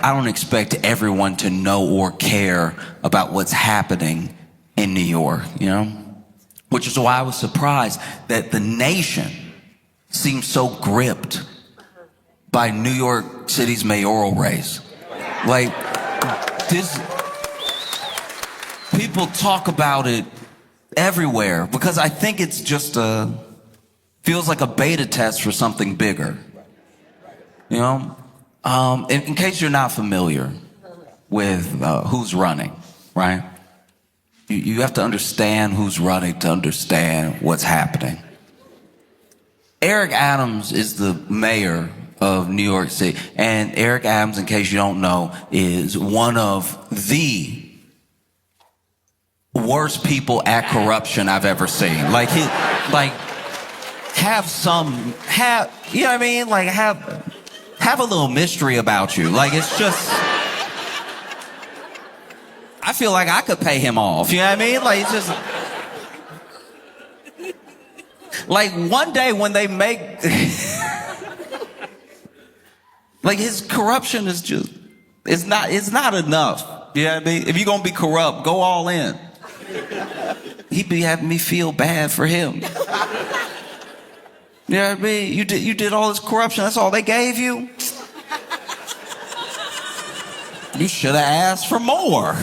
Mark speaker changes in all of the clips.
Speaker 1: I don't expect everyone to know or care about what's happening in New York, you know? Which is why I was surprised that the nation seems so gripped by New York City's mayoral race. Like, this, people talk about it everywhere because I think it's just feels like a beta test for something bigger. You know? In case you're not familiar with who's running, right? You have to understand who's running to understand what's happening. Eric Adams is the mayor of New York City. And Eric Adams, in case you don't know, is one of the worst people at corruption I've ever seen. Like, you know what I mean? Like, have a little mystery about you. Like, it's just, I feel like I could pay him off. You know what I mean? Like, it's just, like, one day when they make, like, his corruption is just, it's not enough. You know what I mean? If you're gonna be corrupt, go all in. He'd be having me feel bad for him. You know what I mean? You did all this corruption, that's all they gave you? You should have asked for more. I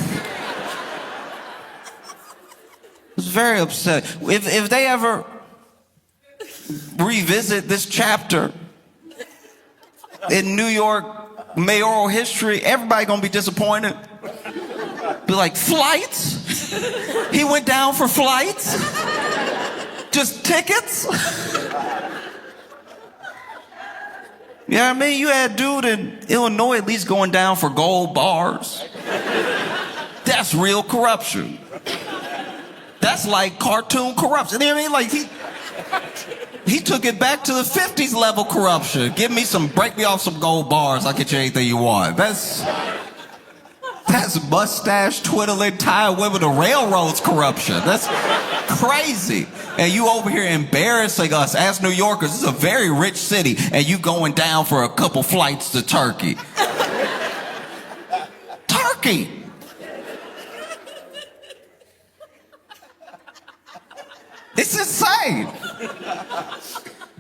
Speaker 1: was very upset. If they ever revisit this chapter in New York mayoral history, everybody gonna be disappointed. Be like, flights? He went down for flights? Just tickets? You know what I mean? You had a dude in Illinois at least going down for gold bars. That's real corruption. That's like cartoon corruption. You know what I mean? Like, he took it back to the 50s level corruption. Break me off some gold bars, I'll get you anything you want. That's mustache twiddling, tying women to railroads corruption. That's crazy. And you over here embarrassing us as New Yorkers. This is a very rich city, and you going down for a couple flights to Turkey. Turkey! It's insane.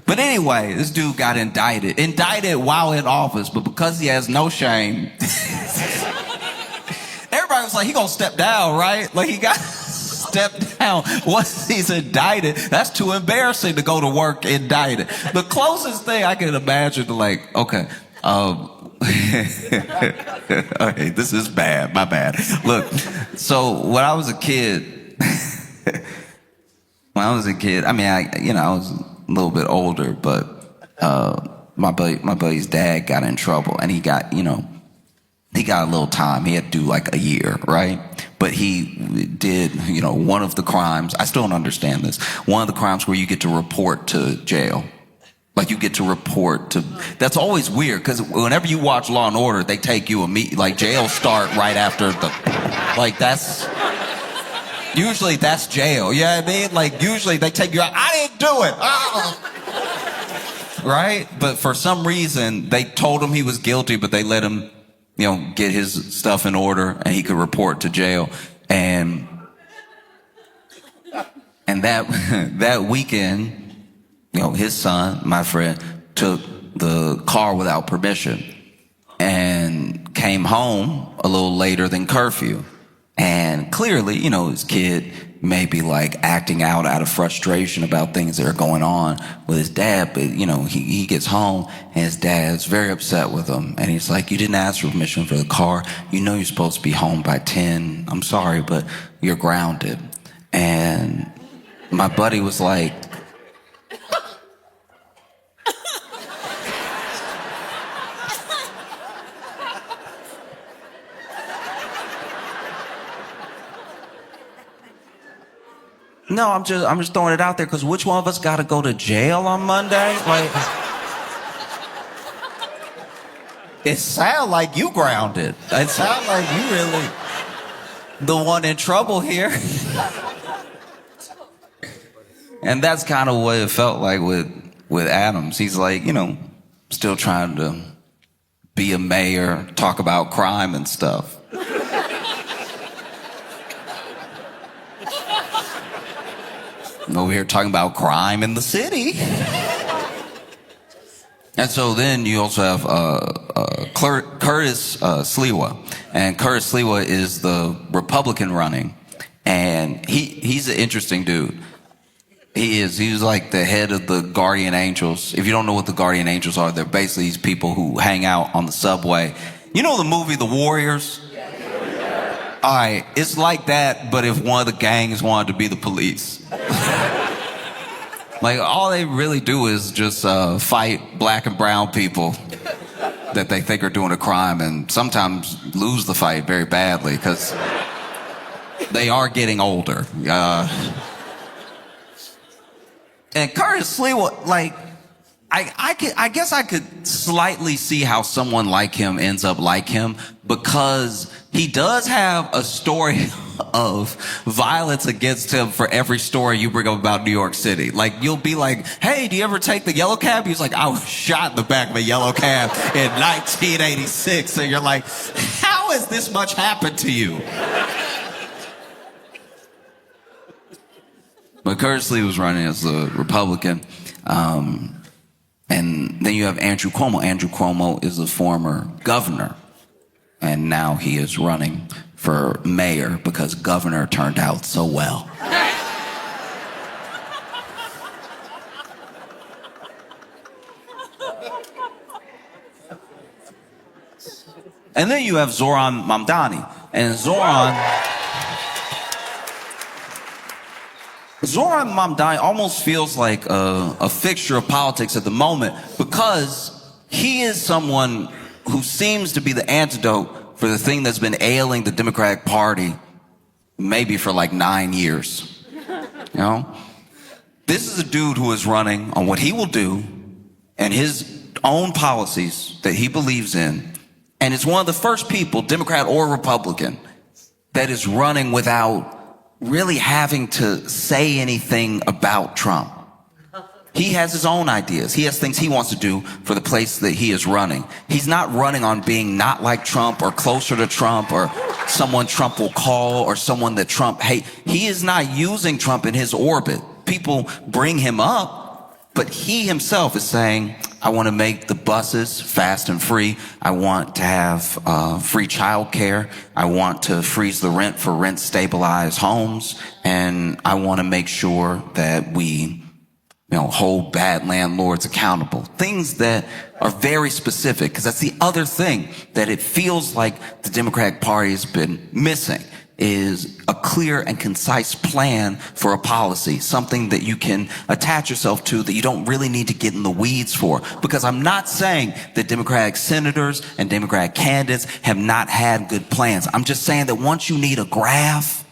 Speaker 1: But anyway, this dude got indicted while in office, but because he has no shame, everybody was like, he gonna step down, right? Like, he got stepped down once he's indicted. That's too embarrassing to go to work indicted. The closest thing I can imagine to, like, okay, okay, this is bad, my bad. Look, so when I was a kid, I mean, I was a little bit older, but my buddy's dad got in trouble, and he got a little time. He had to do like a year, right? But he did, one of the crimes, I still don't understand this, one of the crimes where you get to report to jail. Like, you get to report to, that's always weird, because whenever you watch Law and Order, they take you like, jail start right after usually that's jail, you know what I mean? Like, usually they take you out, I didn't do it, right? But for some reason, they told him he was guilty, but they let him, get his stuff in order, and he could report to jail. And that weekend, his son, my friend, took the car without permission and came home a little later than curfew. And clearly, his kid may be like acting out of frustration about things that are going on with his dad, but he gets home and his dad's very upset with him, and he's like, you didn't ask for permission for the car, you're supposed to be home by 10, I'm sorry, but you're grounded. And my buddy was like, no, I'm just throwing it out there, because which one of us got to go to jail on Monday? Like, it sounds like you grounded. It sounds like you really the one in trouble here. And that's kind of what it felt like with Adams. He's like, still trying to be a mayor, talk about crime and stuff. I'm over here talking about crime in the city. And so then you also have Curtis Sliwa. And Curtis Sliwa is the Republican running. And he's an interesting dude. He is. He was like the head of the Guardian Angels. If you don't know what the Guardian Angels are, they're basically these people who hang out on the subway. You know the movie The Warriors? All right, it's like that, but if one of the gangs wanted to be the police. Like, all they really do is just fight black and brown people that they think are doing a crime, and sometimes lose the fight very badly because they are getting older. And Curtis Sliwa, like, I guess I could slightly see how someone like him ends up like him, because he does have a story of violence against him for every story you bring up about New York City. Like, you'll be like, hey, do you ever take the yellow cab? He's like, I was shot in the back of a yellow cab in 1986. So you're like, how has this much happened to you? But Curtis Lee was running as a Republican. And then you have Andrew Cuomo. Andrew Cuomo is a former governor. And now he is running for mayor because governor turned out so well. And then you have Zohran Mamdani. And Zohran Mamdani almost feels like a fixture of politics at the moment, because he is someone who seems to be the antidote for the thing that's been ailing the Democratic Party maybe for like 9 years. You know? This is a dude who is running on what he will do and his own policies that he believes in. And it's one of the first people, Democrat or Republican, that is running without really having to say anything about Trump. He has his own ideas. He has things he wants to do for the place that he is running. He's not running on being not like Trump or closer to Trump or someone Trump will call or someone that Trump hates. He is not using Trump in his orbit. People bring him up, but he himself is saying, I want to make the buses fast and free. I want to have free childcare. I want to freeze the rent for rent-stabilized homes. And I want to make sure that we hold bad landlords accountable. Things that are very specific, because that's the other thing that it feels like the Democratic Party has been missing, is a clear and concise plan for a policy, something that you can attach yourself to, that you don't really need to get in the weeds for. Because I'm not saying that Democratic senators and Democratic candidates have not had good plans. I'm just saying that once you need a graph,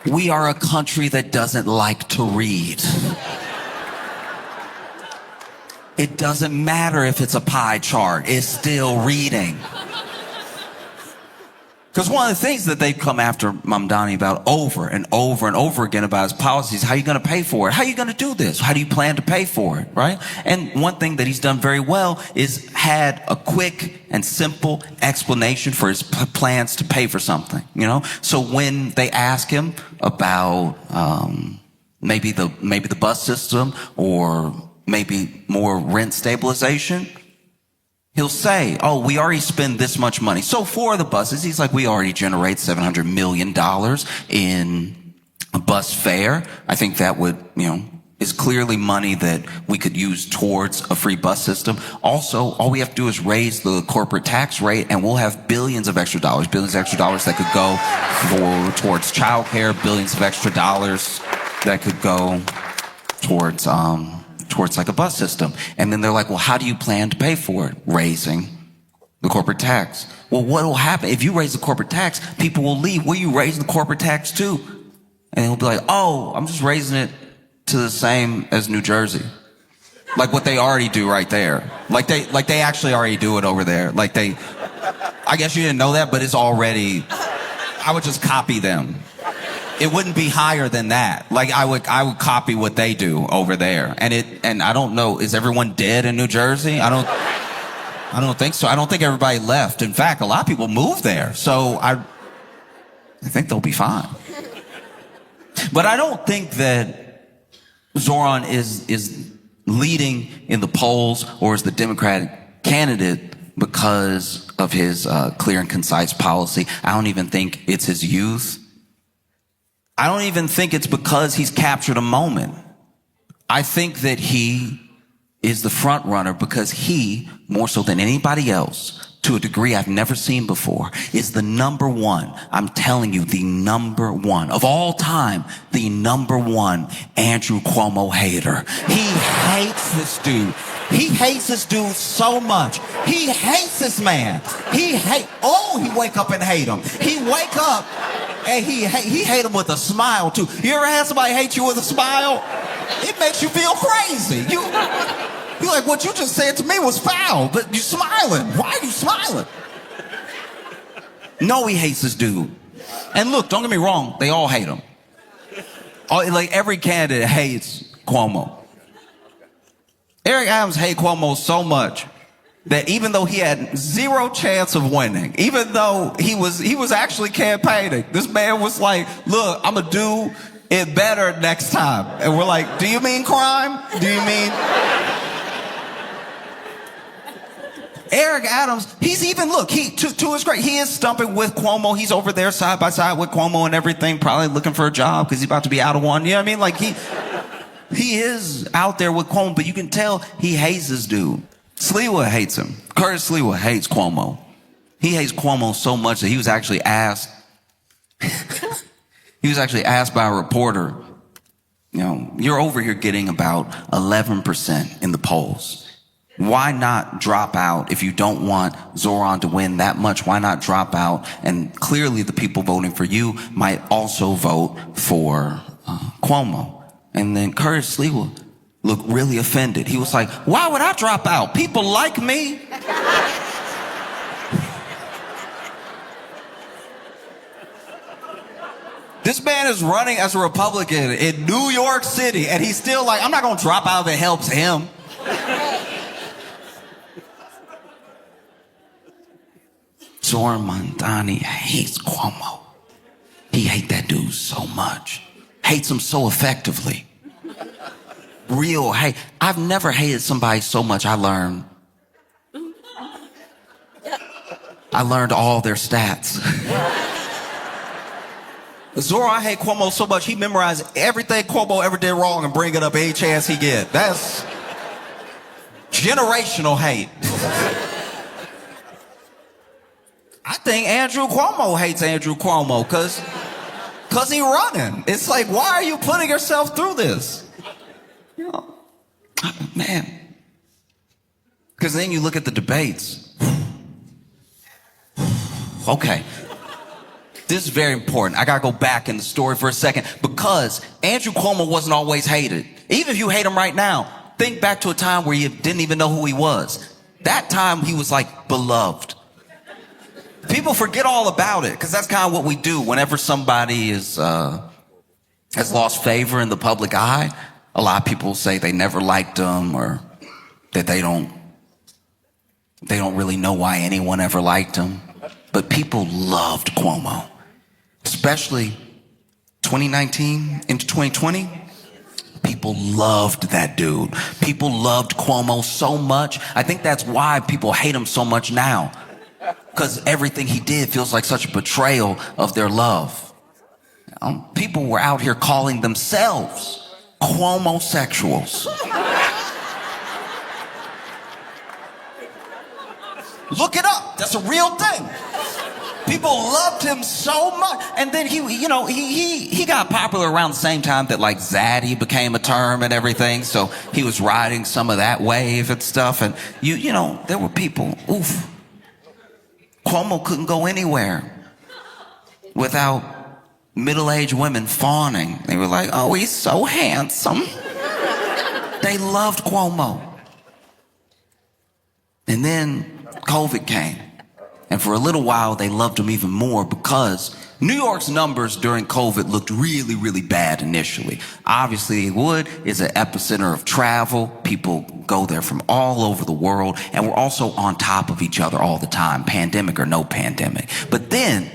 Speaker 1: we are a country that doesn't like to read. It doesn't matter if it's a pie chart, it's still reading. Because one of the things that they've come after Mamdani about over and over and over again about his policies, how are you going to pay for it? How are you going to do this? How do you plan to pay for it, right? And one thing that he's done very well is had a quick and simple explanation for his plans to pay for something, So when they ask him about maybe the bus system or maybe more rent stabilization, he'll say, oh, we already spend this much money. So for the buses, he's like, we already generate $700 million in a bus fare. I think that would, is clearly money that we could use towards a free bus system. Also, all we have to do is raise the corporate tax rate and we'll have billions of extra dollars that could go towards childcare, billions of extra dollars that could go towards like a bus system. And then they're like, well, how do you plan to pay for it? Raising the corporate tax. Well, what will happen? If you raise the corporate tax, people will leave. Will you raise the corporate tax too? And he'll be like, oh, I'm just raising it to the same as New Jersey. Like what they already do right there. Like they actually already do it over there. I guess you didn't know that, but it's already, I would just copy them. It wouldn't be higher than that. Like I would copy what they do over there. And I don't know, is everyone dead in New Jersey? I don't think so. I don't think everybody left. In fact, a lot of people moved there. So I think they'll be fine. But I don't think that Zoran is leading in the polls or is the Democratic candidate because of his clear and concise policy. I don't even think it's his youth. I don't even think it's because he's captured a moment. I think that he is the front runner because he, more so than anybody else, to a degree I've never seen before, is the number one. I'm telling you, the number one of all time, the number one Andrew Cuomo hater. He hates this dude. He hates this dude so much. He hates this man. He wake up and hate him. He wake up and he hate him with a smile too. You ever had somebody hate you with a smile? It makes you feel crazy. You're like, what you just said to me was foul, but you're smiling. Why are you smiling? No, he hates this dude. And look, don't get me wrong, they all hate him. Like every candidate hates Cuomo. Eric Adams hates Cuomo so much that even though he had zero chance of winning, even though he was actually campaigning, this man was like, look, I'm gonna do it better next time. And we're like, do you mean crime? Do you mean... Eric Adams, he's even, look, to his credit, he is stumping with Cuomo. He's over there side by side with Cuomo and everything, probably looking for a job because he's about to be out of one. You know what I mean? Like he is out there with Cuomo, but you can tell he hates this dude. Sliwa hates him. Curtis Sliwa hates Cuomo. He hates Cuomo so much that he was actually asked by a reporter, you know, you're over here getting about 11% in the polls. Why not drop out if you don't want Zoran to win that much? Why not drop out? And clearly the people voting for you might also vote for Cuomo. And then Curtis Sliwa looked really offended. He was like, why would I drop out? People like me. This man is running as a Republican in New York City, and he's still like, I'm not going to drop out if it helps him. Zoran Mondani hates Cuomo. He hates that dude so much. Hates him so effectively. Real hate. I've never hated somebody so much. I learned all their stats. Zoran hates Cuomo so much, he memorized everything Cuomo ever did wrong and bring it up any chance he get. That's generational hate. I think Andrew Cuomo hates Andrew Cuomo because he running. It's like, why are you putting yourself through this? You know, man. Because then you look at the debates. Okay. This is very important. I got to go back in the story for a second because Andrew Cuomo wasn't always hated. Even if you hate him right now, think back to a time where you didn't even know who he was. That time he was like beloved. People forget all about it because that's kind of what we do whenever somebody has lost favor in the public eye. A lot of people say they never liked them or that they don't really know why anyone ever liked him. But people loved Cuomo, especially 2019 into 2020. People loved that dude. People loved Cuomo so much. I think that's why people hate him so much now. Because everything he did feels like such a betrayal of their love. People were out here calling themselves Cuomo-sexuals. Look it up. That's a real thing. People loved him so much. And then he got popular around the same time that like zaddy became a term and everything. So he was riding some of that wave and stuff. And there were people, oof. Cuomo couldn't go anywhere without middle-aged women fawning. They were like, oh, he's so handsome. They loved Cuomo. And then COVID came. And for a little while, they loved him even more because New York's numbers during COVID looked really, really bad initially. Obviously, it would. It's an epicenter of travel. People go there from all over the world. And we're also on top of each other all the time, pandemic or no pandemic. But then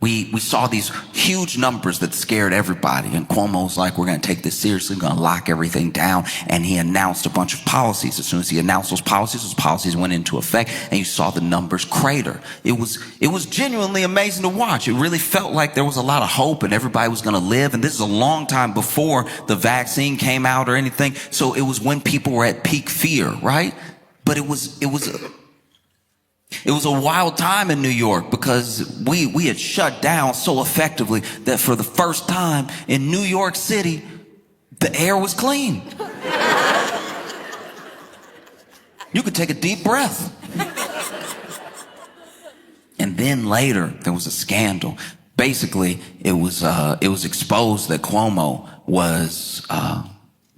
Speaker 1: we saw these huge numbers that scared everybody. And Cuomo's like, we're going to take this seriously. We're going to lock everything down. And he announced a bunch of policies. As soon as he announced those policies went into effect. And you saw the numbers crater. It was genuinely amazing to watch. It really felt like there was a lot of hope and everybody was going to live. And this is a long time before the vaccine came out or anything. So it was when people were at peak fear, right? But it was a wild time in New York because we had shut down so effectively that for the first time in New York City, the air was clean. You could take a deep breath. And then later, there was a scandal. Basically, it was exposed that Cuomo was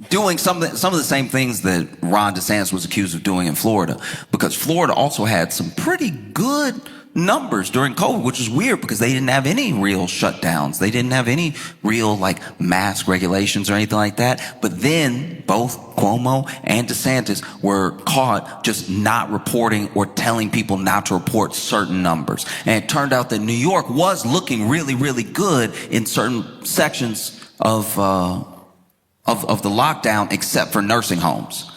Speaker 1: doing some of the same things that Ron DeSantis was accused of doing in Florida, because Florida also had some pretty good numbers during COVID, which is weird because they didn't have any real shutdowns. They didn't have any real mask regulations or anything like that. But then both Cuomo and DeSantis were caught just not reporting or telling people not to report certain numbers. And it turned out that New York was looking really, really good in certain sections of the lockdown, except for nursing homes.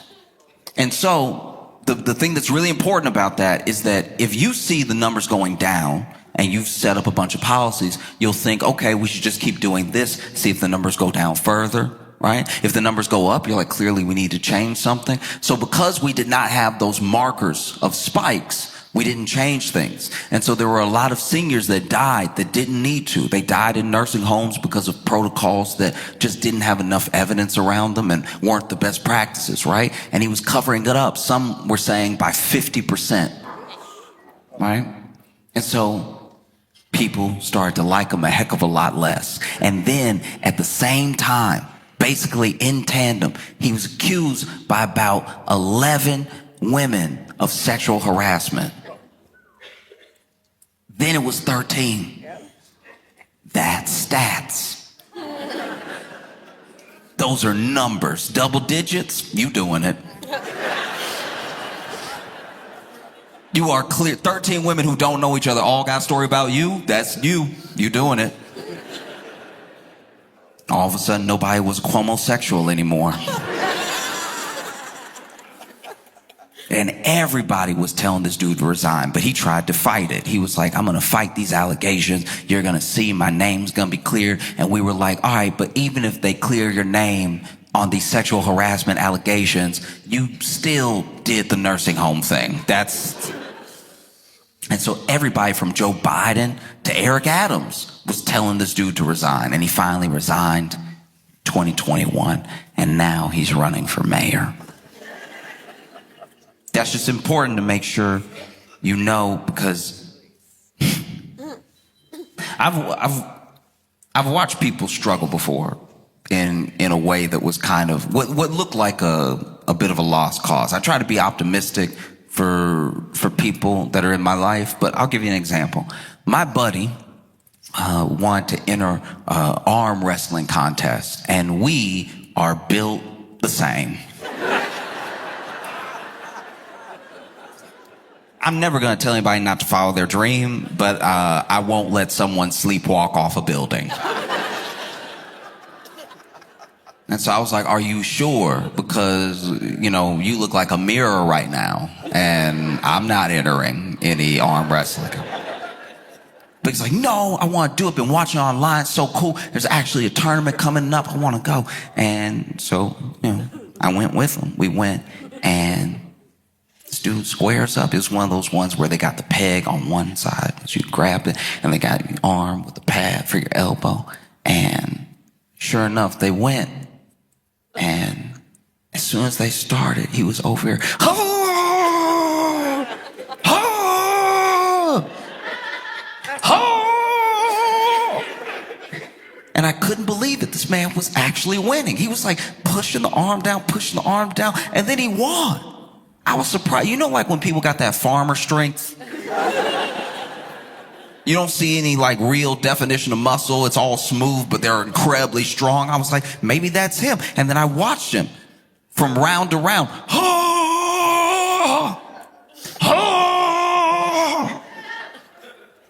Speaker 1: And so the thing that's really important about that is that if you see the numbers going down and you've set up a bunch of policies, you'll think, okay, we should just keep doing this, see if the numbers go down further, right? If the numbers go up, you're like, clearly we need to change something. So because we did not have those markers of spikes, we didn't change things. And so there were a lot of seniors that died that didn't need to. They died in nursing homes because of protocols that just didn't have enough evidence around them and weren't the best practices, right? And he was covering it up. Some were saying by 50%, right? And so people started to like him a heck of a lot less. And then at the same time, basically in tandem, he was accused by about 11 women of sexual harassment. Then it was 13. That's stats. Those are numbers. Double digits, you doing it. You are clear. 13 women who don't know each other all got a story about you. That's you. You doing it. All of a sudden, nobody was Cuomo-sexual anymore. And everybody was telling this dude to resign, but he tried to fight it. He was like, I'm going to fight these allegations. You're going to see my name's going to be cleared. And we were like, all right, but even if they clear your name on these sexual harassment allegations, you still did the nursing home thing. And so everybody from Joe Biden to Eric Adams was telling this dude to resign. And he finally resigned 2021. And now he's running for mayor. That's just important to make sure you know, because I've watched people struggle before in a way that was kind of what looked like a bit of a lost cause. I try to be optimistic for people that are in my life, but I'll give you an example. My buddy wanted to enter an arm wrestling contest, and we are built the same. I'm never going to tell anybody not to follow their dream, but I won't let someone sleepwalk off a building. And so I was like, are you sure? Because, you look like a mirror right now, and I'm not entering any arm wrestling. But he's like, no, I want to do it. Been watching online. It's so cool. There's actually a tournament coming up. I want to go. And so, I went with him. We went, and this dude squares up. It's one of those ones where they got the peg on one side. So you grab it, and they got your arm with the pad for your elbow. And sure enough, they went. And as soon as they started, he was over here. Oh! Oh! Oh! And I couldn't believe it. This man was actually winning. He was like pushing the arm down, and then he won. I was surprised. Like when people got that farmer strength? You don't see any like real definition of muscle. It's all smooth, but they're incredibly strong. I was like, maybe that's him. And then I watched him from round to round.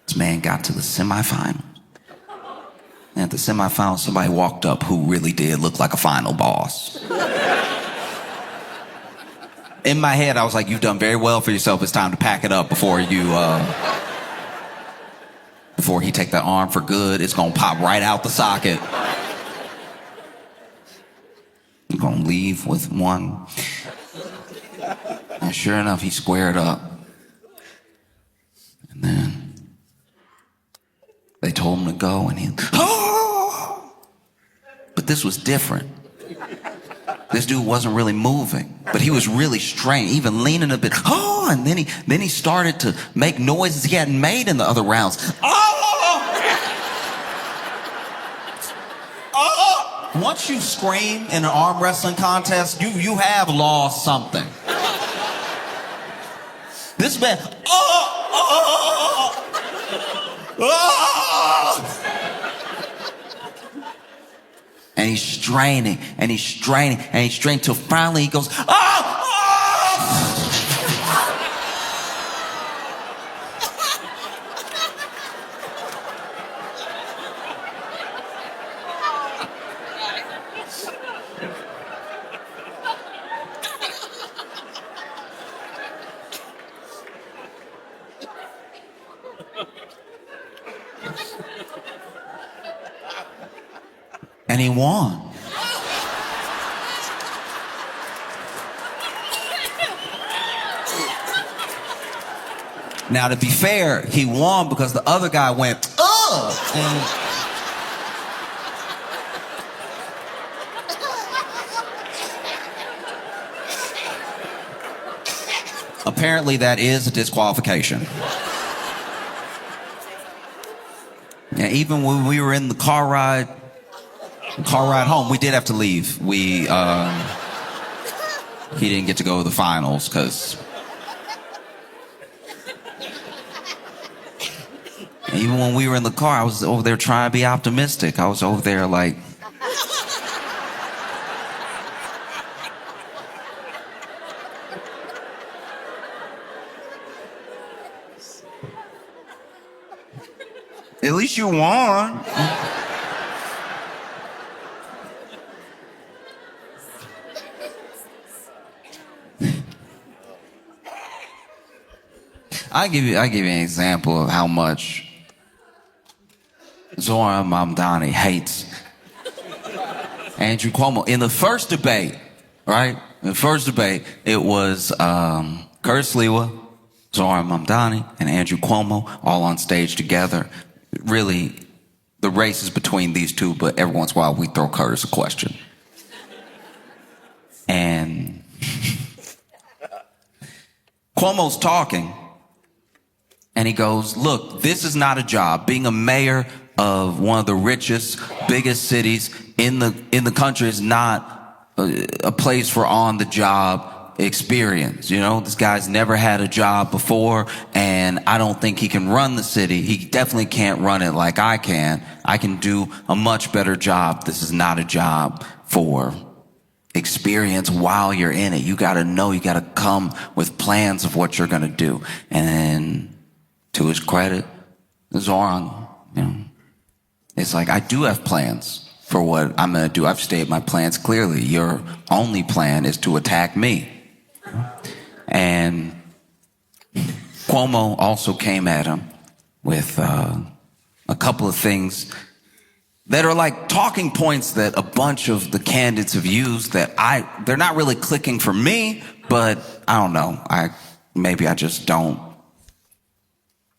Speaker 1: This man got to the semifinal. And at the semifinal, somebody walked up who really did look like a final boss. In my head, I was like, you've done very well for yourself. It's time to pack it up before he take that arm for good. It's gonna pop right out the socket. You're gonna leave with one. And sure enough, he squared up. And then they told him to go, and he, But this was different. This dude wasn't really moving, but he was really strained, even leaning a bit. And then he started to make noises he hadn't made in the other rounds. Once you scream in an arm wrestling contest, you have lost something. This man, and he's straining, and he's straining, and he's straining till finally he goes, and he won. Now, to be fair, he won because the other guy went, and apparently that is a disqualification. Yeah, even when we were in the car ride home, we did have to leave. He didn't get to go to the finals because even when we were in the car, I was over there trying to be optimistic. I was over there like, at least you won. I give you an example of how much Zoran Mamdani hates Andrew Cuomo. In the first debate, right? In the first debate, it was Curtis Lewa, Zoran Mamdani, and Andrew Cuomo all on stage together. Really, the race is between these two, but every once in a while we throw Curtis a question. And Cuomo's talking, and he goes, look, this is not a job. Being a mayor of one of the richest, biggest cities in the country is not a place for on-the-job experience. You know, this guy's never had a job before, and I don't think he can run the city. He definitely can't run it like I can. I can do a much better job. This is not a job for experience while you're in it. You gotta know, you gotta come with plans of what you're gonna do. And then, to his credit, Zoran, it's like, I do have plans for what I'm gonna do. I've stated my plans clearly. Your only plan is to attack me. And Cuomo also came at him with a couple of things that are like talking points that a bunch of the candidates have used that they're not really clicking for me, but I don't know. Maybe I just don't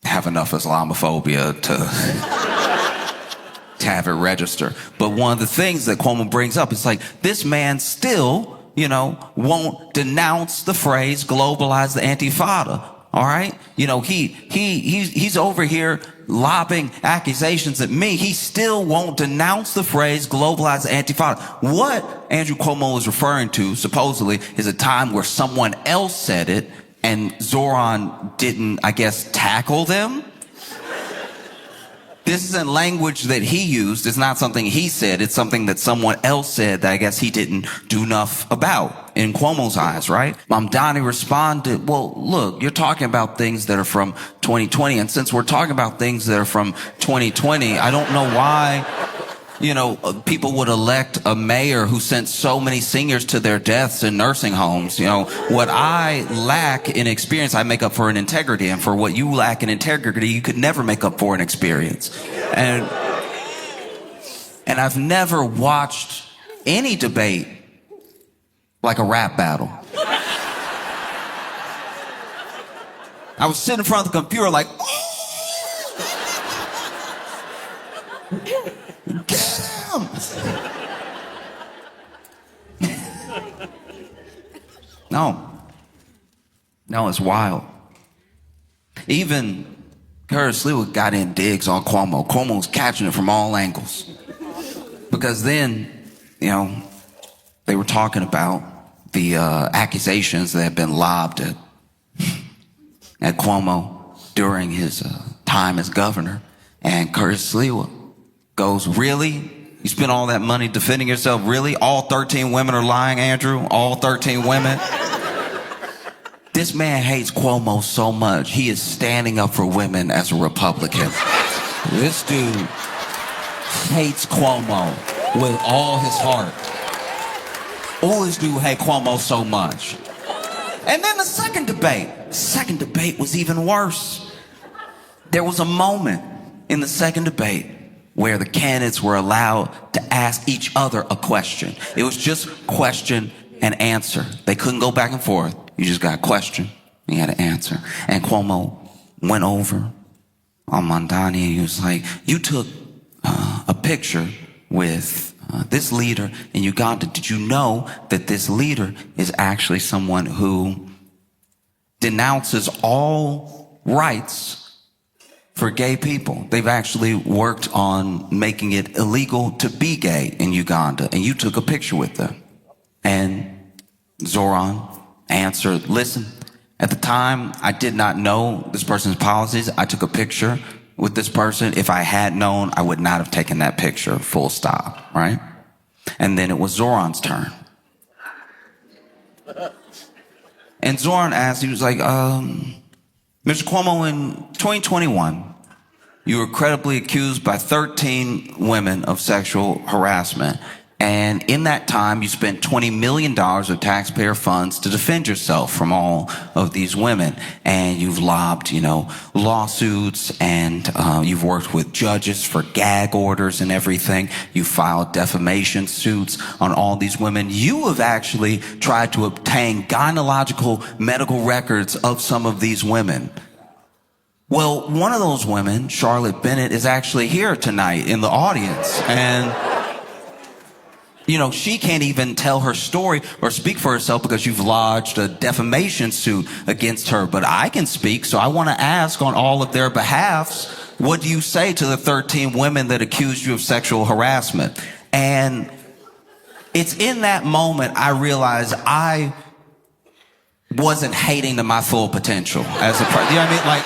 Speaker 1: have enough Islamophobia to have it register. But one of the things that Cuomo brings up is like, this man still, won't denounce the phrase globalize the Antifada. All right? He's over here lobbing accusations at me. He still won't denounce the phrase globalize the Antifada. What Andrew Cuomo is referring to, supposedly, is a time where someone else said it and Zoran didn't, I guess, tackle them. This isn't language that he used. It's not something he said. It's something that someone else said that I guess he didn't do enough about in Cuomo's eyes, right? Mamdani responded, well, look, you're talking about things that are from 2020. And since we're talking about things that are from 2020, I don't know why, people would elect a mayor who sent so many seniors to their deaths in nursing homes. What I lack in experience, I make up for in integrity. And for what you lack in integrity, you could never make up for in experience. And I've never watched any debate like a rap battle. I was sitting in front of the computer like, get him! No, it's wild. Even Curtis Lewa got in digs on Cuomo. Cuomo was catching it from all angles. Because then, they were talking about the accusations that had been lobbed at Cuomo during his time as governor. And Curtis Lewa goes, really? You spent all that money defending yourself? Really? All 13 women are lying, Andrew? All 13 women? This man hates Cuomo so much, he is standing up for women as a Republican. This dude hates Cuomo with all his heart. Oh, this dude hates Cuomo so much. And then the second debate was even worse. There was a moment in the second debate where the candidates were allowed to ask each other a question. It was just question and answer. They couldn't go back and forth. You just got a question, you had to answer. And Cuomo went over on Mamdani and he was like, you took a picture with this leader in Uganda. Did you know that this leader is actually someone who denounces all rights for gay people? They've actually worked on making it illegal to be gay in Uganda, and you took a picture with them. And Zoran answered, listen, at the time, I did not know this person's policies. I took a picture with this person. If I had known, I would not have taken that picture, full stop, right? And then it was Zoran's turn. And Zoran asked, he was like, Mr. Cuomo, in 2021, you were credibly accused by 13 women of sexual harassment. And in that time, you spent $20 million of taxpayer funds to defend yourself from all of these women. And you've lobbed, lawsuits, and you've worked with judges for gag orders and everything. You filed defamation suits on all these women. You have actually tried to obtain gynecological medical records of some of these women. Well, one of those women, Charlotte Bennett, is actually here tonight in the audience. And she can't even tell her story or speak for herself because you've lodged a defamation suit against her. But I can speak, so I want to ask on all of their behalfs, what do you say to the 13 women that accused you of sexual harassment? And it's in that moment I realized I wasn't hating to my full potential as a person. You know what I mean? Like,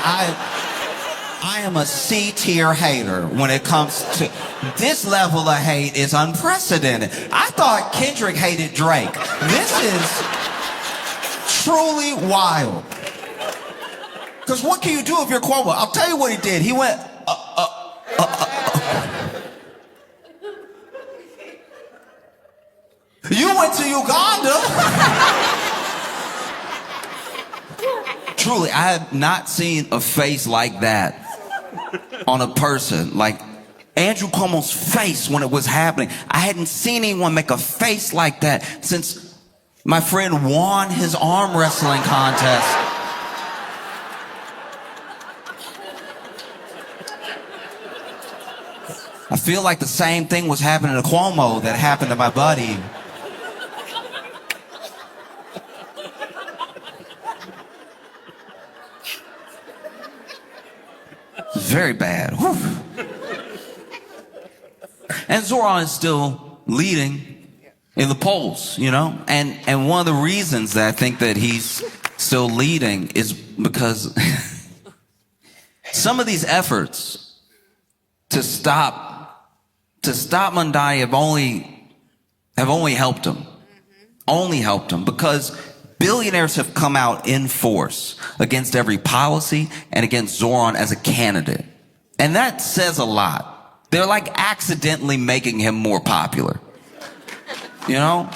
Speaker 1: I am a C-tier hater when it comes to this level of hate is unprecedented. I thought Kendrick hated Drake. This is truly wild. Because what can you do if you're Cuomo? I'll tell you what he did. He went, You went to Uganda? Truly, I have not seen a face like that on a person. Like Andrew Cuomo's face when it was happening. I hadn't seen anyone make a face like that since my friend won his arm wrestling contest. I feel like the same thing was happening to Cuomo that happened to my buddy. Very bad. Whew. And Zoran is still leading in the polls, And one of the reasons that I think that he's still leading is because some of these efforts to stop Mondani have only helped him. Only helped him, because billionaires have come out in force against every policy and against Zoran as a candidate. And that says a lot. They're like accidentally making him more popular. You know?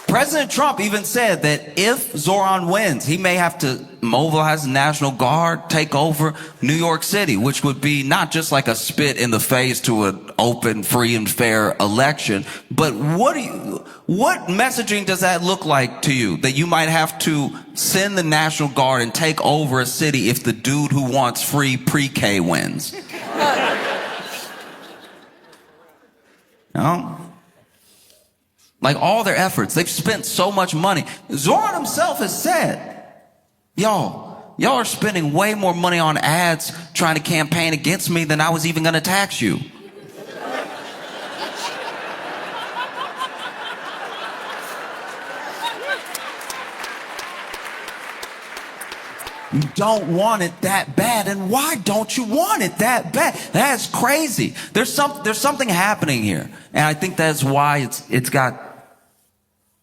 Speaker 1: President Trump even said that if Zoran wins, he may have to mobilize the National Guard, take over New York City, which would be not just like a spit in the face to an open, free, and fair election, but what messaging does that look like to you? That you might have to send the National Guard and take over a city if the dude who wants free pre-K wins? No? Like, all their efforts, they've spent so much money. Zoran himself has said, y'all are spending way more money on ads trying to campaign against me than I was even going to tax you. You don't want it that bad. And why don't you want it that bad? That's crazy. There's something happening here. And I think that's why it's got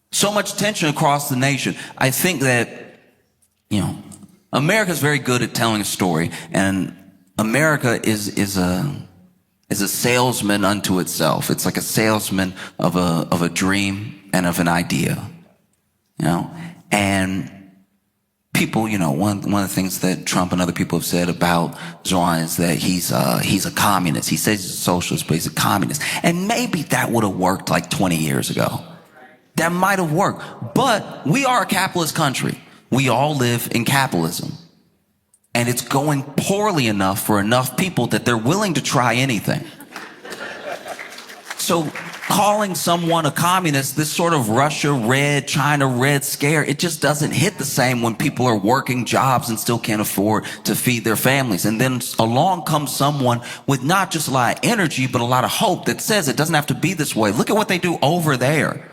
Speaker 1: so much tension across the nation. I think that, America's very good at telling a story, and America is a salesman unto itself. It's like a salesman of a dream and of an idea, and people, one of the things that Trump and other people have said about Zoran is that he's a communist. He says he's a socialist, but he's a communist. And maybe that would have worked like 20 years ago. That might have worked. But we are a capitalist country. We all live in capitalism. And it's going poorly enough for enough people that they're willing to try anything. So calling someone a communist, this sort of Russia red, China red scare, it just doesn't hit the same when people are working jobs and still can't afford to feed their families. And then along comes someone with not just a lot of energy, but a lot of hope that says it doesn't have to be this way. Look at what they do over there.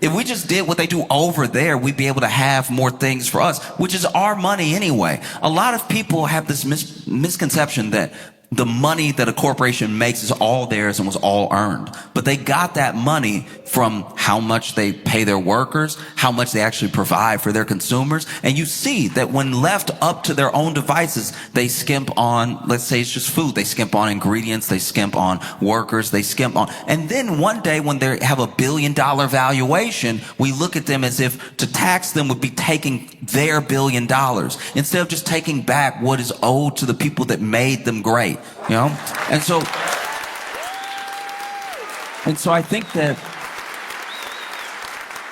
Speaker 1: If we just did what they do over there, we'd be able to have more things for us, which is our money anyway. A lot of people have this misconception that the money that a corporation makes is all theirs and was all earned. But they got that money from how much they pay their workers, how much they actually provide for their consumers. And you see that when left up to their own devices, they skimp on, let's say it's just food, they skimp on ingredients, they skimp on workers, they skimp on. And then one day when they have $1 billion valuation, we look at them as if to tax them would be taking their $1 billion instead of just taking back what is owed to the people that made them great. And so I think that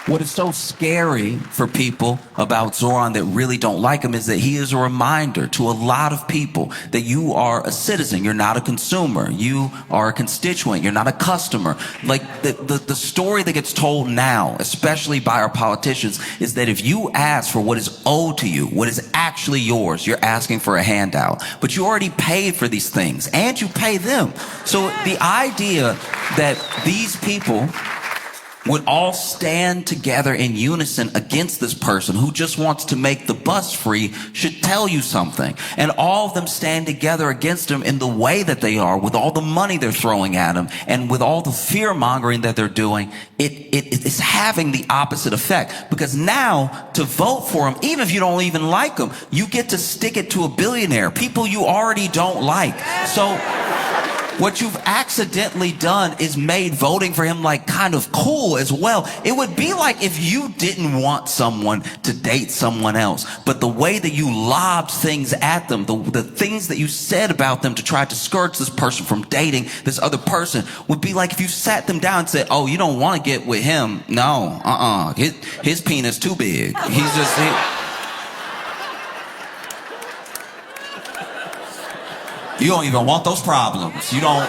Speaker 1: what is so scary for people about Zoran that really don't like him is that he is a reminder to a lot of people that you are a citizen. You're not a consumer. You are a constituent. You're not a customer. Like the story that gets told now, especially by our politicians, is that if you ask for what is owed to you, what is actually yours, you're asking for a handout. But you already paid for these things and you pay them. So the idea that these people would all stand together in unison against this person who just wants to make the bus free should tell you something. And all of them stand together against him in the way that they are, with all the money they're throwing at him and with all the fear mongering that they're doing. It's having the opposite effect, because now to vote for him, even if you don't even like him, you get to stick it to a billionaire, people you already don't like. So what you've accidentally done is made voting for him like kind of cool as well. It would be like if you didn't want someone to date someone else, but the way that you lobbed things at them, the things that you said about them to try to discourage this person from dating this other person, would be like if you sat them down and said, oh, you don't want to get with him. No, his penis too big. He's just... You don't even want those problems. You don't.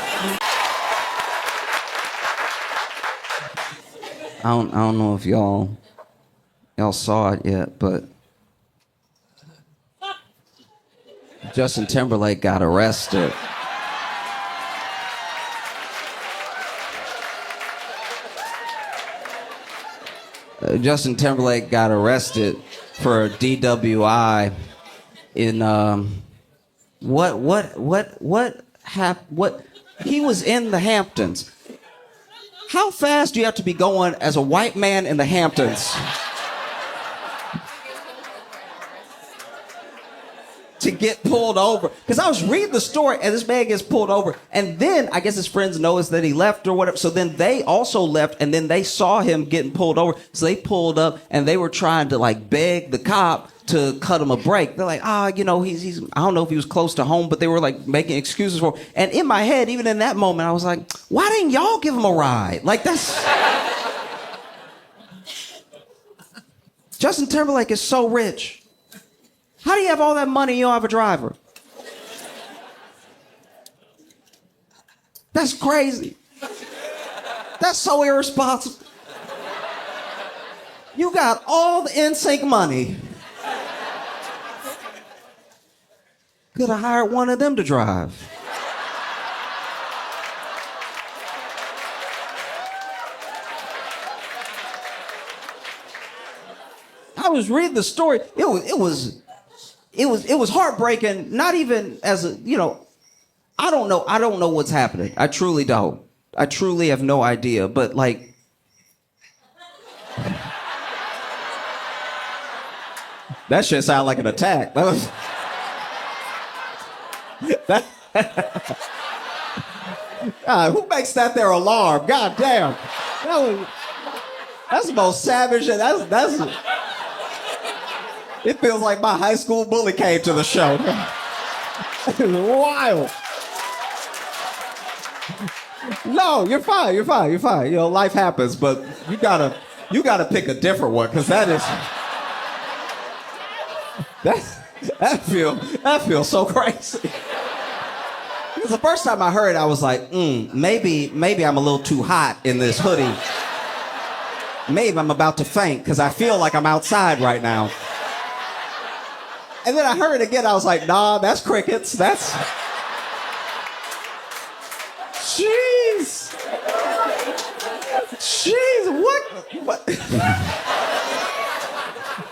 Speaker 1: I don't know if y'all saw it yet, but Justin Timberlake got arrested. Justin Timberlake got arrested for a DWI in what
Speaker 2: what? He was in the Hamptons. How fast do you have to be going as a white man in the Hamptons to get pulled over? Because I was reading the story, and this man gets pulled over, and then I guess his friends noticed that he left or whatever. So then they also left, and then they saw him getting pulled over. So they pulled up, and they were trying to like beg the cop to cut him a break. They're like, he's I don't know if he was close to home, but they were like making excuses for him. And in my head, even in that moment, I was like, why didn't y'all give him a ride? Like that's Justin Timberlake is so rich. How do you have all that money and you don't have a driver? That's crazy. That's so irresponsible. You got all the NSYNC money. Could have hired one of them to drive. I was reading the story. It was heartbreaking. Not even as a, I don't know what's happening. I truly don't. I truly have no idea. But like, that shit sounded like an attack. That was. God, who makes that their alarm? God damn. That's the most savage. That's. It feels like my high school bully came to the show. It's wild. No, you're fine. Life happens, but you gotta pick a different one, because that feels so crazy. Because the first time I heard it, I was like, maybe I'm a little too hot in this hoodie. Maybe I'm about to faint because I feel like I'm outside right now. And then I heard it again, I was like, nah, that's crickets. That's... Jeez, what?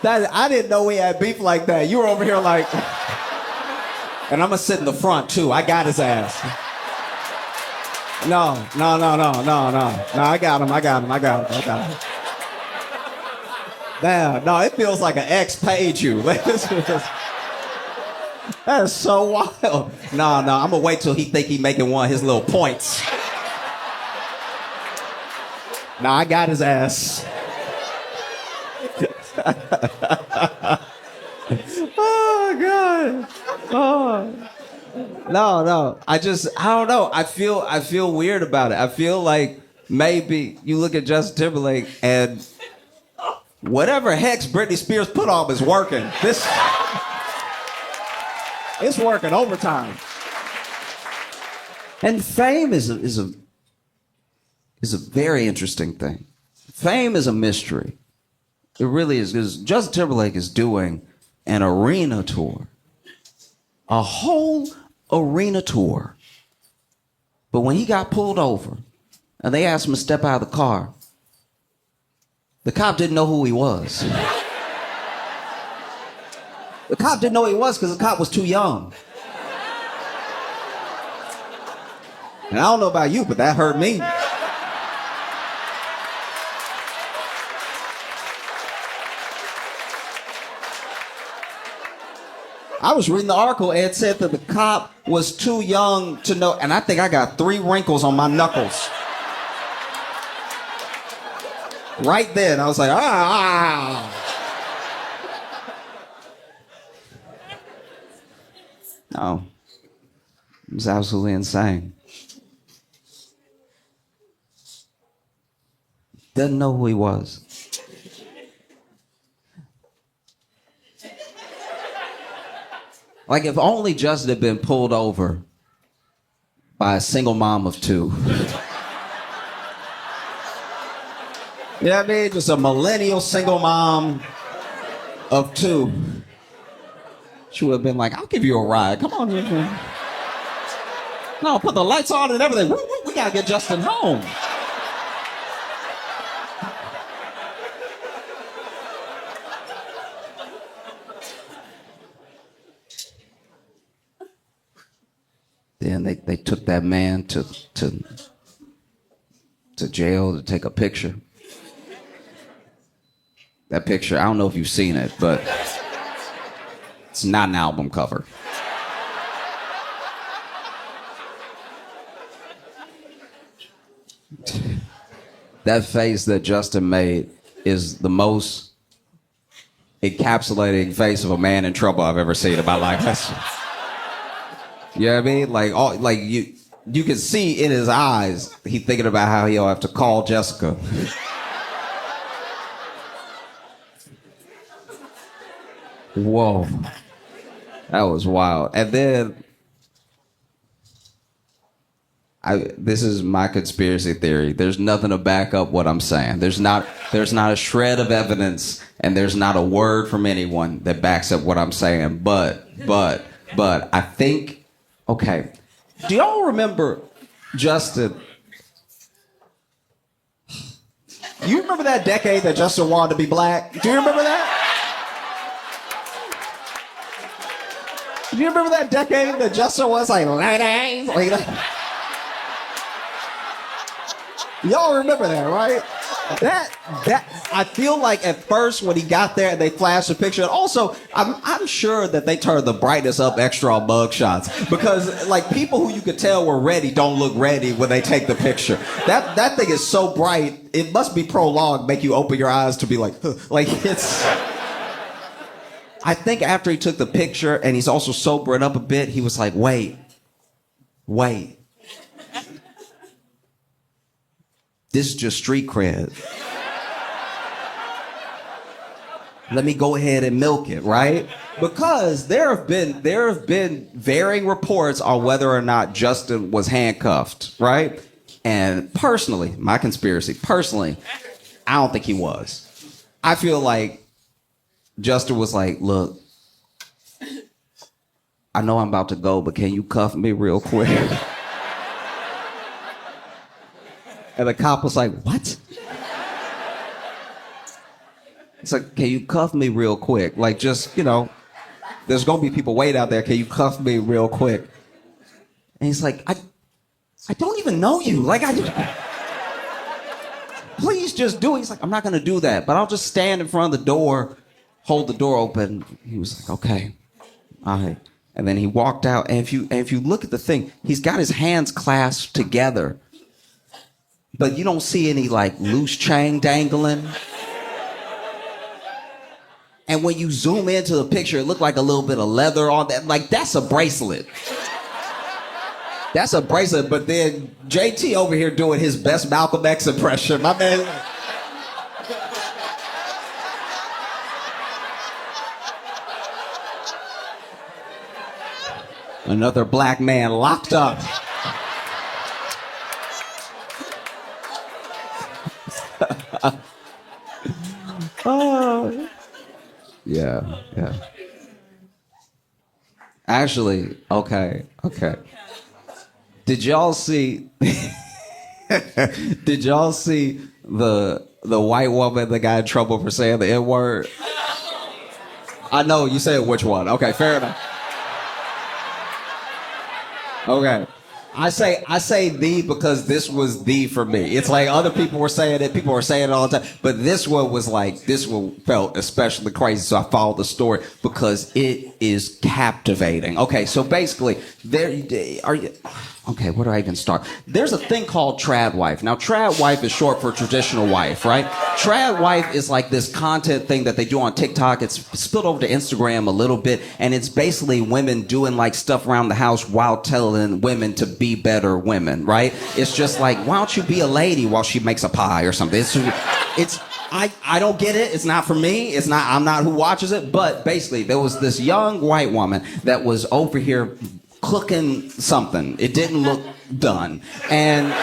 Speaker 2: I didn't know we had beef like that. You were over here like... And I'm gonna sit in the front too. I got his ass. No. I got him. Damn, no, it feels like an ex paid you. That is so wild. No, I'm gonna wait till he think he making one of his little points. No, I got his ass. Oh, God. Oh. No. I don't know. I feel weird about it. I feel like maybe you look at Justin Timberlake and whatever hex Britney Spears put on is working. It's working overtime. And fame is a very interesting thing. Fame is a mystery. It really is, because Justin Timberlake is doing an arena tour. A whole arena tour. But when he got pulled over and they asked him to step out of the car, the cop didn't know who he was. The cop didn't know who he was because the cop was too young. And I don't know about you, but that hurt me. I was reading the article, and it said that the cop was too young to know, and I think I got 3 wrinkles on my knuckles. Right then, I was like, ah. No, it was absolutely insane. Doesn't know who he was. Like, if only Justin had been pulled over by a single mom of 2. You know what I mean? Just a millennial single mom of 2. She would have been like, I'll give you a ride. Come on, man. No, put the lights on and everything. We gotta get Justin home. then they took that man to jail to take a picture. That picture, I don't know if you've seen it, but it's not an album cover. That face that Justin made is the most encapsulating face of a man in trouble I've ever seen in my life. You know what I mean? Like you can see in his eyes, he thinking about how he'll have to call Jessica. Whoa. That was wild. And then this is my conspiracy theory. There's nothing to back up what I'm saying. There's not a shred of evidence, and there's not a word from anyone that backs up what I'm saying. But I think, okay. Do y'all remember Justin? You remember that decade that Justin wanted to be black? Do you remember that? Do you remember that decade that Justin was like that? Y'all remember that, right? That I feel like at first when he got there and they flashed the picture, and also I'm sure that they turned the brightness up extra on mug shots, because like people who you could tell were ready don't look ready when they take the picture. That thing is so bright, it must be prolonged, make you open your eyes to be like it's. I think after he took the picture and he's also sobering up a bit, he was like, wait. This is just street cred. Let me go ahead and milk it, right? Because there have been varying reports on whether or not Justin was handcuffed, right? And personally, my conspiracy, I don't think he was. I feel like Justin was like, look, I know I'm about to go, but can you cuff me real quick? And the cop was like, what? It's like, can you cuff me real quick? Like, just, there's going to be people waiting out there. Can you cuff me real quick? And he's like, I don't even know you. Like, please just do it. He's like, I'm not going to do that, but I'll just stand in front of the door, hold the door open. He was like, okay, all right. And then he walked out. And if you look at the thing, he's got his hands clasped together, but you don't see any like loose chain dangling. And when you zoom into the picture, it looked like a little bit of leather on that. Like, that's a bracelet. That's a bracelet. But then JT over here doing his best Malcolm X impression. My man. Another black man locked up. Oh. Yeah. Actually, okay. Did y'all see the white woman that got in trouble for saying the N-word? I know, you said which one. Okay, fair enough. Okay. I say the because this was the for me. It's like other people were saying it, people were saying it all the time, but this one felt especially crazy, so I followed the story because it is captivating. Okay, so basically, okay, where do I even start? There's a thing called trad wife. Now, trad wife is short for traditional wife, right? Trad wife is like this content thing that they do on TikTok. It's spilled over to Instagram a little bit, and it's basically women doing like stuff around the house while telling women to be better women, right? It's just like, why don't you be a lady while she makes a pie or something? I don't get it. It's not for me. I'm not who watches it. But basically, there was this young white woman that was over here cooking something. It didn't look done. And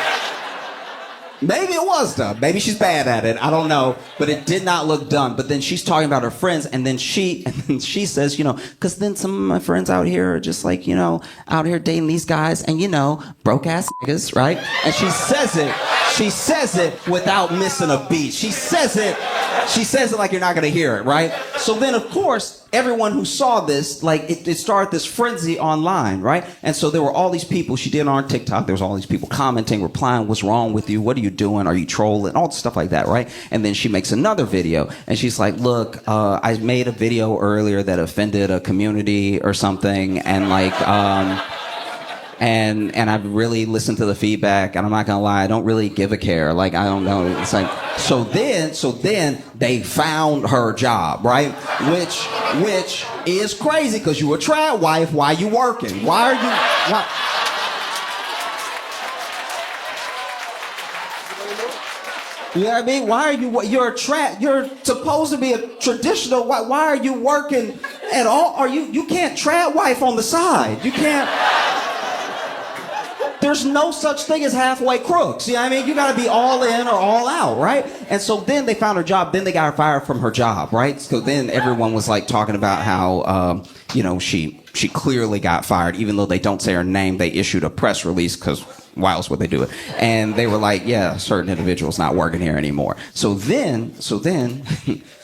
Speaker 2: maybe it was done. Maybe she's bad at it. I don't know. But it did not look done. But then she's talking about her friends. And then she says, because then some of my friends out here are just like, out here dating these guys and, broke ass niggas, right? And she says it without missing a beat. She says it like you're not going to hear it, right? So then, of course, everyone who saw this, like, it started this frenzy online, right? And so there were all these people, she did it on TikTok, there was all these people commenting, replying, what's wrong with you? What are you doing? Are you trolling? All stuff like that, right? And then she makes another video, and she's like, look, I made a video earlier that offended a community or something, and like, and I've really listened to the feedback, and I'm not gonna lie, I don't really give a care. Like, I don't know. It's like, so then they found her job, right? Which is crazy, because you a trad wife. Why you working? Why are you? Why? You know what I mean? Why are you? You're supposed to be a traditional. Why are you working at all? Are you can't trad wife on the side. You can't. There's no such thing as halfway crooks. You know what I mean? You got to be all in or all out, right? And so then they found her job. Then they got her fired from her job, right? So then everyone was like talking about how, she clearly got fired, even though they don't say her name. They issued a press release because why else would they do it? And they were like, yeah, certain individuals not working here anymore. So then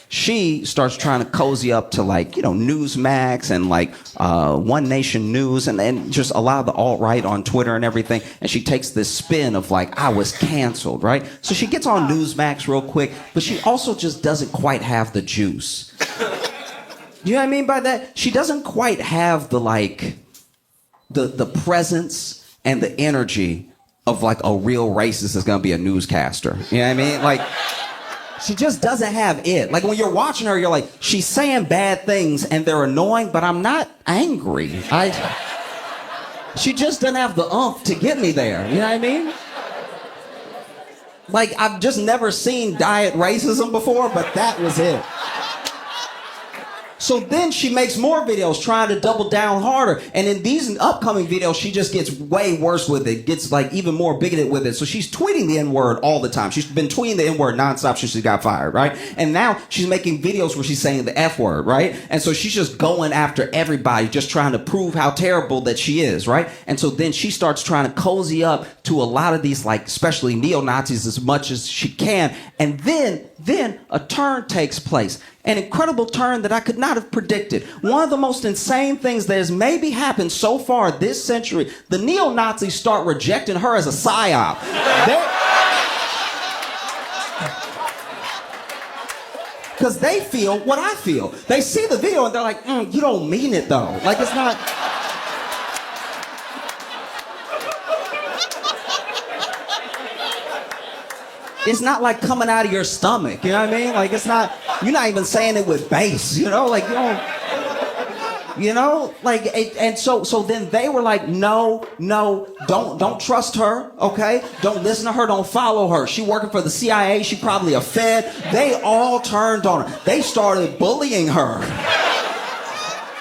Speaker 2: she starts trying to cozy up to, like, Newsmax and like One Nation News and just a lot of the alt-right on Twitter and everything. And she takes this spin of like, I was canceled, right? So she gets on Newsmax real quick, but she also just doesn't quite have the juice. You know what I mean by that? She doesn't quite have the like, the presence and the energy of like a real racist that's gonna be a newscaster. You know what I mean? Like, she just doesn't have it. Like, when you're watching her, you're like, she's saying bad things and they're annoying, but I'm not angry. She just doesn't have the oomph to get me there. You know what I mean? Like, I've just never seen diet racism before, but that was it. So then she makes more videos trying to double down harder. And in these upcoming videos, she just gets way worse with it, gets like even more bigoted with it. So she's tweeting the N-word all the time. She's been tweeting the N-word nonstop since she got fired, right? And now she's making videos where she's saying the F-word, right? And so she's just going after everybody, just trying to prove how terrible that she is, right? And so then she starts trying to cozy up to a lot of these, like, especially neo-Nazis as much as she can. And then a turn takes place. An incredible turn that I could not have predicted. One of the most insane things that has maybe happened so far this century, the neo-Nazis start rejecting her as a psyop. Because they feel what I feel. They see the video and they're like, you don't mean it though. Like, it's not... It's not like coming out of your stomach, you know what I mean? Like, it's not, you're not even saying it with bass, like, and so then they were like, no, don't trust her, okay? Don't listen to her, don't follow her. She working for the CIA, she probably a Fed. They all turned on her. They started bullying her.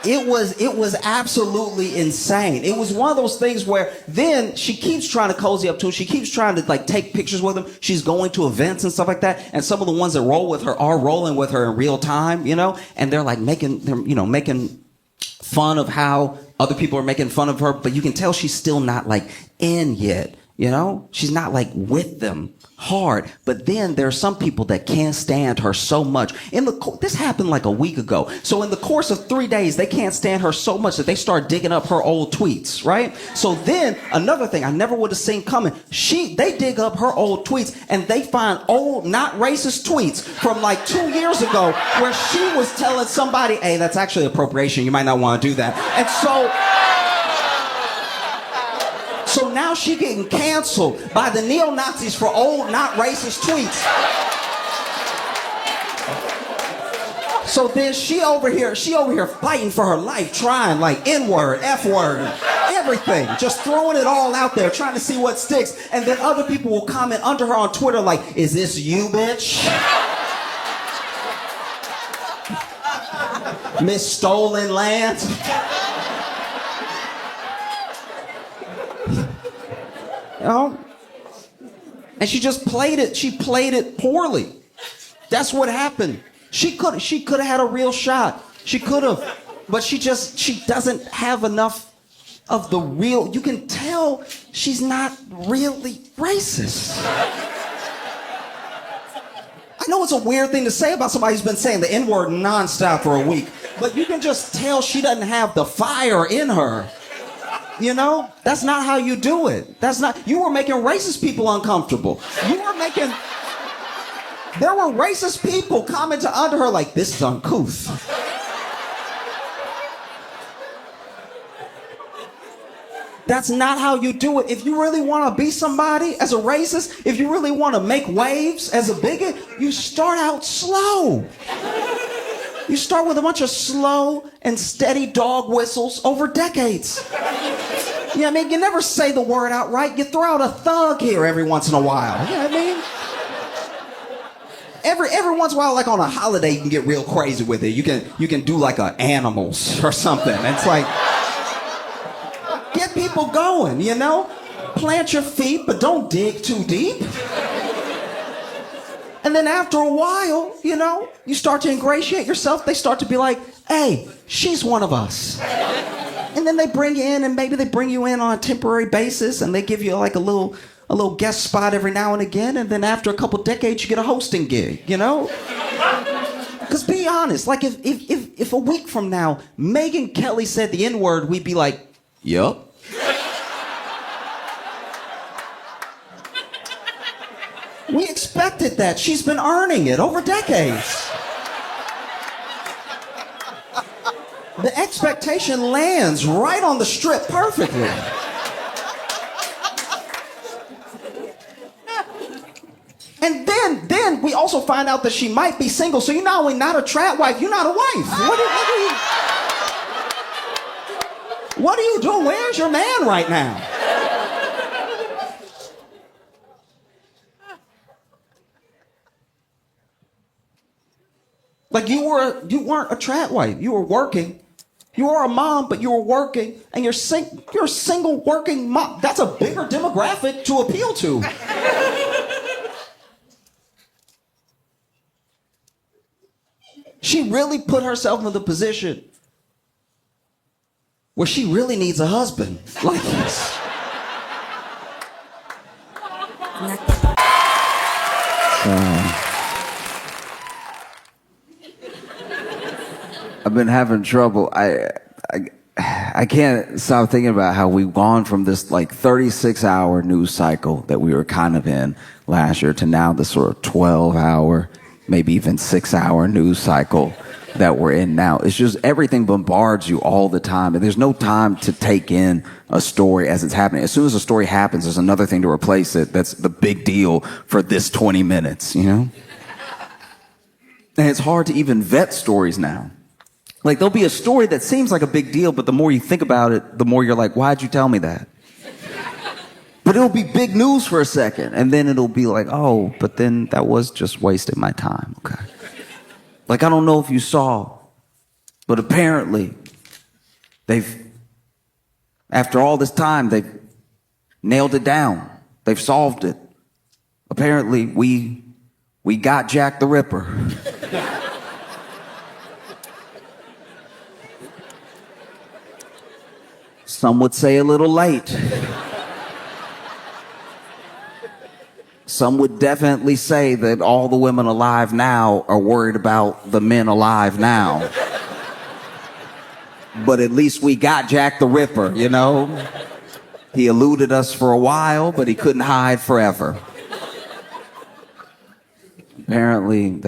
Speaker 2: It was absolutely insane. It was one of those things where then she keeps trying to cozy up to him. She keeps trying to like take pictures with him. She's going to events and stuff like that. And some of the ones that roll with her are rolling with her in real time, and they're like making fun of how other people are making fun of her. But you can tell she's still not like in yet, She's not like with them hard. But then there are some people that can't stand her so much. This happened like a week ago. So in the course of 3 days, they can't stand her so much that they start digging up her old tweets, right? So then another thing I never would have seen coming, they dig up her old tweets and they find old, not racist tweets from like 2 years ago where she was telling somebody, hey, that's actually appropriation. You might not want to do that. And so now she getting canceled by the neo-Nazis for old, not racist tweets. So then she over here fighting for her life, trying like N-word, F-word, everything, just throwing it all out there, trying to see what sticks. And then other people will comment under her on Twitter like, is this you, bitch? Miss Stolen Land? And she just played it. She played it poorly. That's what happened. She could have had a real shot. She could have, but she doesn't have enough of the real. You can tell she's not really racist. I know it's a weird thing to say about somebody who's been saying the N-word nonstop for a week, but you can just tell she doesn't have the fire in her. You know? That's not how you do it. You were making racist people uncomfortable. There were racist people commenting under her like, this is uncouth. That's not how you do it. If you really want to be somebody as a racist, if you really want to make waves as a bigot, you start out slow. You start with a bunch of slow and steady dog whistles over decades. You know what I mean? You never say the word outright. You throw out a thug here every once in a while. You know what I mean? Every once in a while, like on a holiday, you can get real crazy with it. You can do like a animals or something. It's like, get people going, you know? Plant your feet, but don't dig too deep. And then after a while, you know, you start to ingratiate yourself. They start to be like, hey, she's one of us. And then they bring you in, and maybe they bring you in on a temporary basis, and they give you like a little guest spot every now and again. And then after a couple decades, you get a hosting gig, you know? Because be honest, like if a week from now, Megyn Kelly said the N-word, we'd be like, yup. We expected that. She's been earning it over decades. The expectation lands right on the strip perfectly. And then we also find out that she might be single, so you're not only not a trap wife, you're not a wife. What are you doing? Where's your man right now? Like you weren't a trap wife. You were working. You were a mom, but you were working, and you're a single working mom. That's a bigger demographic to appeal to. She really put herself in the position where she really needs a husband like this.
Speaker 1: I've been having trouble. I can't stop thinking about how we've gone from this like 36-hour news cycle that we were kind of in last year to now this sort of 12-hour, maybe even 6-hour news cycle that we're in now. It's just everything bombards you all the time, and there's no time to take in a story as it's happening. As soon as a story happens, there's another thing to replace it that's the big deal for this 20 minutes, you know? And it's hard to even vet stories now. Like, there'll be a story that seems like a big deal, but the more you think about it, the more you're like, why'd you tell me that? But it'll be big news for a second, and then it'll be like, oh, but then that was just wasting my time, okay? Like, I don't know if you saw, but apparently after all this time, they've nailed it down. They've solved it. Apparently, we got Jack the Ripper. Some would say a little late. Some would definitely say that all the women alive now are worried about the men alive now. But at least we got Jack the Ripper, you know? He eluded us for a while, but he couldn't hide forever. Apparently,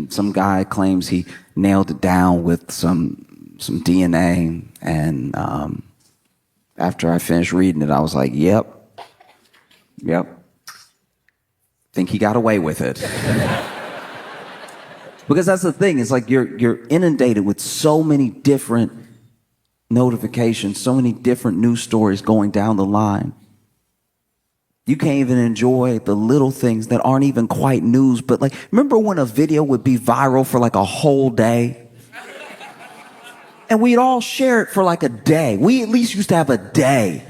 Speaker 1: some guy claims he nailed it down with some DNA, and after I finished reading it, I was like, yep. Think he got away with it. Because that's the thing, it's like you're inundated with so many different notifications, so many different news stories going down the line. You can't even enjoy the little things that aren't even quite news, but like, remember when a video would be viral for like a whole day? And we'd all share it for like a day. We at least used to have a day.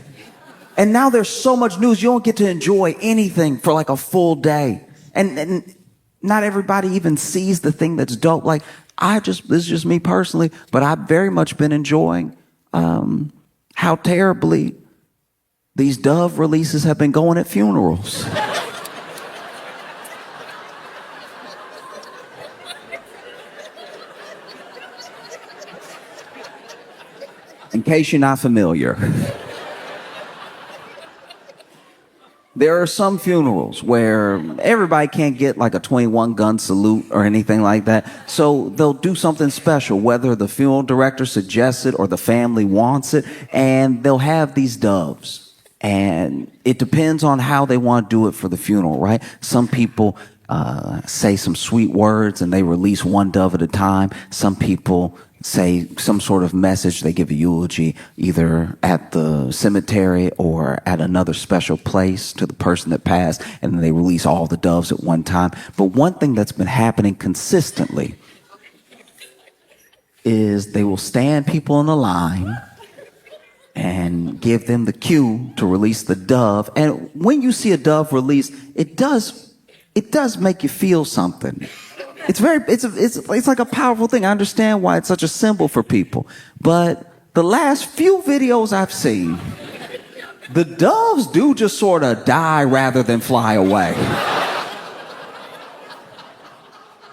Speaker 1: And now there's so much news, you don't get to enjoy anything for like a full day. And not everybody even sees the thing that's dope. Like, this is just me personally, but I've very much been enjoying how terribly these Dove releases have been going at funerals.
Speaker 2: In case you're not familiar, there are some funerals where everybody can't get like a 21 gun salute or anything like that. So they'll do something special, whether the funeral director suggests it or the family wants it, and they'll have these doves. And it depends on how they want to do it for the funeral, right? Some people say some sweet words and they release one dove at a time. Some people say some sort of message. They give a eulogy either at the cemetery or at another special place to the person that passed, and then they release all the doves at one time. But one thing that's been happening consistently is they will stand people in a line and give them the cue to release the dove. And when you see a dove released, it does make you feel something. It's like a powerful thing. I understand why it's such a symbol for people. But the last few videos I've seen, the doves do just sort of die rather than fly away.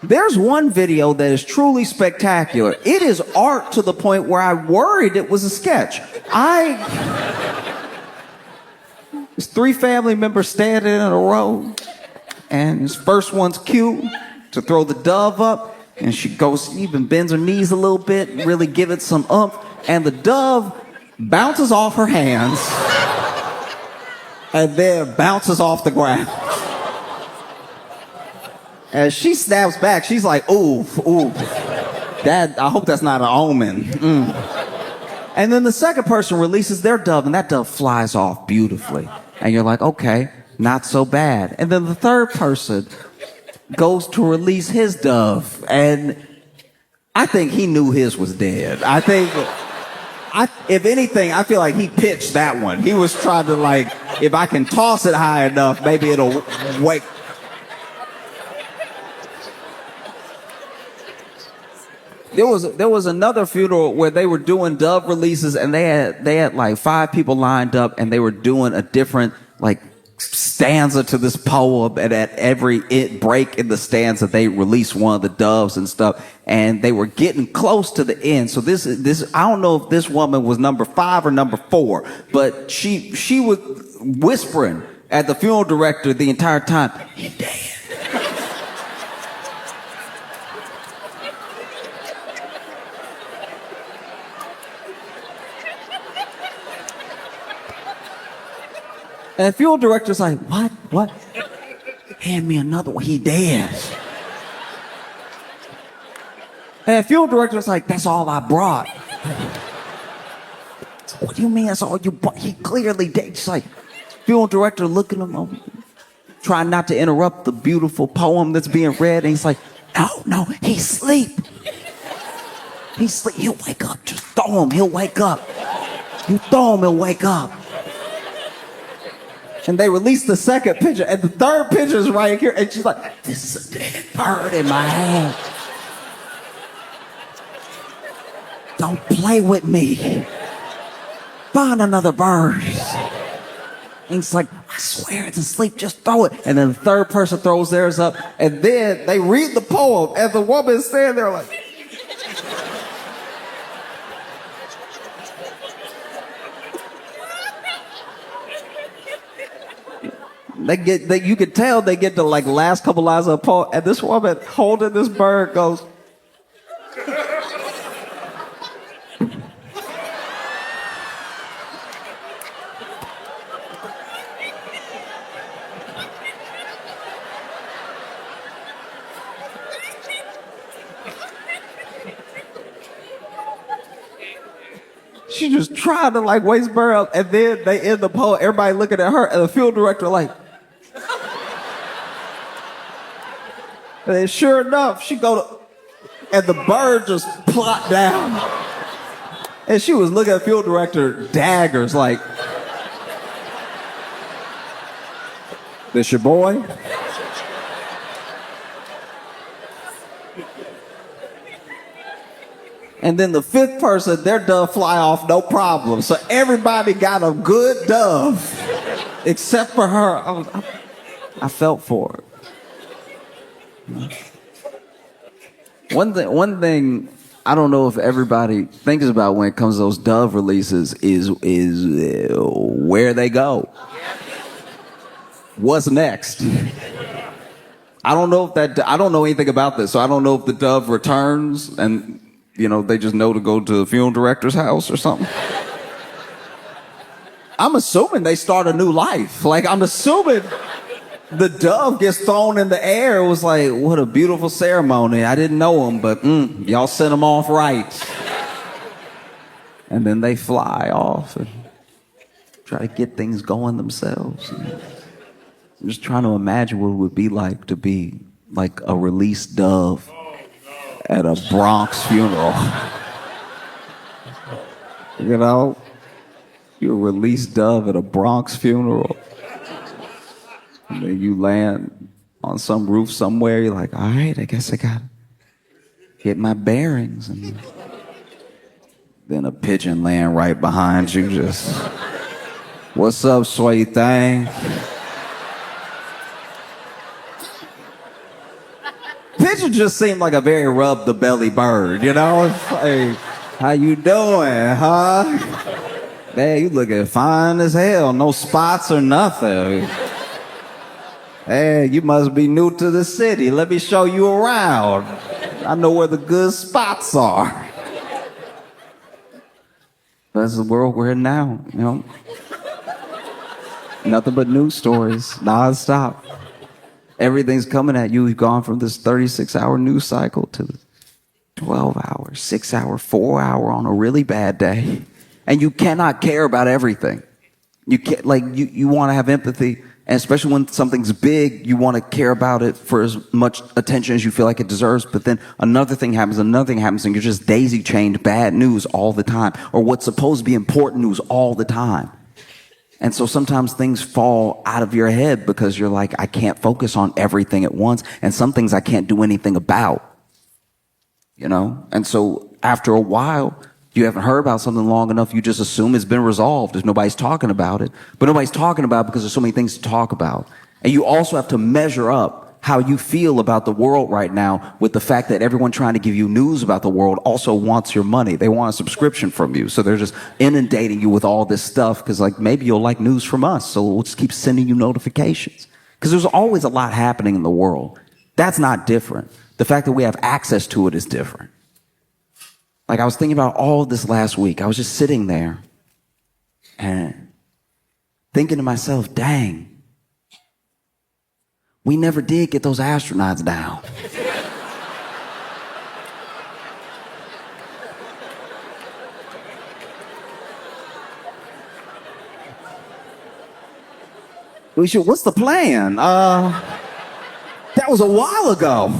Speaker 2: There's one video that is truly spectacular. It is art to the point where I worried it was a sketch. There's 3 family members standing in a row, and this first one's cute to throw the dove up, and she goes, even bends her knees a little bit, really give it some oomph, and the dove bounces off her hands and then bounces off the ground. As she snaps back, she's like, ooh, I hope that's not an omen. And then the second person releases their dove, and that dove flies off beautifully. And you're like, okay, not so bad. And then the third person goes to release his dove, and I think he knew his was dead. If anything, I feel like he pitched that one. He was trying to, like, if I can toss it high enough, maybe it'll wake. There was another funeral where they were doing dove releases, and they had like 5 people lined up, and they were doing a different like stanza to this poem, and at every break in the stanza they released one of the doves and stuff, and they were getting close to the end. So this I don't know if this woman was number 5 or number 4, but she was whispering at the funeral director the entire time, "He dead." And the funeral director's like, what? Hand me another one. He dead. And the funeral director's like, that's all I brought. What do you mean that's all you brought? He clearly dead. She's like, funeral director looking at him, trying not to interrupt the beautiful poem that's being read. And he's like, no, he's asleep. He's asleep. He'll wake up. Just throw him. He'll wake up. You throw him, he'll wake up. And they released the second picture, and the third picture is right here, and she's like, this is a dead bird in my hand. Don't play with me. Find another bird. And he's like, I swear it's asleep, just throw it. And then the third person throws theirs up, and then they read the poem, and the woman is standing there like, you could tell they get to like last couple lines of the poem, and this woman holding this bird goes, she just tried to like waste bird up, and then they end the poem, everybody looking at her, and the field director like, and then sure enough, she go to, and the bird just plopped down. And she was looking at the field director daggers like, this your boy? And then the fifth person, their dove fly off no problem. So everybody got a good dove, except for her. I felt for her. One thing I don't know if everybody thinks about when it comes to those Dove releases is where they go. What's next? I don't know I don't know anything about this, so I don't know if the Dove returns and, they just know to go to the funeral director's house or something. I'm assuming they start a new life. Like, I'm assuming the dove gets thrown in the air. It was like, what a beautiful ceremony. I didn't know them, but y'all sent them off right. And then they fly off and try to get things going themselves. I'm just trying to imagine what it would be like to be like a released dove at a Bronx funeral. You're a released dove at a Bronx funeral. And then you land on some roof somewhere. You're like, all right, I guess I got to get my bearings. And then a pigeon land right behind you. Just, what's up, sweet thing? Pigeon just seemed like a very rub the belly bird, It's like, how you doing, huh? Hey, you looking fine as hell. No spots or nothing. Hey, you must be new to the city. Let me show you around. I know where the good spots are. That's the world we're in now, Nothing but news stories, nonstop. Everything's coming at you. We've gone from this 36-hour news cycle to 12-hour, 6-hour, 4-hour on a really bad day. And you cannot care about everything. You can't, you want to have empathy, and especially when something's big, you want to care about it for as much attention as you feel like it deserves. But then another thing happens, and you're just daisy-chained bad news all the time, or what's supposed to be important news all the time. And so sometimes things fall out of your head because you're like, I can't focus on everything at once, and some things I can't do anything about. And so after a while, you haven't heard about something long enough, you just assume it's been resolved if nobody's talking about it. But nobody's talking about it because there's so many things to talk about. And you also have to measure up how you feel about the world right now with the fact that everyone trying to give you news about the world also wants your money. They want a subscription from you. So they're just inundating you with all this stuff because, maybe you'll like news from us. So we'll just keep sending you notifications. Because there's always a lot happening in the world. That's not different. The fact that we have access to it is different. I was thinking about all of this last week. I was just sitting there and thinking to myself, dang, we never did get those astronauts down. What's the plan? That was a while ago.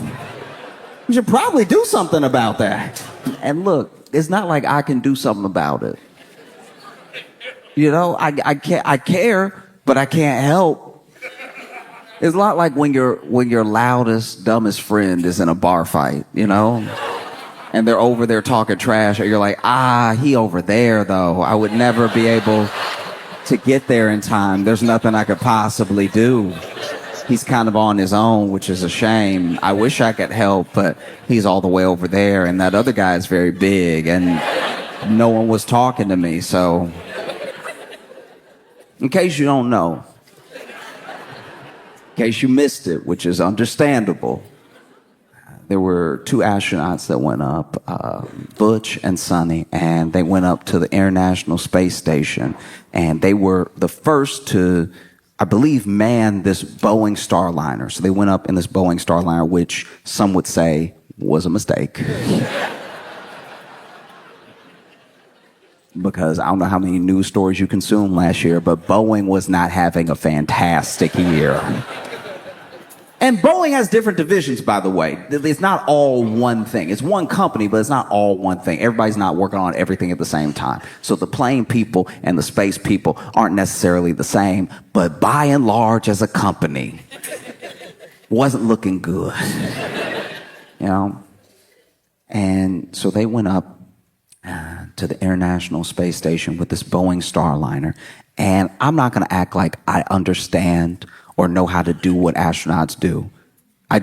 Speaker 2: We should probably do something about that. And look, it's not like I can do something about it. I care, but I can't help. It's not like when your loudest, dumbest friend is in a bar fight, and they're over there talking trash, or you're like, he over there though. I would never be able to get there in time. There's nothing I could possibly do. He's kind of on his own, which is a shame. I wish I could help, but he's all the way over there, and that other guy is very big, and no one was talking to me. So, in case you don't know, in case you missed it, which is understandable, there were 2 astronauts that went up, Butch and Sonny, and they went up to the International Space Station, and they were the first to, I believe, man this Boeing Starliner. So they went up in this Boeing Starliner, which some would say was a mistake. Because I don't know how many news stories you consumed last year, but Boeing was not having a fantastic year. And Boeing has different divisions, by the way. It's not all one thing. It's one company, but it's not all one thing. Everybody's not working on everything at the same time. So the plane people and the space people aren't necessarily the same, but by and large, as a company, wasn't looking good. And so they went up to the International Space Station with this Boeing Starliner. And I'm not going to act like I understand or know how to do what astronauts do. I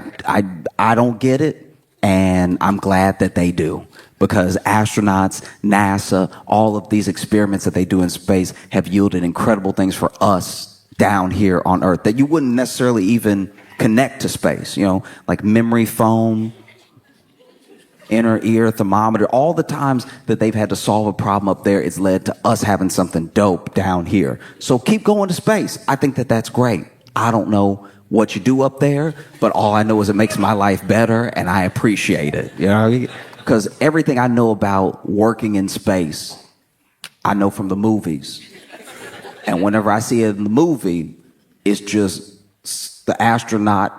Speaker 2: don't get it, and I'm glad that they do. because astronauts, NASA, all of these experiments that they do in space have yielded incredible things for us down here on Earth that you wouldn't necessarily even connect to space, you know, like memory foam, inner ear thermometer. All the times that they've had to solve a problem up there, it's led to us having something dope down here. So keep going to space. I think that that's great. I don't know what you do up there, but all I know is it makes my life better and I appreciate it. You know, because everything I know about working in space, I know from the movies. And whenever I see it in the movie, it's just the astronaut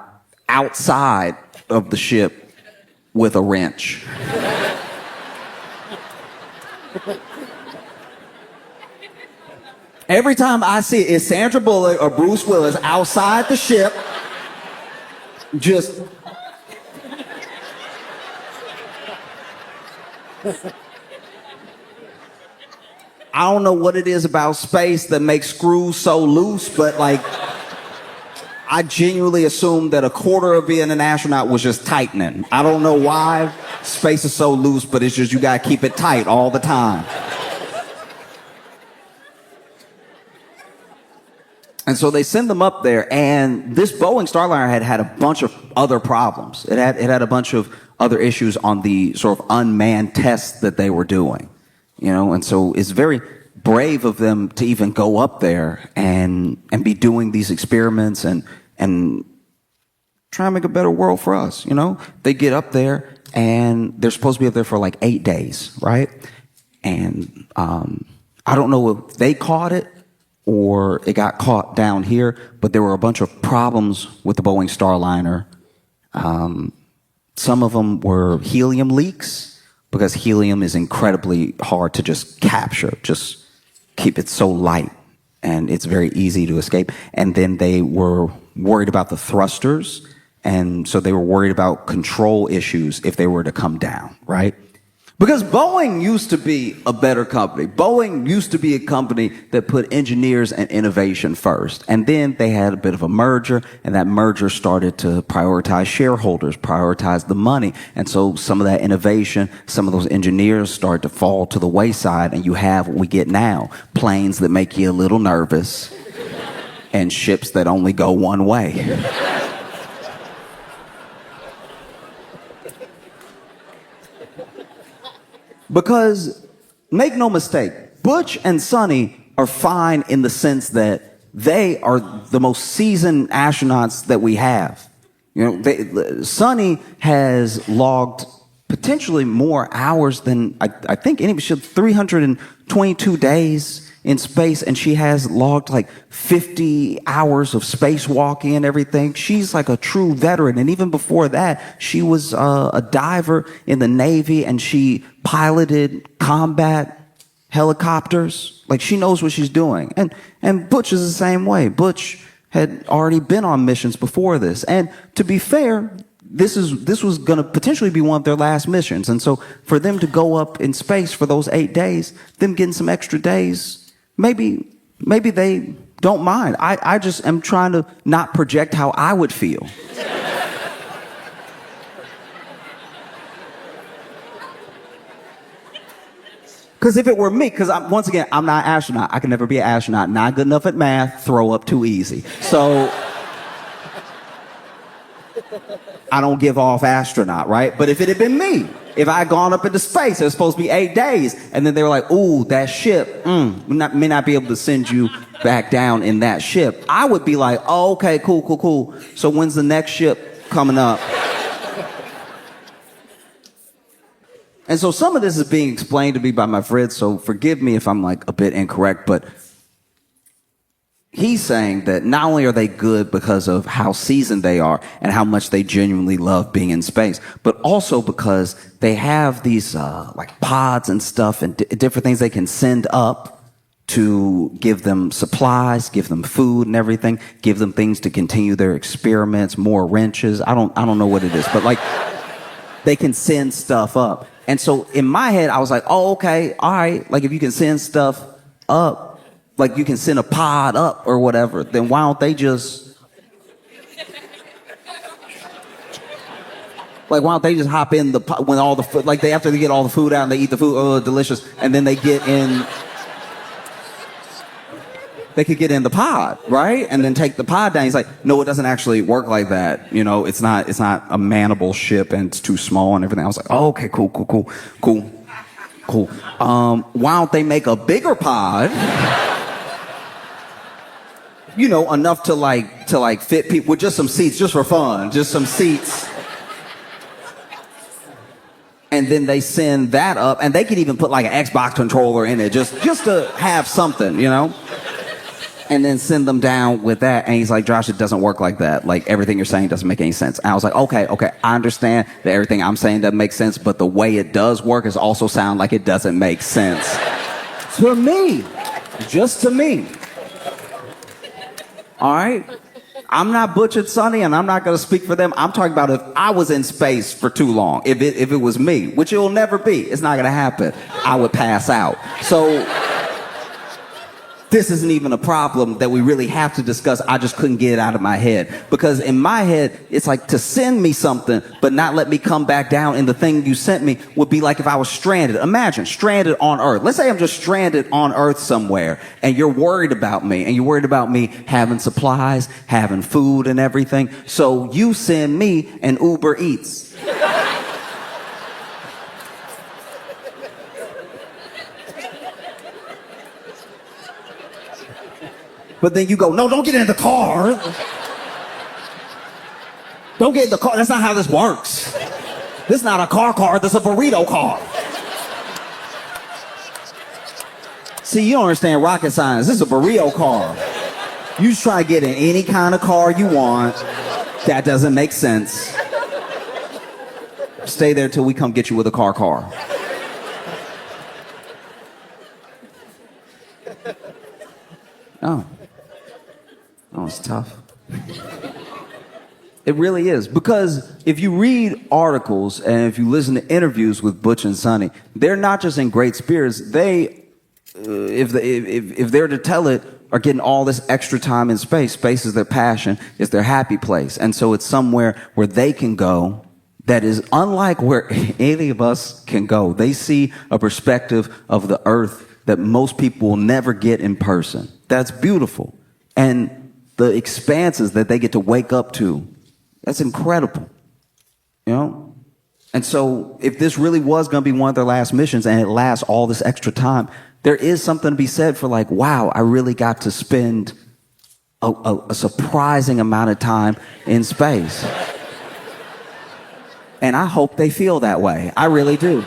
Speaker 2: outside of the ship with a wrench. Every time I see it, it's Sandra Bullock or Bruce Willis outside the ship, just... I don't know what it is about space that makes screws so loose, but like, I genuinely assumed that a quarter of being an astronaut was just tightening. I don't know why space is so loose, but it's just you gotta keep it tight all the time. And so they send them up there, and this Boeing Starliner had a bunch of other problems. It had a bunch of other issues on the sort of unmanned tests that they were doing. You know, and so it's very brave of them to even go up there and be doing these experiments and try and make a better world for us, you know? They get up there and they're supposed to be up there for like 8 days, right? And I don't know if they caught it or it got caught down here, but there were a bunch of problems with the Boeing Starliner. Some of them were helium leaks, because helium is incredibly hard to just capture, just keep it so light, and it's very easy to escape. And then they were worried about the thrusters, and so they were worried about control issues if they were to come down, right? Because Boeing used to be a better company. Boeing used to be a company that put engineers and innovation first. And then they had a bit of a merger, and that merger started to prioritize shareholders, prioritize the money. And so some of that innovation, some of those engineers started to fall to the wayside, and you have what we get now, planes that make you a little nervous and ships that only go one way. Because, make no mistake, Butch and Sonny are fine in the sense that they are the most seasoned astronauts that we have. You know, Sonny has logged potentially more hours than I think any. She had 322 days in space, and she has logged like 50 hours of spacewalking and everything. She's like a true veteran. And even before that, she was a diver in the Navy, and she piloted combat helicopters. Like, she knows what she's doing. And Butch is the same way. Butch had already been on missions before this. And to be fair, this was going to potentially be one of their last missions. And so for them to go up in space for those 8 days, them getting some extra days, maybe they don't mind. I just am trying to not project how I would feel. Because if it were me, because once again, I'm not an astronaut. I can never be an astronaut. Not good enough at math, throw up too easy. So I don't give off astronaut, right? But if it had been me, if I had gone up into space, it was supposed to be 8 days, and then they were like, ooh, that ship, may not be able to send you back down in that ship. I would be like, oh, okay, cool. So when's the next ship coming up? And so some of this is being explained to me by my friend, so forgive me if I'm like a bit incorrect, but he's saying that not only are they good because of how seasoned they are and how much they genuinely love being in space, but also because they have these like pods and stuff and different things they can send up to give them supplies, give them food and everything, give them things to continue their experiments, more wrenches. I don't know what it is, but like they can send stuff up. And so in my head, I was like, oh, okay, all right. Like if you can send stuff up, like you can send a pod up or whatever, then why don't they just Like, why don't they just hop in the pod when all the food, like after they get all the food out and they eat the food, oh, delicious, and then they get in. They could get in the pod, right? And then take the pod down. He's like, no, it doesn't actually work like that. You know, it's not a manable ship and it's too small and everything. I was like, oh, okay, cool. Why don't they make a bigger pod? You know, enough to fit people with just some seats, just for fun, just some seats. And then they send that up, and they could even put like an Xbox controller in it, just to have something, you know? And then send them down with that. And he's like, Josh, it doesn't work like that. Like, everything you're saying doesn't make any sense. And I was like, okay, I understand that everything I'm saying doesn't make sense, but the way it does work is also sound like it doesn't make sense. To me. Just to me. All right? I'm not Butch and Sonny, and I'm not going to speak for them. I'm talking about if I was in space for too long, if it was me, which it will never be. It's not going to happen. I would pass out. So this isn't even a problem that we really have to discuss. I just couldn't get it out of my head. Because in my head, it's like to send me something, but not let me come back down in the thing you sent me would be like if I was stranded. Imagine, stranded on Earth. Let's say I'm just stranded on Earth somewhere, and you're worried about me, and you're worried about me having supplies, having food and everything. So you send me an Uber Eats. But then you go, no, don't get in the car. Don't get in the car. That's not how this works. This is not a car. This is a burrito car. See, you don't understand rocket science. This is a burrito car. You just try to get in any kind of car you want. That doesn't make sense. Stay there till we come get you with a car. Oh, it's tough. It really is. Because if you read articles and if you listen to interviews with Butch and Sonny, they're not just in great spirits. They, if they're to tell it, are getting all this extra time in space. Space is their passion. It's their happy place. And so it's somewhere where they can go that is unlike where any of us can go. They see a perspective of the earth that most people will never get in person. That's beautiful. And the expanses that they get to wake up to, that's incredible, you know? And so if this really was going to be one of their last missions and it lasts all this extra time, there is something to be said for like, wow, I really got to spend a surprising amount of time in space. And I hope they feel that way. I really do.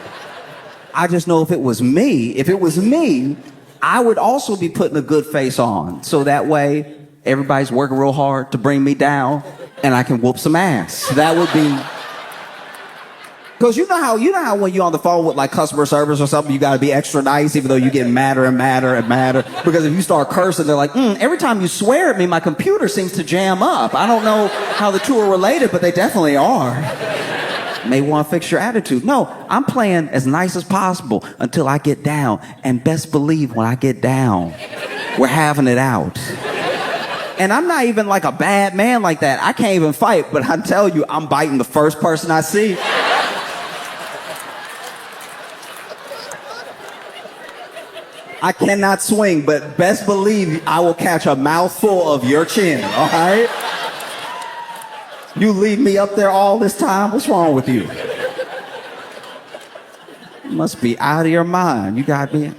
Speaker 2: I just know if it was me, I would also be putting a good face on. So that way, everybody's working real hard to bring me down, and I can whoop some ass. That would be... Because you know how when you're on the phone with like customer service or something, you got to be extra nice, even though you get madder and madder and madder. Because if you start cursing, they're like, every time you swear at me, my computer seems to jam up. I don't know how the two are related, but they definitely are. May want to fix your attitude. No, I'm playing as nice as possible until I get down. And best believe when I get down, we're having it out. And I'm not even like a bad man like that. I can't even fight, but I tell you, I'm biting the first person I see. I cannot swing, but best believe I will catch a mouthful of your chin, all right? You leave me up there all this time? What's wrong with you? You must be out of your mind. You got me.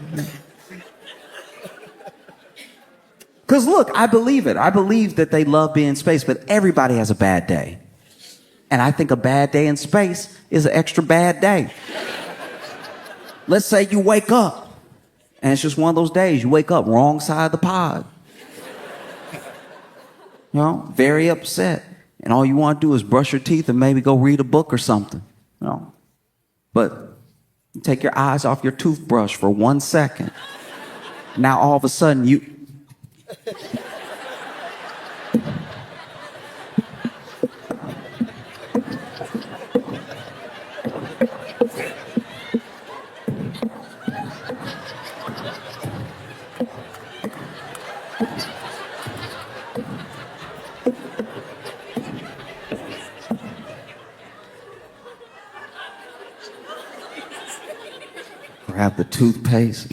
Speaker 2: Because look, I believe it. I believe that they love being in space, but everybody has a bad day. And I think a bad day in space is an extra bad day. Let's say you wake up, and it's just one of those days. You wake up wrong side of the pod. You know, very upset. And all you want to do is brush your teeth and maybe go read a book or something. You know? But you take your eyes off your toothbrush for 1 second. Now all of a sudden you... grab the toothpaste.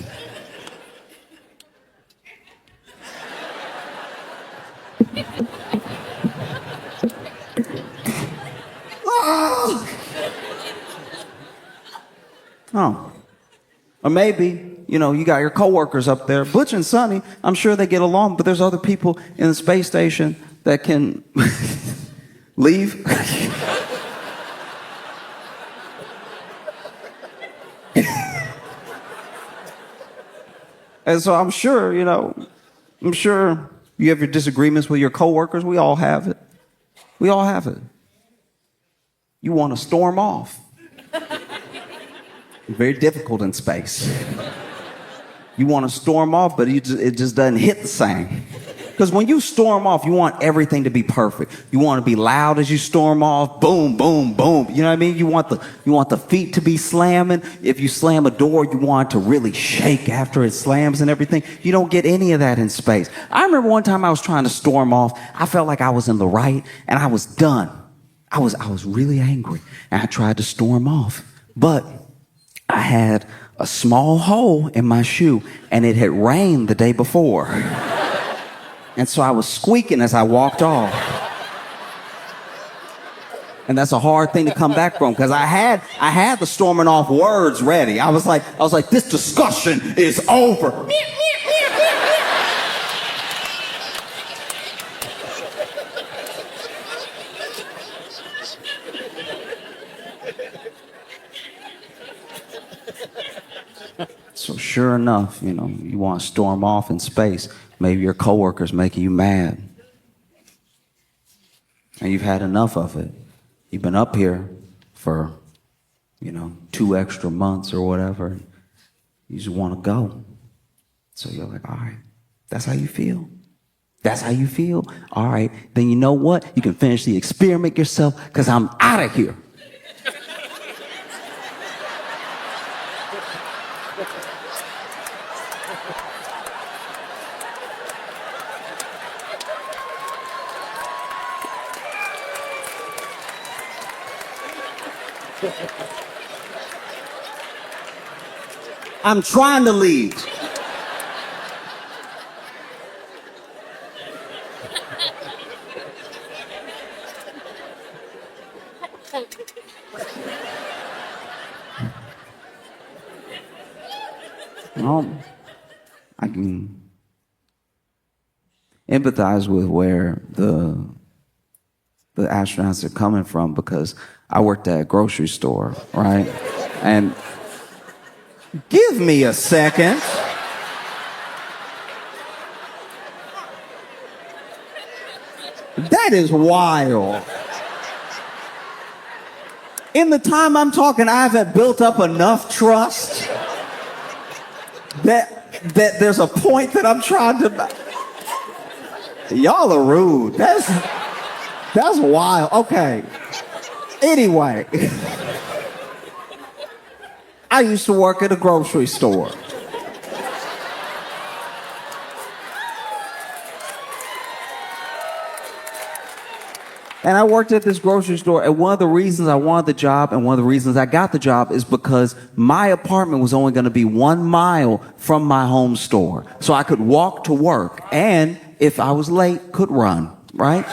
Speaker 2: Oh. Or maybe, you got your coworkers up there. Butch and Sonny, I'm sure they get along, but there's other people in the space station that can leave. And so I'm sure you have your disagreements with your coworkers. We all have it. We all have it. You want to storm off. Very difficult in space. You want to storm off, but it just doesn't hit the same. Because when you storm off, you want everything to be perfect. You want to be loud as you storm off. Boom, boom, boom. You know what I mean? You want the feet to be slamming. If you slam a door, you want it to really shake after it slams and everything. You don't get any of that in space. I remember one time I was trying to storm off. I felt like I was in the right, and I was done. I was really angry, and I tried to storm off. But I had a small hole in my shoe, and it had rained the day before. And so I was squeaking as I walked off. And that's a hard thing to come back from, because I had the storming off words ready. I was like, this discussion is over. So sure enough, you want to storm off in space. Maybe your coworker's making you mad. And you've had enough of it. You've been up here for, 2 extra months or whatever. You just want to go. So you're like, all right, that's how you feel. That's how you feel? All right, then you know what? You can finish the experiment yourself, because I'm out of here. I'm trying to leave. I can empathize with where the astronauts are coming from, because I worked at a grocery store, right? And give me a second. That is wild. In the time I'm talking, I haven't built up enough trust that there's a point that I'm trying to... Y'all are rude. That's wild. Okay. Anyway. I used to work at a grocery store. And I worked at this grocery store, and one of the reasons I wanted the job and one of the reasons I got the job is because my apartment was only going to be 1 mile from my home store. So I could walk to work, and if I was late, could run, right?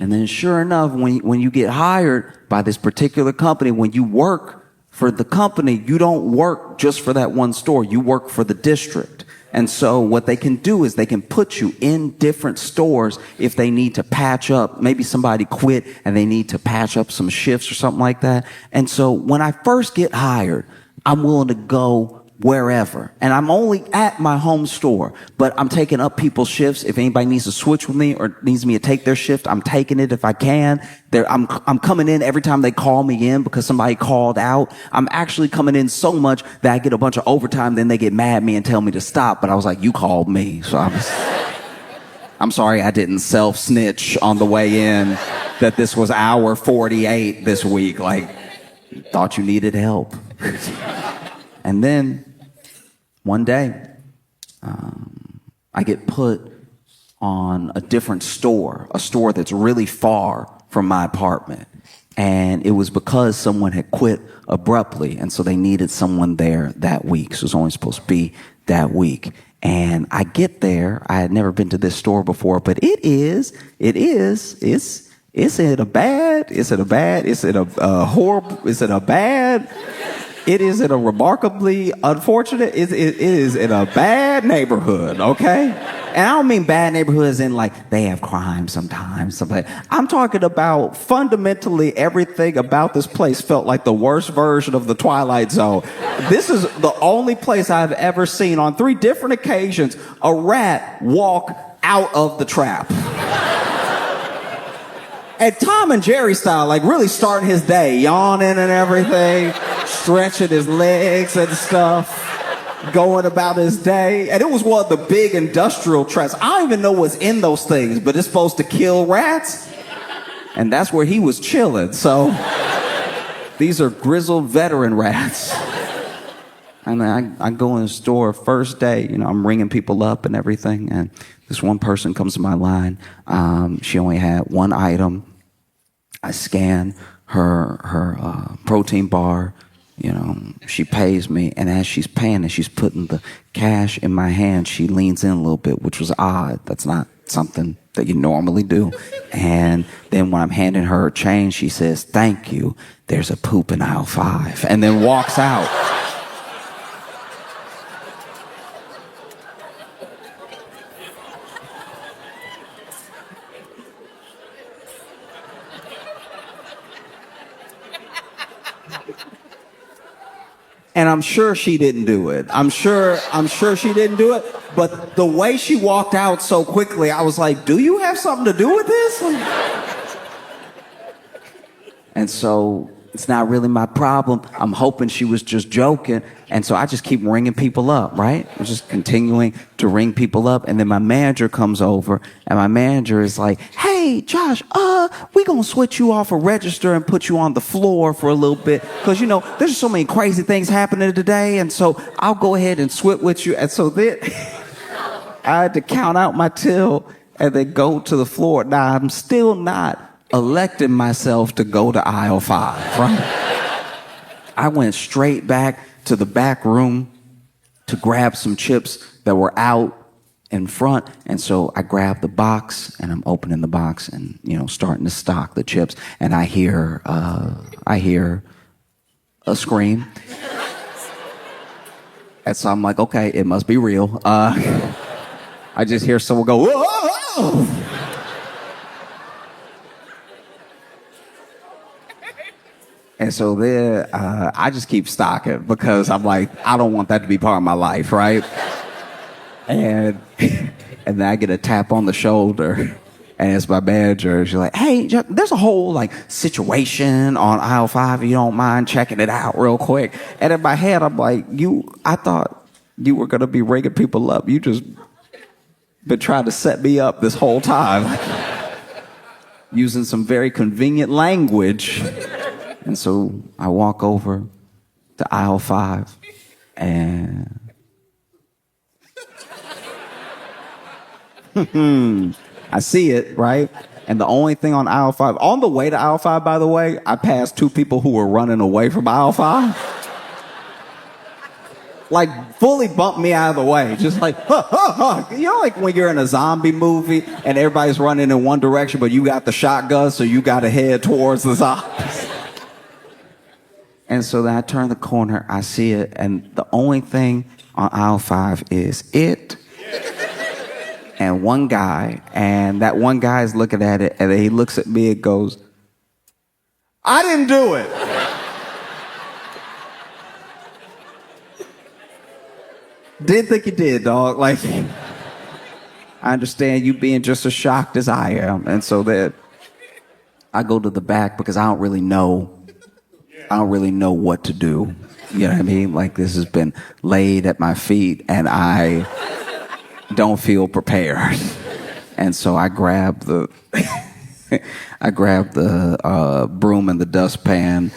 Speaker 2: And then sure enough, when you get hired by this particular company, when you work for the company, you don't work just for that one store. You work for the district. And so what they can do is they can put you in different stores if they need to patch up. Maybe somebody quit and they need to patch up some shifts or something like that. And so when I first get hired, I'm willing to go wherever. And I'm only at my home store, but I'm taking up people's shifts. If anybody needs to switch with me or needs me to take their shift, I'm taking it if I can. I'm coming in every time they call me in because somebody called out. I'm actually coming in so much that I get a bunch of overtime. Then they get mad at me and tell me to stop. But I was like, you called me. So I'm sorry I didn't self-snitch on the way in that this was hour 48 this week. Like, thought you needed help. And then one day, I get put on a different store, a store that's really far from my apartment. And it was because someone had quit abruptly, and so they needed someone there that week. So it was only supposed to be that week. And I get there. I had never been to this store before, but it's in a remarkably unfortunate, it is in a bad neighborhood, okay? And I don't mean bad neighborhoods in like they have crime sometimes. I'm talking about fundamentally everything about this place felt like the worst version of the Twilight Zone. This is the only place I've ever seen on 3 different occasions a rat walk out of the trap. And Tom and Jerry style, like really starting his day, yawning and everything, stretching his legs and stuff, going about his day. And it was one of the big industrial traps. I don't even know what's in those things, but it's supposed to kill rats. And that's where he was chilling. So these are grizzled veteran rats. And I go in the store first day, I'm ringing people up and everything. And this one person comes to my line. She only had one item. I scan her protein bar. She pays me, and as she's paying and she's putting the cash in my hand, she leans in a little bit, which was odd. That's not something that you normally do. And then when I'm handing her change, she says, "Thank you. There's a poop in aisle 5," and then walks out. And I'm sure she didn't do it. I'm sure she didn't do it. But the way she walked out so quickly, I was like, do you have something to do with this? And so it's not really my problem. I'm hoping she was just joking. And so I just keep ringing people up, right? I'm just continuing to ring people up. And then my manager comes over, and my manager is like, "Hey, Josh, we gonna switch you off a register and put you on the floor for a little bit. Because, there's so many crazy things happening today. And so I'll go ahead and switch with you." And so then I had to count out my till and then go to the floor. Now, I'm still not electing myself to go to aisle 5, right? I went straight back to the back room to grab some chips that were out in front. And so I grabbed the box, and I'm opening the box and, starting to stock the chips. And I hear a scream. And so I'm like, okay, it must be real. I just hear someone go, "Whoa, whoa, whoa." And so then I just keep stocking because I'm like, I don't want that to be part of my life, right? And then I get a tap on the shoulder, and it's my manager. She's like, "Hey, there's a whole situation on aisle 5. If you don't mind checking it out real quick." And in my head, I'm like, I thought you were gonna be ringing people up. You just been trying to set me up this whole time, using some very convenient language. And so I walk over to aisle 5, and I see it, right? And the only thing on aisle 5, on the way to aisle 5, by the way, I passed 2 people who were running away from aisle 5. Fully bumped me out of the way. Just like, huh, huh, huh. Like when you're in a zombie movie and everybody's running in one direction, but you got the shotgun, so you got to head towards the zombies. And so then I turn the corner, I see it, and the only thing on aisle 5 is it and one guy. And that one guy is looking at it, and then he looks at me and goes, "I didn't do it." Didn't think you did, dog. I understand you being just as shocked as I am. And so then I go to the back because I don't really know what to do. You know what I mean? This has been laid at my feet, and I don't feel prepared. And so I grab the broom and the dustpan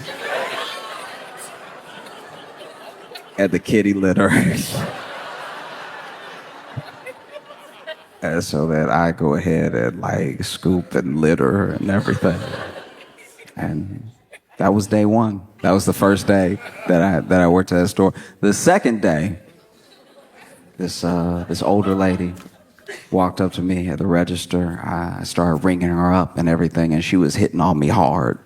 Speaker 2: and the kitty litter. And so that I go ahead and scoop and litter and everything. And that was day one. That was the first day that I worked at that store. The second day, this older lady walked up to me at the register. I started ringing her up and everything, and she was hitting on me hard.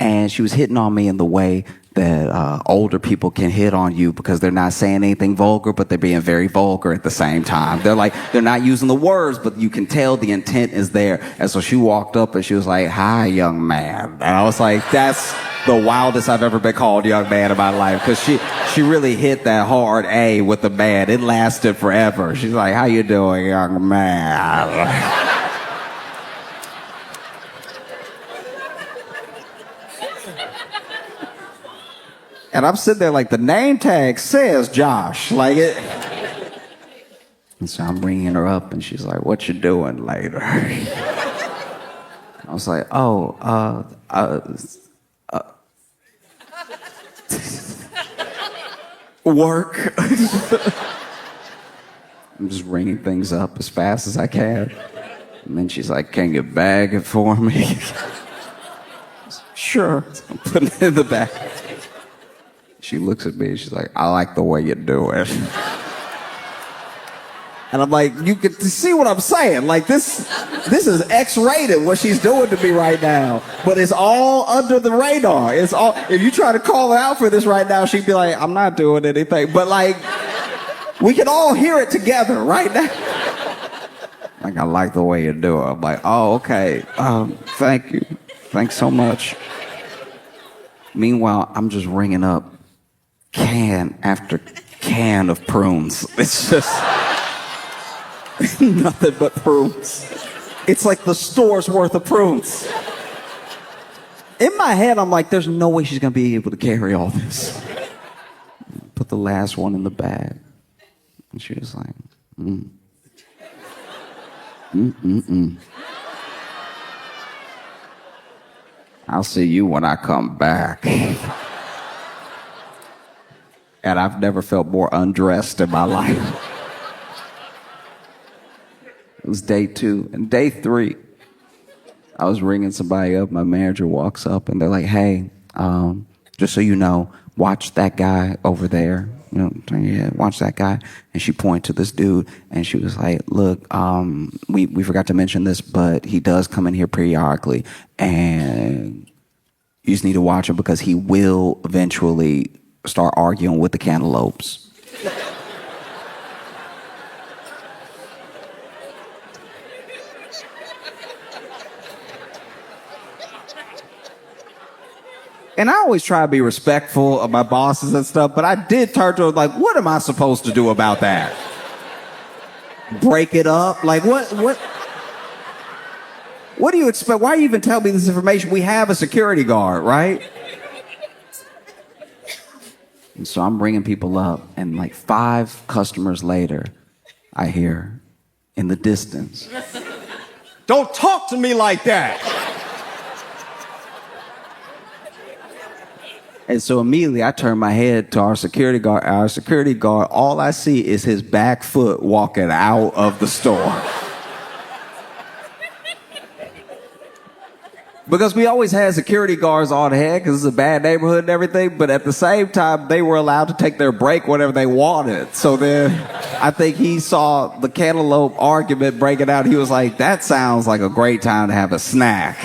Speaker 2: And she was hitting on me in the way that older people can hit on you because they're not saying anything vulgar, but they're being very vulgar at the same time. They're not using the words, but you can tell the intent is there. And so she walked up and she was like, "Hi, young man." And I was like, that's the wildest I've ever been called young man in my life, because she really hit that hard A with the man. It lasted forever. She's like, "How you doing, young man?" And I'm sitting there like, the name tag says Josh. Like it. And so I'm ringing her up and she's like, "What you doing later?" I was like, work. I'm just ringing things up as fast as I can. And then she's like, "Can you bag it for me?" Sure. I'm putting it in the bag. She looks at me and she's like, "I like the way you do it." And I'm like, you can see what I'm saying. Like this is X-rated what she's doing to me right now. But it's all under the radar. It's all, if you try to call her out for this right now, she'd be like, "I'm not doing anything." But like, we can all hear it together right now. Like, "I like the way you do it." I'm like, "Oh, okay. Thank you. Thanks so much." Meanwhile, I'm just ringing up can after can of prunes. It's just nothing but prunes. It's like the store's worth of prunes. In my head, I'm like, there's no way she's gonna be able to carry all this. Put the last one in the bag. And she was like, "I'll see you when I come back." And I've never felt more undressed in my life. It was day 2. And day 3, I was ringing somebody up. My manager walks up and they're like, "Hey, just so you know, watch that guy over there. You know, turn your head, watch that guy." And she pointed to this dude and she was like, "Look, we forgot to mention this, but he does come in here periodically, and you just need to watch him because he will eventually start arguing with the cantaloupes." And I always try to be respectful of my bosses and stuff, but I did turn to her like, what am I supposed to do about that? Break it up? Like, what do you expect? Why you even tell me this information? We have a security guard, right? And so I'm bringing people up, and like 5 customers later, I hear in the distance,
Speaker 3: "Don't talk to me like that."
Speaker 2: And so immediately I turn my head to our security guard. Our security guard, all I see is his back foot walking out of the store. Because we always had security guards on hand because it's a bad neighborhood and everything, but at the same time, they were allowed to take their break whenever they wanted. So then I think he saw the cantaloupe argument breaking out. He was like, "That sounds like a great time to have a snack.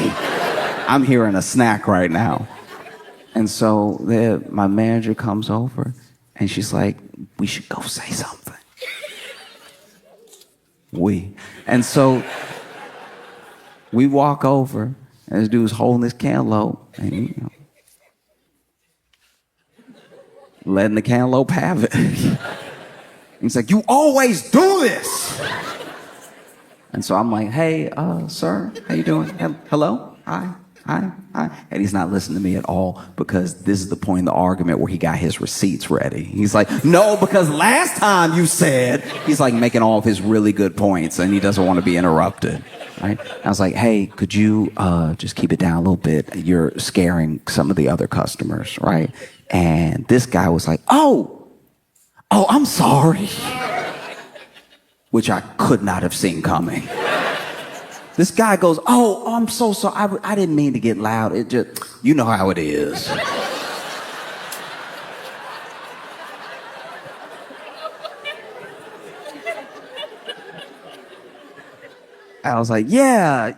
Speaker 2: I'm hearing a snack right now." And so then my manager comes over and she's like, "We should go say something." And so we walk over. And this dude's holding this cantaloupe and, you know, letting the cantaloupe have it. He's like, "You always do this." And so I'm like, "Hey, sir, how you doing? Hello? Hi. And he's not listening to me at all because this is the point in the argument where he got his receipts ready. He's like, "No, because last time you said," he's like making all of his really good points and he doesn't want to be interrupted. Right? I was like, "Hey, could you just keep it down a little bit? You're scaring some of the other customers," right? And this guy was like, oh, I'm sorry. Which I could not have seen coming. This guy goes, oh, I'm so sorry. I didn't mean to get loud. It just, you know how it is. I was like, yeah,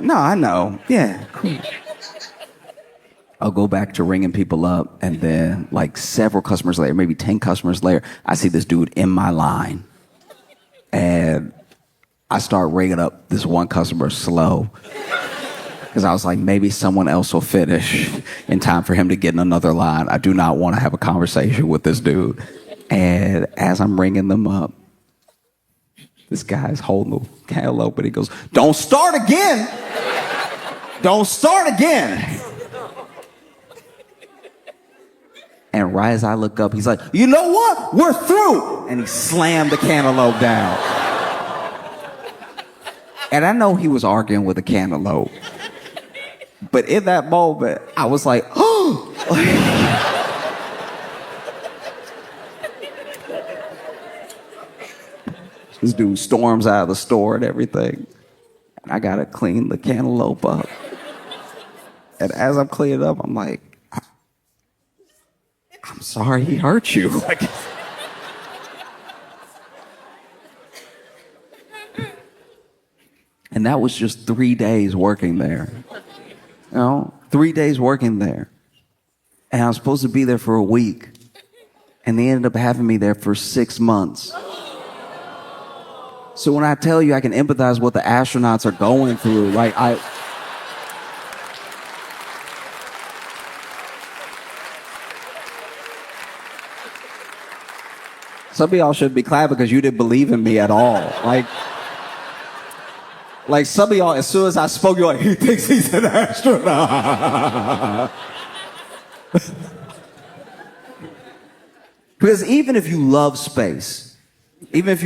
Speaker 2: no, I know, yeah, cool. I'll go back to ringing people up, and then like several customers later, maybe 10 customers later, I see this dude in my line, and I start ringing up this one customer slow, because I was like, maybe someone else will finish in time for him to get in another line. I do not want to have a conversation with this dude. And as I'm ringing them up, this guy's holding the cantaloupe, and he goes, don't start again. Don't start again. And right as I look up, he's like, you know what? We're through. And he slammed the cantaloupe down. And I know he was arguing with a cantaloupe. But in that moment, I was like, oh. This dude storms out of the store and everything. And I gotta clean the cantaloupe up. And as I'm cleaning it up, I'm like, I'm sorry he hurt you. Like, and that was just 3 days working there. You know, 3 days working there. And I was supposed to be there for a week. And they ended up having me there for 6 months. So when I tell you I can empathize what the astronauts are going through, like some of y'all should be glad because you didn't believe in me at all. Like some of y'all, as soon as I spoke, you're like, he thinks he's an astronaut. Because even if you love space, even if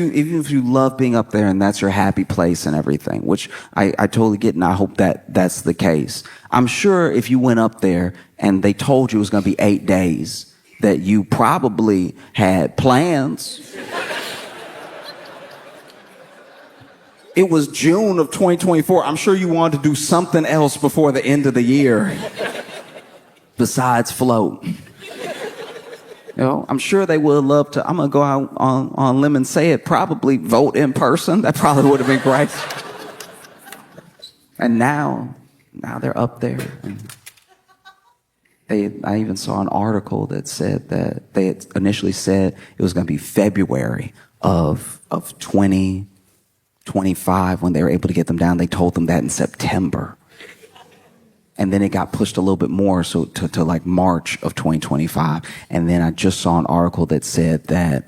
Speaker 2: you love being up there and that's your happy place and everything, which I totally get, and I hope that that's the case. I'm sure if you went up there and they told you it was going to be 8 days, that you probably had plans. It was June of 2024. I'm sure you wanted to do something else before the end of the year besides float. You know, I'm sure they would love to. I'm going to go out on limb and say it. Probably vote in person. That probably would have been great. And now they're up there. And I even saw an article that said that they had initially said it was going to be February of 2025 when they were able to get them down. They told them that in September. And then it got pushed a little bit more, so to like March of 2025. And then I just saw an article that said that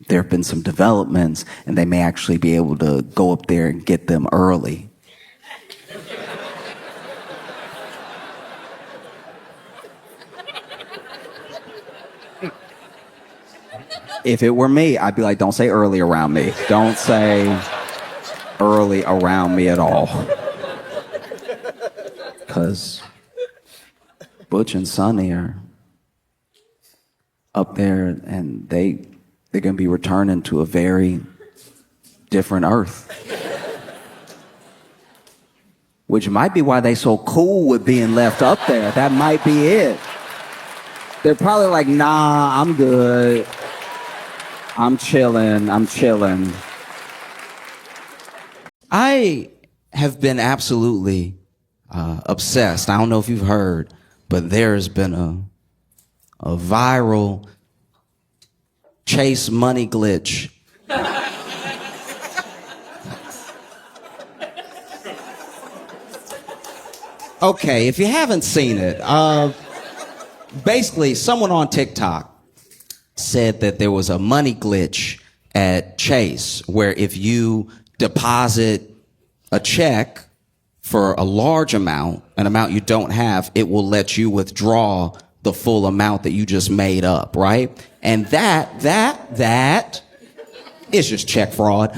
Speaker 2: there have been some developments, and they may actually be able to go up there and get them early. If it were me, I'd be like, don't say early around me. Don't say early around me at all. Because Butch and Sonny are up there, and they're going to be returning to a very different Earth. Which might be why they so cool with being left up there. That might be it. They're probably like, nah, I'm good. I'm chilling. I have been absolutely obsessed. I don't know if you've heard, but there's been a viral Chase money glitch. Okay, if you haven't seen it, basically someone on TikTok said that there was a money glitch at Chase where if you deposit a check for a large amount, an amount you don't have, it will let you withdraw the full amount that you just made up, right? And that is just check fraud.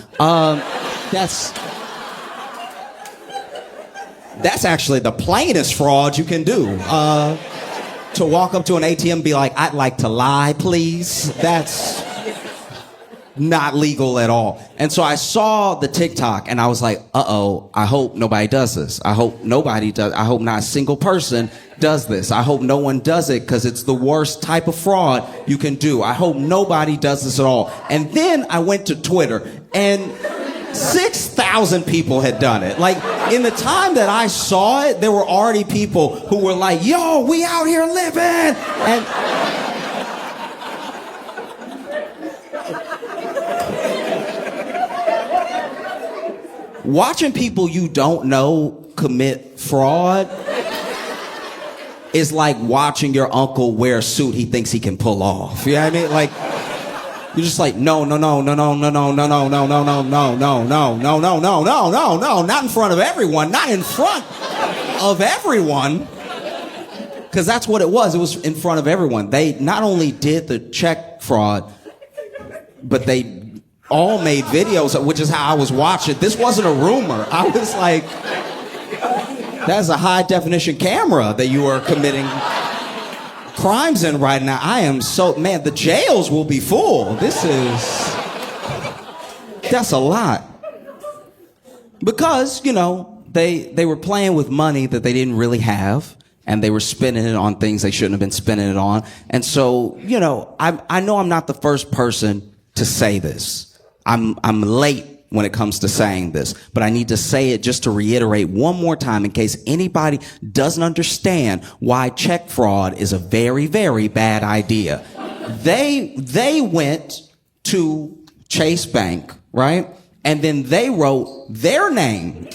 Speaker 2: That's actually the plainest fraud you can do. To walk up to an ATM and be like, I'd like to lie, please. not legal at all. And so I saw the TikTok and I was like, uh-oh, I hope nobody does this. I hope nobody does. I hope not a single person does this. I hope no one does it because it's the worst type of fraud you can do. I hope nobody does this at all. And then I went to Twitter and 6,000 people had done it. Like, in the time that I saw it, there were already people who were like, yo, we out here living. And watching people you don't know commit fraud is like watching your uncle wear a suit he thinks he can pull off. You know what I mean? Like, you're just like, no, not in front of everyone, not in front of everyone. Because that's what it was. It was in front of everyone. They not only did the check fraud, but they all made videos, which is how I was watching. This wasn't a rumor. I was like, that's a high definition camera that you are committing crimes in right now. I am so, man, the jails will be full. That's a lot. Because, you know, they were playing with money that they didn't really have, and they were spending it on things they shouldn't have been spending it on. And so, you know I'm not the first person to say this. I'm late when it comes to saying this, but I need to say it just to reiterate one more time in case anybody doesn't understand why check fraud is a very, very bad idea. They went to Chase Bank, right? And then they wrote their name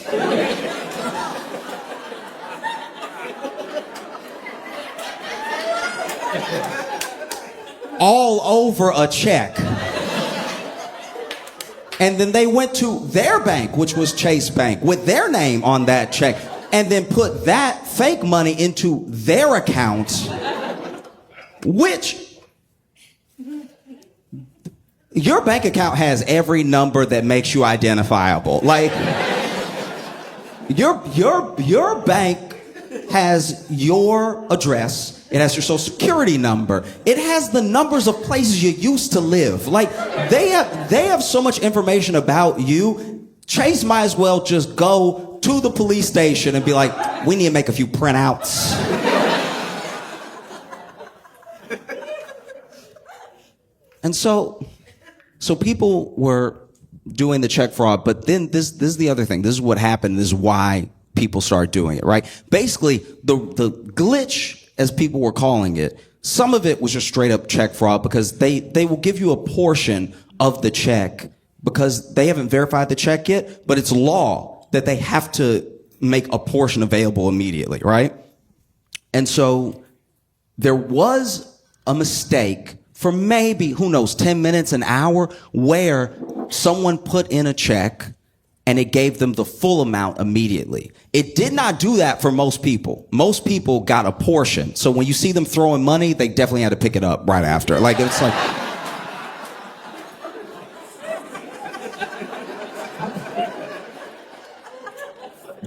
Speaker 2: all over a check. And then they went to their bank, which was Chase Bank, with their name on that check, and then put that fake money into their account, which your bank account has every number that makes you identifiable. Like, your bank has your address. It has your social security number. It has the numbers of places you used to live. Like, they have so much information about you. Chase might as well just go to the police station and be like, we need to make a few printouts. And so people were doing the check fraud, but then this is the other thing. This is what happened. This is why people started doing it, right? Basically, the glitch, as people were calling it, some of it was just straight up check fraud because they will give you a portion of the check because they haven't verified the check yet, but it's law that they have to make a portion available immediately, right? And so there was a mistake for maybe, who knows, 10 minutes, an hour, where someone put in a check and it gave them the full amount immediately. It did not do that for most people. Most people got a portion. So when you see them throwing money, they definitely had to pick it up right after. Like, it's like...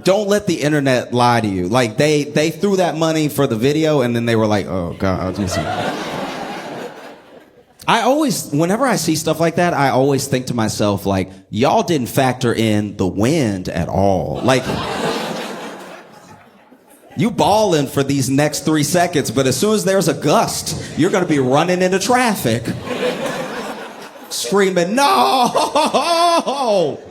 Speaker 2: Don't let the internet lie to you. Like, they threw that money for the video and then they were like, oh, God. I always, whenever I see stuff like that, I always think to myself, like, y'all didn't factor in the wind at all. Like, you balling for these next 3 seconds, but as soon as there's a gust, you're going to be running into traffic, screaming, no!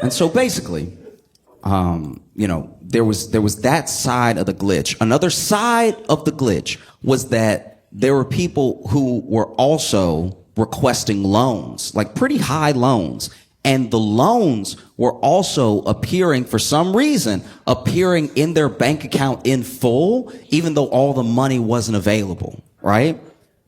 Speaker 2: And so basically, there was that side of the glitch. Another side of the glitch was that there were people who were also requesting loans, like pretty high loans. And the loans were also appearing, for some reason, appearing in their bank account in full, even though all the money wasn't available, right?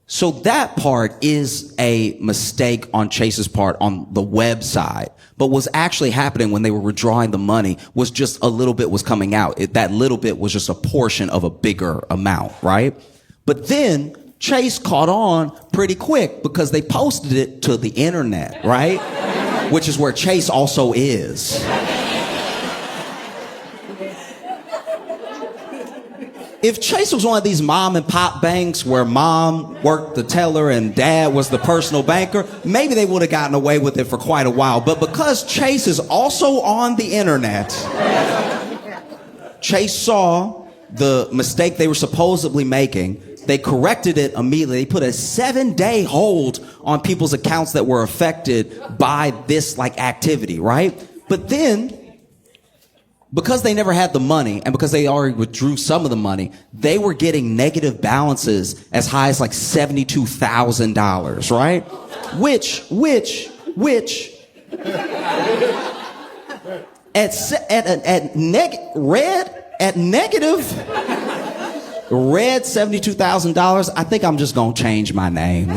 Speaker 2: So that part is a mistake on Chase's part on the website. But what's actually happening when they were withdrawing the money was just a little bit was coming out. That little bit was just a portion of a bigger amount, right? But then Chase caught on pretty quick because they posted it to the internet, right? Which is where Chase also is. If Chase was one of these mom and pop banks where mom worked the teller and dad was the personal banker, maybe they would have gotten away with it for quite a while. But because Chase is also on the internet, Chase saw the mistake they were supposedly making. They corrected it immediately. They put a 7-day hold on people's accounts that were affected by this activity, right? But then, because they never had the money and because they already withdrew some of the money, they were getting negative balances as high as $72,000, right? Which red $72,000, I think I'm just gonna change my name.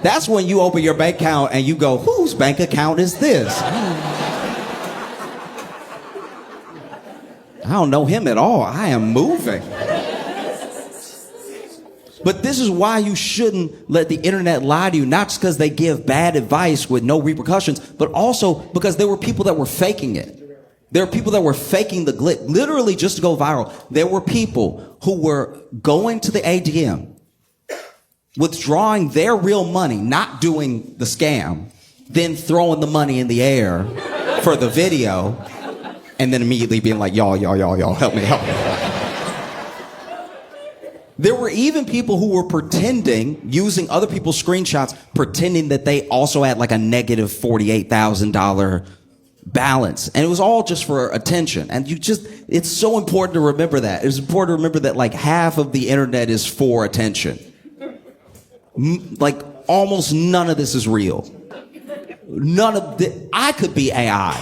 Speaker 2: That's when you open your bank account and you go, whose bank account is this? I don't know him at all. I am moving. But this is why you shouldn't let the internet lie to you, not just because they give bad advice with no repercussions, but also because there were people that were faking it. There are people that were faking the glitch, literally just to go viral. There were people who were going to the ATM, withdrawing their real money, not doing the scam, then throwing the money in the air for the video, and then immediately being like, y'all, help me. There were even people who were pretending, using other people's screenshots, pretending that they also had a negative $48,000 balance. And it was all just for attention. And it's so important to remember that. It's important to remember that half of the internet is for attention. Almost none of this is real. I could be AI.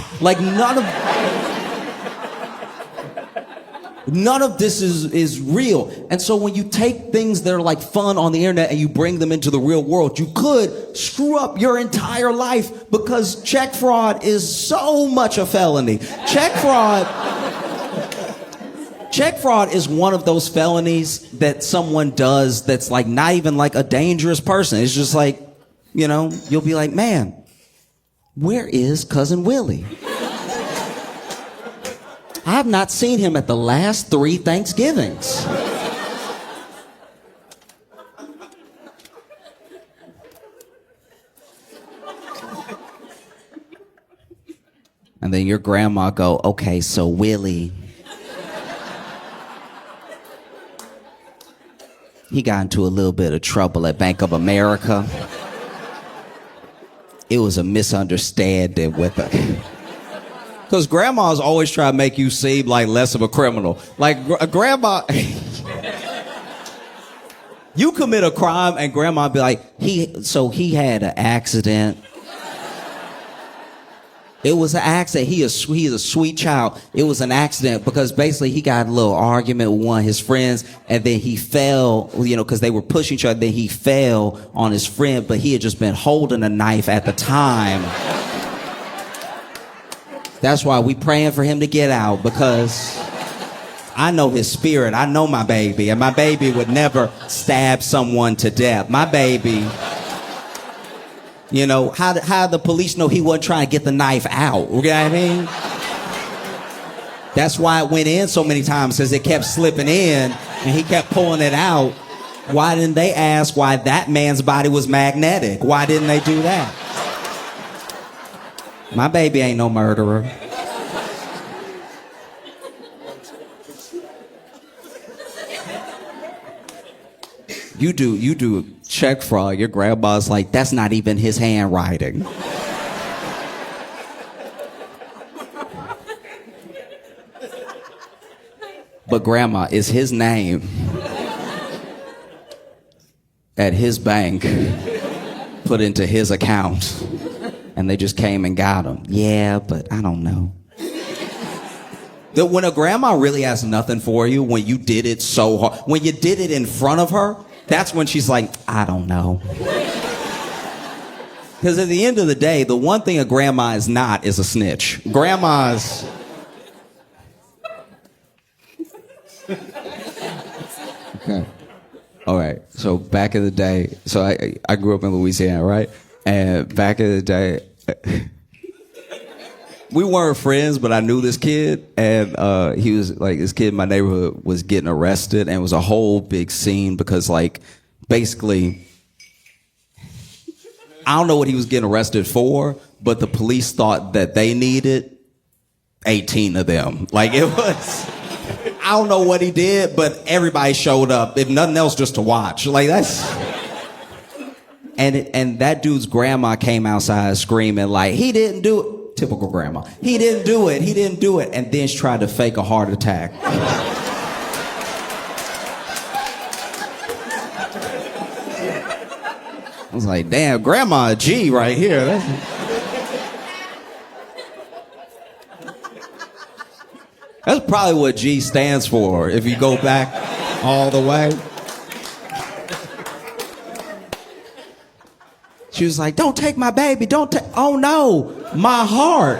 Speaker 2: None of this is real. And so when you take things that are fun on the internet and you bring them into the real world, you could screw up your entire life, because check fraud is so much a felony. Check fraud is one of those felonies that someone does that's not even a dangerous person. It's just you'll be like, man, where is Cousin Willie? I have not seen him at the last 3 Thanksgivings. And then your grandma go, okay, so Willie, he got into a little bit of trouble at Bank of America. It was a misunderstanding with her. Because grandmas always try to make you seem less of a criminal. Grandma, you commit a crime and grandma be like, he had an accident. It was an accident. He is a sweet child. It was an accident because basically he got a little argument with one of his friends, and then he fell, because they were pushing each other. Then he fell on his friend, but he had just been holding a knife at the time. That's why we praying for him to get out, because I know his spirit. I know my baby, and my baby would never stab someone to death. My baby, how the police know he wasn't trying to get the knife out? You know what I mean? That's why it went in so many times, because it kept slipping in and he kept pulling it out. Why didn't they ask why that man's body was magnetic? Why didn't they do that? My baby ain't no murderer. You do check fraud. Your grandma's like, that's not even his handwriting. But grandma, is his name at his bank put into his account? And they just came and got him. Yeah, but I don't know. When a grandma really has nothing for you, when you did it so hard, when you did it in front of her, that's when she's like, I don't know. Because at the end of the day, the one thing a grandma is not is a snitch. Grandmas... Okay. All right. So back in the day, so I grew up in Louisiana, right? And back in the day, we weren't friends, but I knew this kid, and he was like, this kid in my neighborhood was getting arrested, and it was a whole big scene because, like, basically, I don't know what he was getting arrested for, but the police thought that they needed 18 of them. Like, it was, I don't know what he did, but everybody showed up, if nothing else, just to watch. Like, that's... And that dude's grandma came outside screaming like, he didn't do it. Typical grandma. He didn't do it. He didn't do it. And then she tried to fake a heart attack. I was like, damn, grandma G right here. That's probably what G stands for if you go back all the way. She was like, don't take my baby, don't take, oh no, my heart.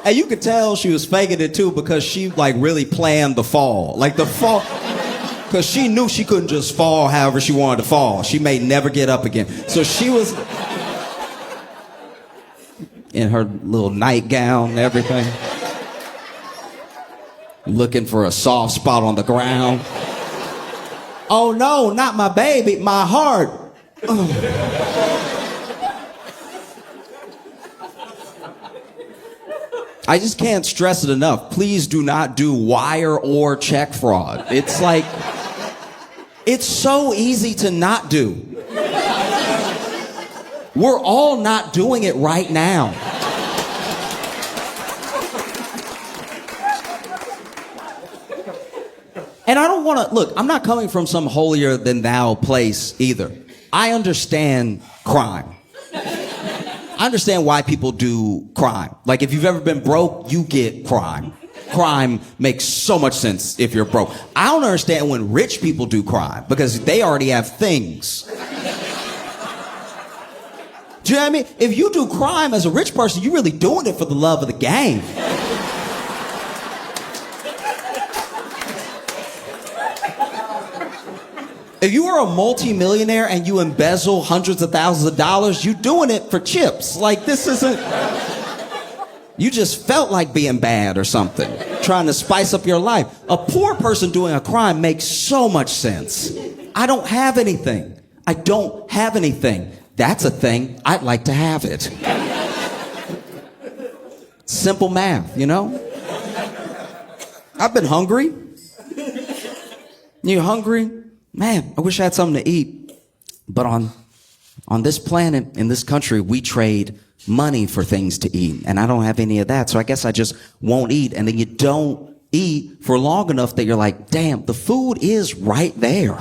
Speaker 2: And you could tell she was faking it too because she like really planned the fall. Like the fall, because she knew she couldn't just fall however she wanted to fall. She may never get up again. So she was in her little nightgown and everything, looking for a soft spot on the ground. Oh no, not my baby, my heart. I just can't stress it enough. Please do not do wire or check fraud. It's like, it's so easy to not do. We're all not doing it right now. And I don't want to, look, I'm not coming from some holier than thou place either. I understand crime. I understand why people do crime. Like if you've ever been broke, you get crime. Crime makes so much sense if you're broke. I don't understand when rich people do crime because they already have things. Do you know what I mean? If you do crime as a rich person, you're really doing it for the love of the game. If you are a multimillionaire and you embezzle hundreds of thousands of dollars, you're doing it for chips. Like this isn't... You just felt like being bad or something, trying to spice up your life. A poor person doing a crime makes so much sense. I don't have anything. I don't have anything. That's a thing. I'd like to have it. Simple math, you know? I've been hungry. You hungry? Man, I wish I had something to eat. But on this planet, in this country, we trade money for things to eat. And I don't have any of that. So I guess I just won't eat. And then you don't eat for long enough that you're like, damn, the food is right there.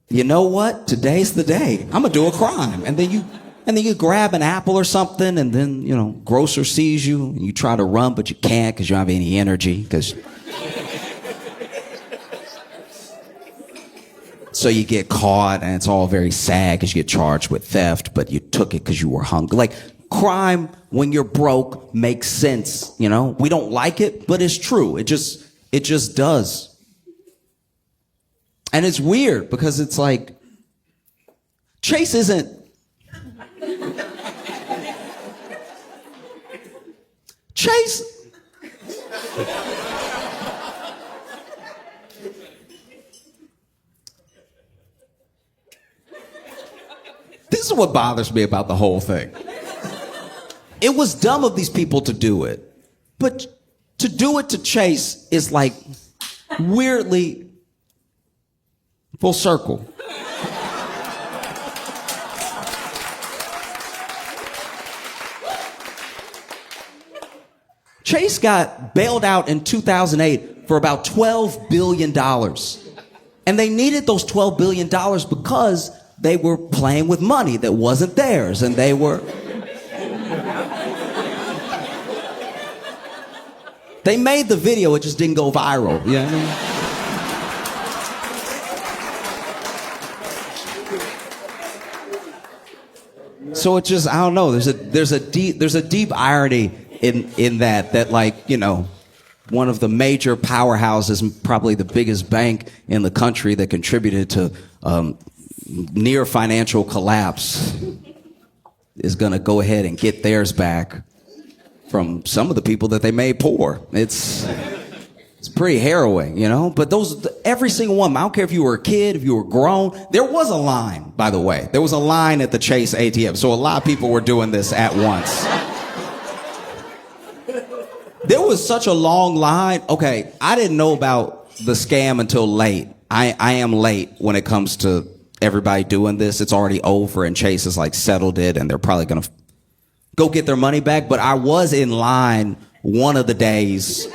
Speaker 2: You know what? Today's the day. I'm gonna do a crime. And then you grab an apple or something, and then, you know, grocer sees you, and you try to run, but you can't because you don't have any energy. So you get caught, and it's all very sad because you get charged with theft, but you took it because you were hungry. Like, crime when you're broke makes sense, you know? We don't like it, but it's true. It just does. And it's weird because it's like, Chase isn't... Chase... This is what bothers me about the whole thing. It was dumb of these people to do it. But to do it to Chase is like weirdly full circle. Chase got bailed out in 2008 for about $12 billion. And they needed those $12 billion because they were playing with money that wasn't theirs. And they were... They made the video, it just didn't go viral. You know what I mean? So it just, I don't know, there's a deep irony in that like, you know, one of the major powerhouses, probably the biggest bank in the country that contributed to near financial collapse, is going to go ahead and get theirs back from some of the people that they made poor. It's pretty harrowing, you know? But every single one, I don't care if you were a kid, if you were grown, there was a line, by the way. There was a line at the Chase ATM. So a lot of people were doing this at once. There was such a long line. Okay, I didn't know about the scam until late. I am late when it comes to everybody doing this. It's already over and Chase has like settled it and they're probably going to go get their money back. But I was in line one of the days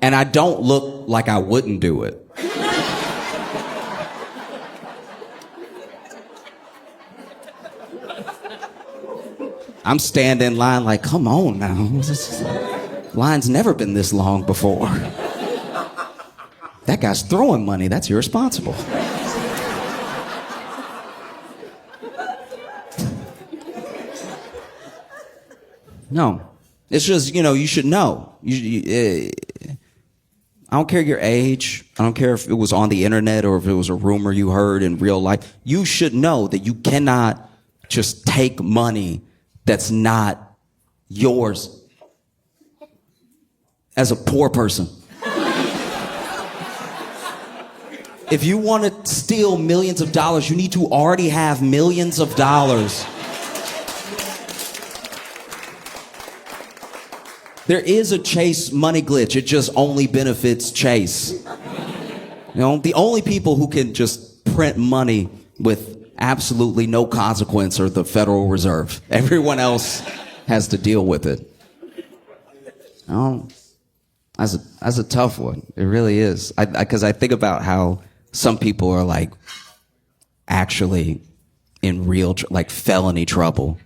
Speaker 2: and I don't look like I wouldn't do it. I'm standing in line like, come on now. Line's never been this long before. That guy's throwing money. That's irresponsible. No. It's just, you should know. I don't care your age. I don't care if it was on the internet or if it was a rumor you heard in real life. You should know that you cannot just take money that's not yours as a poor person. If you want to steal millions of dollars, you need to already have millions of dollars. There is a Chase money glitch. It just only benefits Chase. The only people who can just print money with absolutely no consequence are the Federal Reserve. Everyone else has to deal with it. That's a tough one. It really is. Because I think about how some people are like actually in real like felony trouble.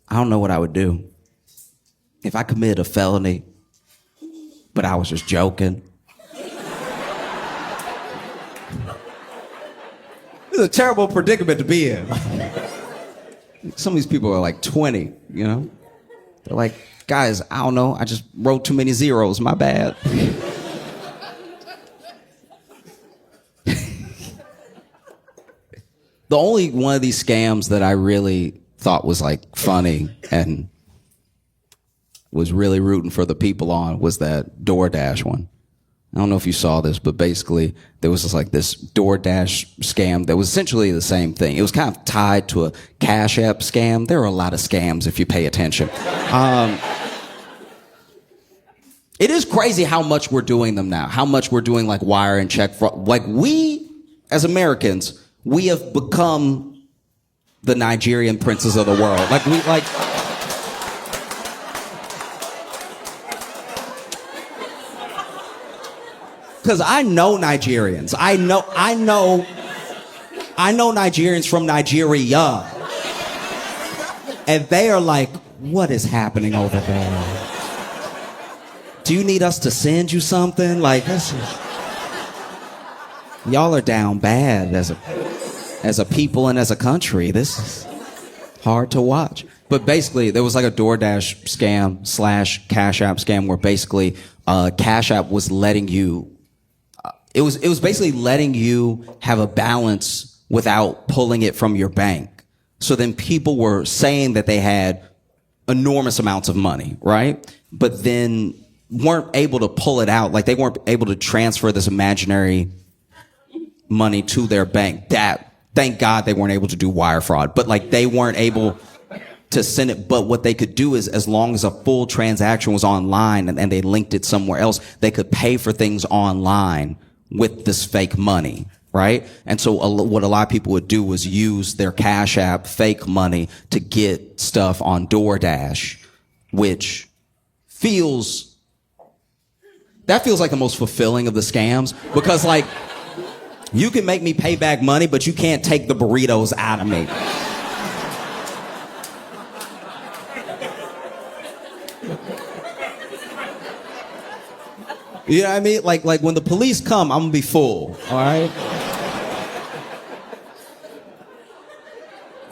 Speaker 2: I don't know what I would do if I committed a felony, but I was just joking. This is a terrible predicament to be in. Some of these people are like 20, They're like, guys, I don't know. I just wrote too many zeros. My bad. The only one of these scams that I really thought was like funny and was really rooting for the people on was that DoorDash one. I don't know if you saw this, but basically there was this DoorDash scam that was essentially the same thing. It was kind of tied to a Cash App scam. There are a lot of scams if you pay attention. It is crazy how much we're doing them now, how much we're doing like wire and check fraud. Like we, as Americans, we have become the Nigerian princes of the world. Because I know Nigerians. I know Nigerians from Nigeria. And they are like, what is happening over there? Do you need us to send you something? Like, y'all are down bad as a people and as a country. This is hard to watch. But basically, there was like a DoorDash scam / Cash App scam where basically Cash App was letting you It was basically letting you have a balance without pulling it from your bank. So then people were saying that they had enormous amounts of money, right? But then weren't able to pull it out. Like they weren't able to transfer this imaginary money to their bank. Thank God they weren't able to do wire fraud. But like they weren't able to send it. But what they could do is as long as a full transaction was online and they linked it somewhere else, they could pay for things online with this fake money, right? And so what a lot of people would do was use their Cash App fake money to get stuff on DoorDash, which feels like the most fulfilling of the scams because like you can make me pay back money, but you can't take the burritos out of me. You know what I mean? Like when the police come, I'm gonna be full, all right?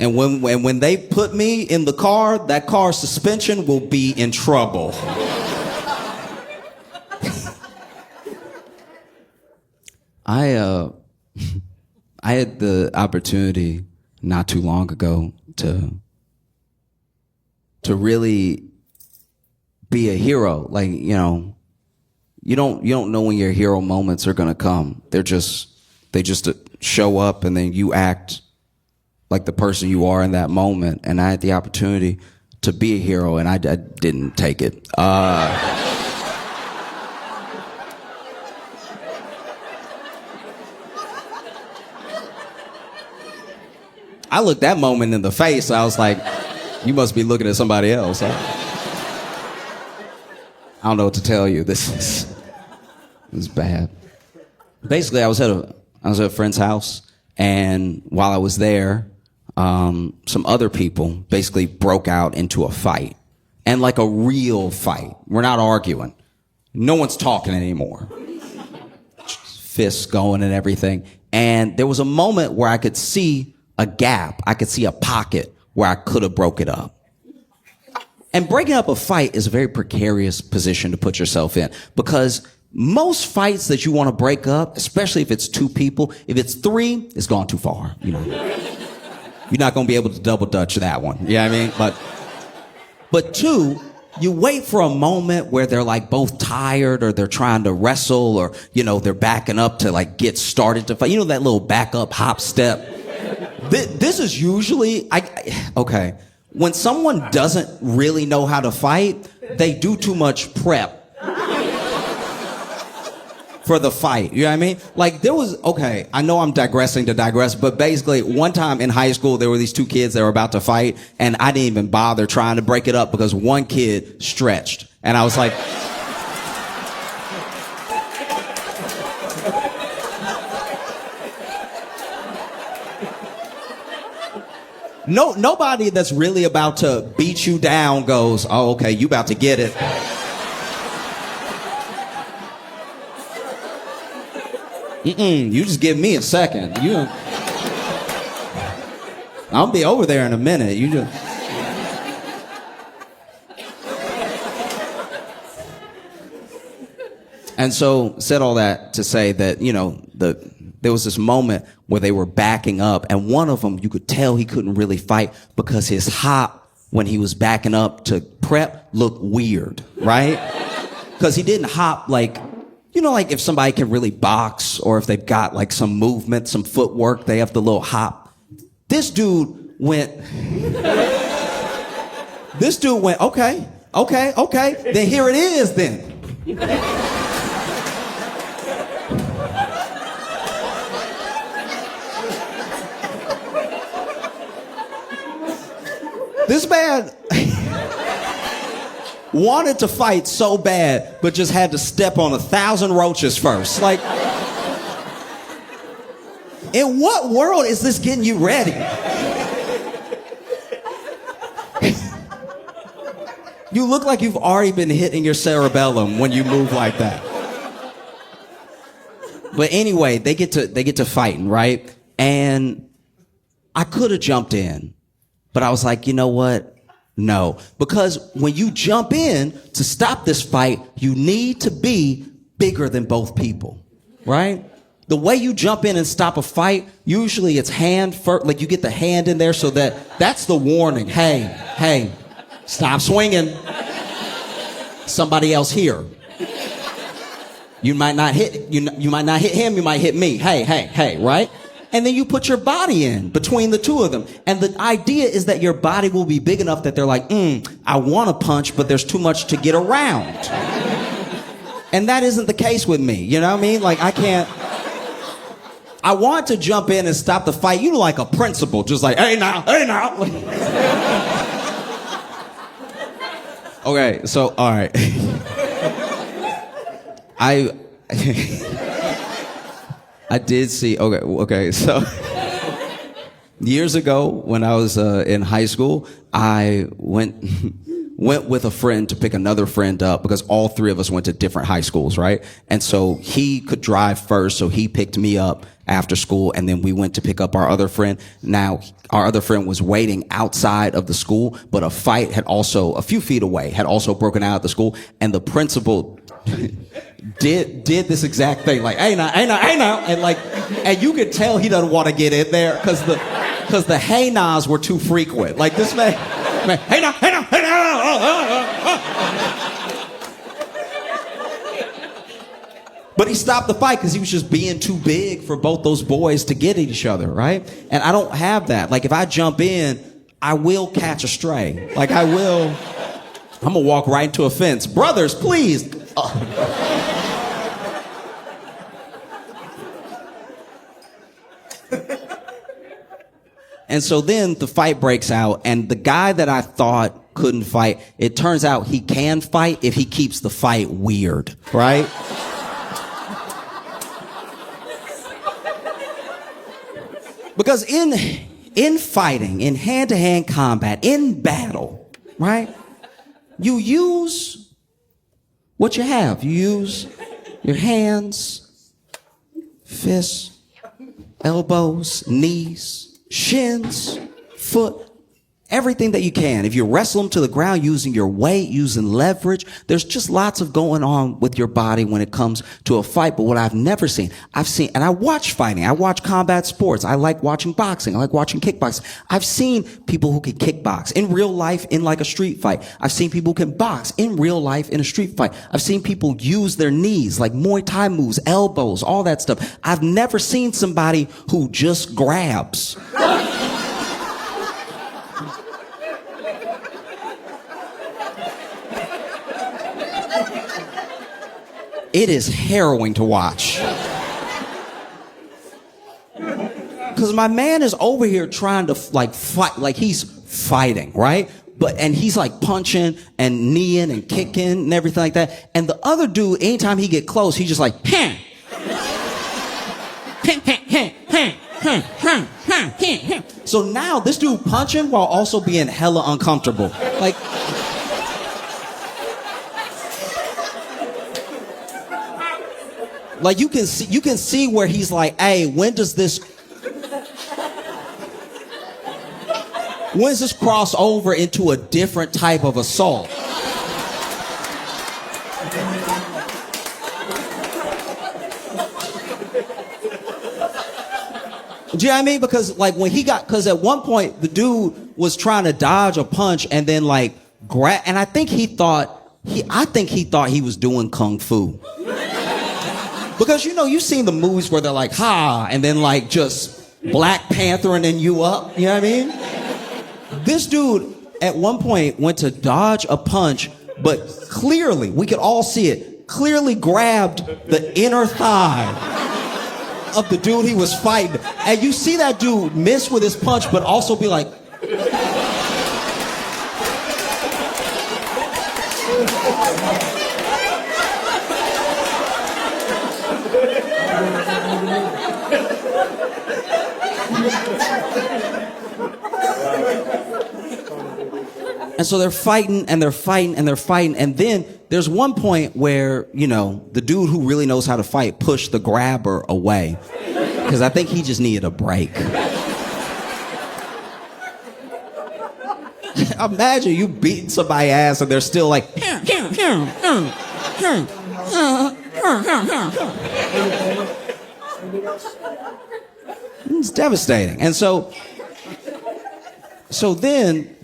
Speaker 2: And when they put me in the car, that car's suspension will be in trouble. I had the opportunity not too long ago to really be a hero. Like, you know, you don't know when your hero moments are gonna come. They just show up, and then you act like the person you are in that moment. And I had the opportunity to be a hero, and I didn't take it. I looked that moment in the face. I was like, you must be looking at somebody else. I don't know what to tell you. This is bad. Basically, I was at a friend's house, and while I was there, some other people basically broke out into a fight, and like a real fight. We're not arguing. No one's talking anymore. Fists going and everything. And there was a moment where I could see a gap. I could see a pocket where I could have broke it up. And breaking up a fight is a very precarious position to put yourself in, because most fights that you want to break up, especially if it's two people, if it's three, it's gone too far. You know, you're not going to be able to double dutch that one. You know what I mean? But two, you wait for a moment where they're like both tired, or they're trying to wrestle, or, you know, they're backing up to like get started to fight. You know, that little back up hop step. This is usually, okay, when someone doesn't really know how to fight, they do too much prep for the fight. You know what I mean? Like there was, okay, I know I'm digressing to digress, but basically one time in high school, there were these two kids that were about to fight, and I didn't even bother trying to break it up because one kid stretched. And I was like, nobody that's really about to beat you down goes, oh, okay, you about to get it. You just give me a second. I'll be over there in a minute. You just. And so said all that to say that, you know, there was this moment where they were backing up, and one of them, you could tell he couldn't really fight because his hop when he was backing up to prep looked weird, right? Because he didn't hop like, you know, like if somebody can really box, or if they've got like some movement, some footwork, they have the little hop. This dude went, okay, then here it is then. This man wanted to fight so bad, but just had to step on 1,000 roaches first. Like, in what world is this getting you ready? You look like you've already been hitting your cerebellum when you move like that. But anyway, they get to fighting, right? And I could have jumped in. But I was like, you know what? No. Because when you jump in to stop this fight, you need to be bigger than both people, right? The way you jump in and stop a fight, usually it's hand first, like you get the hand in there so that's the warning. Hey, stop swinging. Somebody else here. You might not hit him, you might hit me. Hey, right? And then you put your body in between the two of them. And the idea is that your body will be big enough that they're like, I want to punch, but there's too much to get around. And that isn't the case with me. You know what I mean? Like, I want to jump in and stop the fight. You know, like a principal, just like, hey now. Okay, so, all right. I did see, okay, so years ago when I was in high school, I went with a friend to pick another friend up because all three of us went to different high schools, right? And so he could drive first, so he picked me up, after school, and then we went to pick up our other friend. Now, our other friend was waiting outside of the school, but a fight had also, a few feet away, had also broken out at the school, and the principal did this exact thing, like, hey now, and you could tell he doesn't want to get in there because the hey nows were too frequent. Like this man hey now, But he stopped the fight because he was just being too big for both those boys to get at each other, right? And I don't have that. Like, if I jump in, I will catch a stray. Like, I'm going to walk right into a fence. Brothers, please. And so then the fight breaks out, and the guy that I thought couldn't fight, it turns out he can fight if he keeps the fight weird, right? Because in fighting, in hand-to-hand combat, in battle, right, you use what you have. You use your hands, fists, elbows, knees, shins, foot, everything that you can. If you wrestle them to the ground using your weight, using leverage, there's just lots of going on with your body when it comes to a fight. But what I've never seen, and I watch fighting. I watch combat sports. I like watching boxing. I like watching kickboxing. I've seen people who can kickbox in real life in like a street fight. I've seen people who can box in real life in a street fight. I've seen people use their knees, like Muay Thai moves, elbows, all that stuff. I've never seen somebody who just grabs. It is harrowing to watch. Because my man is over here trying to like fight, like he's fighting, right? And he's like punching and kneeing and kicking and everything like that. And the other dude, anytime he get close, he's just like, So now this dude punching while also being hella uncomfortable. Like you can see where he's like, hey, when does this cross over into a different type of assault? Do you know what I mean? Because like because at one point the dude was trying to dodge a punch and then like grab, and I think he thought he was doing kung fu. Because, you know, you've seen the movies where they're like, ha, and then like just Black Panthering you up. You know what I mean? This dude at one point went to dodge a punch, but clearly, we could all see it, clearly grabbed the inner thigh of the dude he was fighting. And you see that dude miss with his punch, but also be like, and so they're fighting and they're fighting and they're fighting. And then there's one point where, you know, the dude who really knows how to fight pushed the grabber away. Because I think he just needed a break. Imagine you beating somebody's ass and they're still like, it's devastating. And so then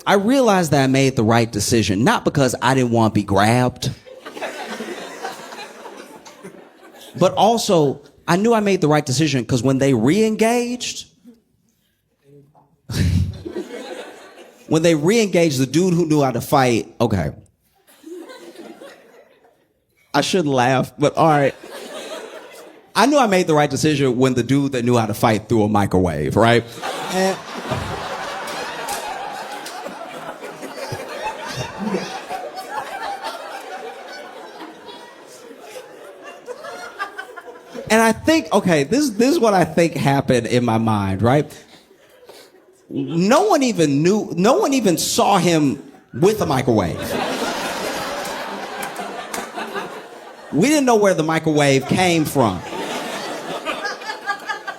Speaker 2: I realized that I made the right decision, not because I didn't want to be grabbed, but also I knew I made the right decision because when they re-engaged, the dude who knew how to fight, okay. I shouldn't laugh, but all right. I knew I made the right decision when the dude that knew how to fight threw a microwave, right? And I think, okay, this is what I think happened in my mind, right? No one even saw him with a microwave. We didn't know where the microwave came from.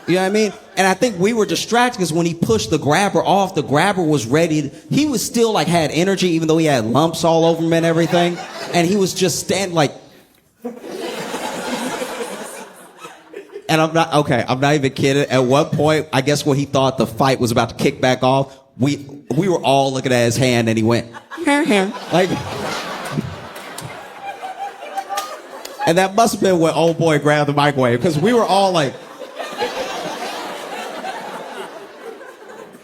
Speaker 2: You know what I mean? And I think we were distracted because when he pushed the grabber off, the grabber was ready. He was still like had energy, even though he had lumps all over him and everything. And he was just standing like. And I'm not even kidding. At one point, I guess when he thought the fight was about to kick back off, we were all looking at his hand, and he went, like. And that must have been when old boy grabbed the microwave, because we were all like.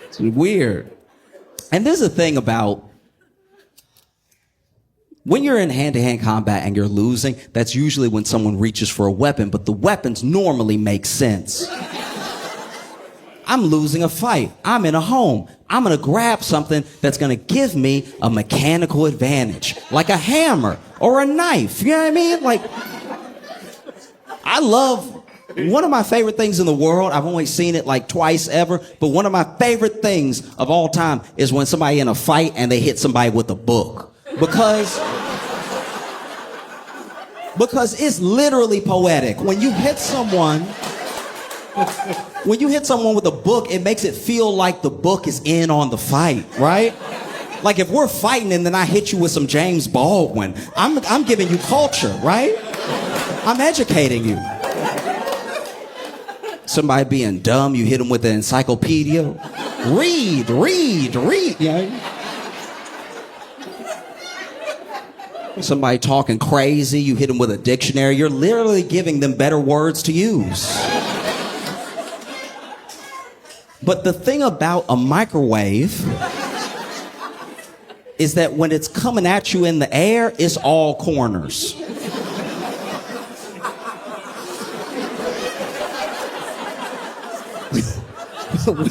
Speaker 2: It's weird. And there's a thing about when you're in hand-to-hand combat and you're losing, that's usually when someone reaches for a weapon, but the weapons normally make sense. I'm losing a fight. I'm in a home. I'm going to grab something that's going to give me a mechanical advantage, like a hammer or a knife. You know what I mean? Like, I love one of my favorite things in the world. I've only seen it like twice ever, but one of my favorite things of all time is when somebody in a fight and they hit somebody with a book. Because it's literally poetic. When you hit someone with a book, it makes it feel like the book is in on the fight, right? Like if we're fighting and then I hit you with some James Baldwin, I'm giving you culture, right? I'm educating you. Somebody being dumb, you hit them with an encyclopedia. Read. Yeah. Somebody talking crazy, you hit them with a dictionary. You're literally giving them better words to use. But the thing about a microwave is that when it's coming at you in the air, it's all corners.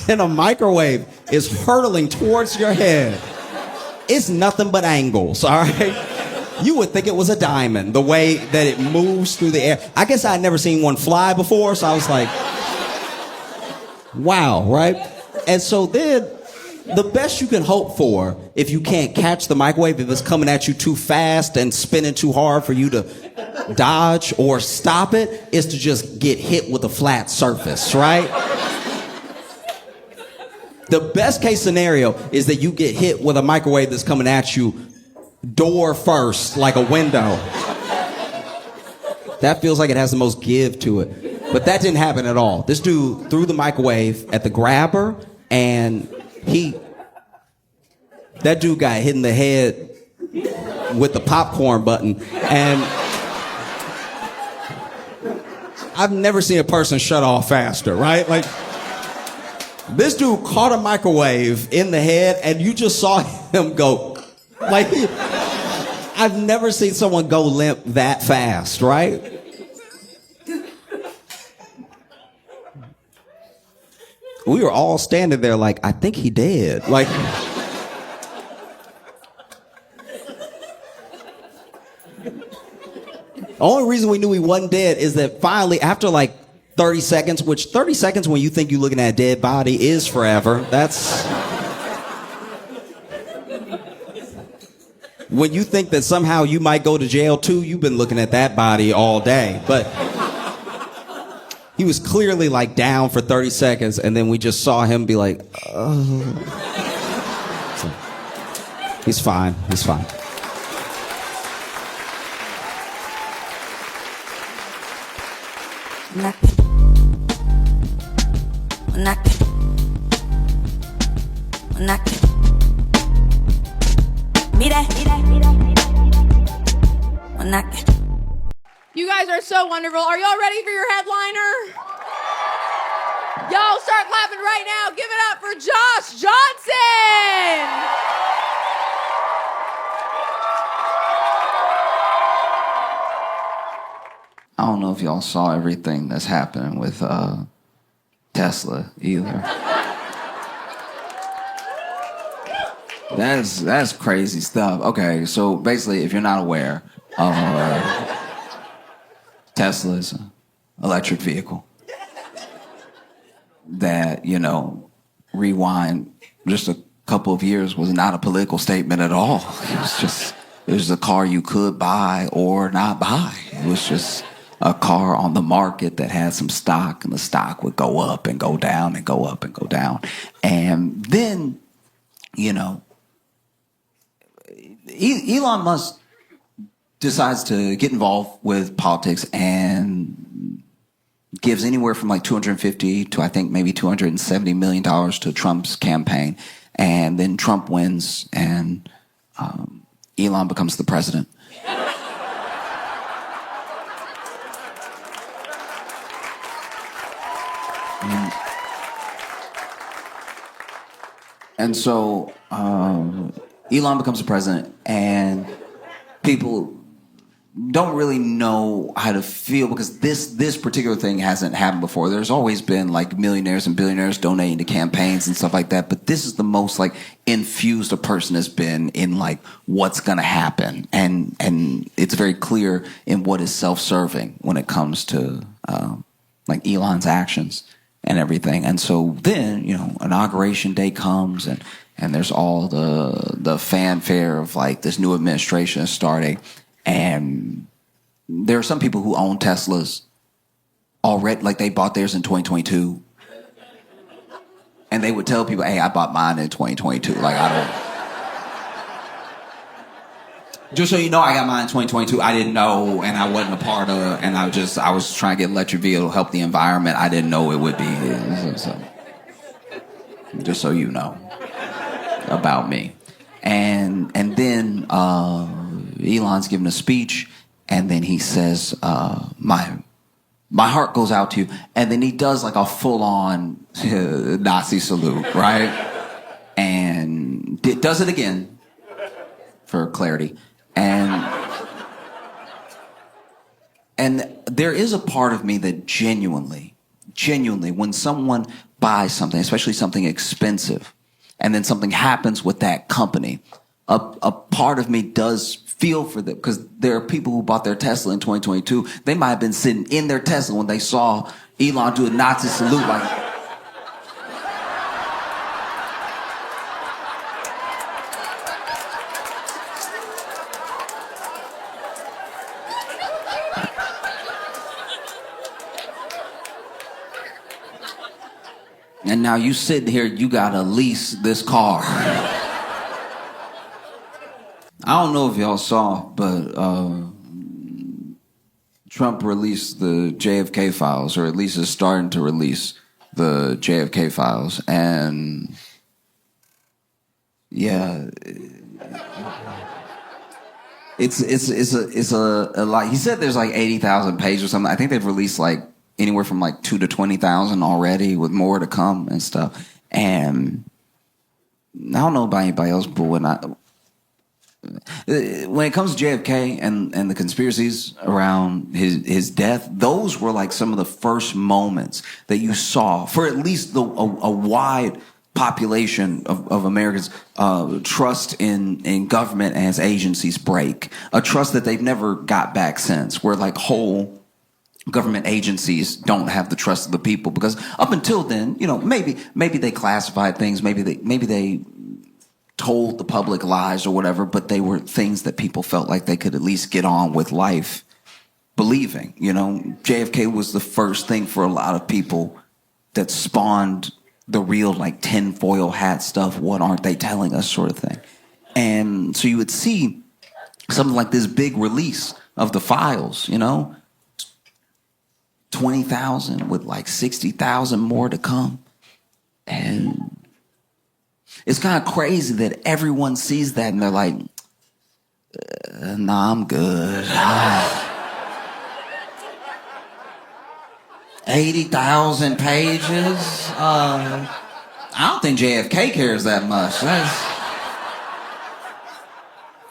Speaker 2: When a microwave is hurtling towards your head, it's nothing but angles, all right? You would think it was a diamond, the way that it moves through the air. I guess I'd never seen one fly before, so I was like, wow, right? And so then, the best you can hope for, if you can't catch the microwave, if it's coming at you too fast and spinning too hard for you to dodge or stop it, is to just get hit with a flat surface, right? The best case scenario is that you get hit with a microwave that's coming at you door first, like a window. That feels like it has the most give to it. But that didn't happen at all. This dude threw the microwave at the grabber, and that dude got hit in the head with the popcorn button. And I've never seen a person shut off faster, right? Like, this dude caught a microwave in the head, and you just saw him go. Like, I've never seen someone go limp that fast, right? We were all standing there like, I think he dead. Like, the only reason we knew he wasn't dead is that finally, after like 30 seconds, which 30 seconds when you think you're looking at a dead body is forever. That's... When you think that somehow you might go to jail too, you've been looking at that body all day. But he was clearly like down for 30 seconds, and then we just saw him be like, oh. So, he's fine. He's fine.
Speaker 4: You guys are so wonderful. Are y'all ready for your headliner? Y'all start clapping right now. Give it up for Josh Johnson.
Speaker 1: I don't know if y'all saw everything that's happening with Tesla either. That's crazy stuff. Okay, so basically, if you're not aware, Tesla is an electric vehicle that, rewind just a couple of years was not a political statement at all. It was a car you could buy or not buy. It was just a car on the market that had some stock, and the stock would go up and go down and go up and go down. And then, you know, Elon Musk decides to get involved with politics and gives anywhere from like 250 to I think maybe $270 million to Trump's campaign. And then Trump wins and Elon becomes the president. And so Elon becomes the president, and people don't really know how to feel because this particular thing hasn't happened before. There's always been like millionaires and billionaires donating to campaigns and stuff like that, but this is the most like infused a person has been in like what's gonna happen, and it's very clear in what is self-serving when it comes to like Elon's actions and everything. And so then, you know, inauguration day comes and there's all the fanfare of like this new administration is starting. And there are some people who own Teslas already, like they bought theirs in 2022. And they would tell people, hey, I bought mine in 2022. Like, I don't. Just so you know, I got mine in 2022. I didn't know, and I wasn't a part of, and I was trying to get electric vehicle to help the environment. I didn't know it would be. So, just so you know about me. And then Elon's giving a speech, and then he says, my heart goes out to you. And then he does like a full-on Nazi salute, right? And does it again, for clarity. And there is a part of me that genuinely, when someone buys something, especially something expensive, and then something happens with that company, a part of me does feel for them, because there are people who bought their Tesla in 2022. They might have been sitting in their Tesla when they saw Elon do a Nazi salute, like. And now you sitting here, you gotta lease this car. I don't know if y'all saw, but Trump released the JFK files, or at least is starting to release the JFK files. And yeah, it's a lot. He said there's like 80,000 pages or something. I think they've released like anywhere from like 2 to 20,000 already, with more to come and stuff. And I don't know about anybody else, but when it comes to JFK and the conspiracies around his death, those were like some of the first moments that you saw, for at least a wide population of Americans, trust in government and its agencies break. A trust that they've never got back since, where like whole government agencies don't have the trust of the people, because up until then, you know, maybe they classified things, maybe they told the public lies or whatever, but they were things that people felt like they could at least get on with life believing. You know, JFK was the first thing for a lot of people that spawned the real like tinfoil hat stuff, what aren't they telling us sort of thing. And so you would see something like this big release of the files, you know, 20,000 with like 60,000 more to come. And it's kind of crazy that everyone sees that and they're like, nah, I'm good. 80,000 pages? I don't think JFK cares that much. That's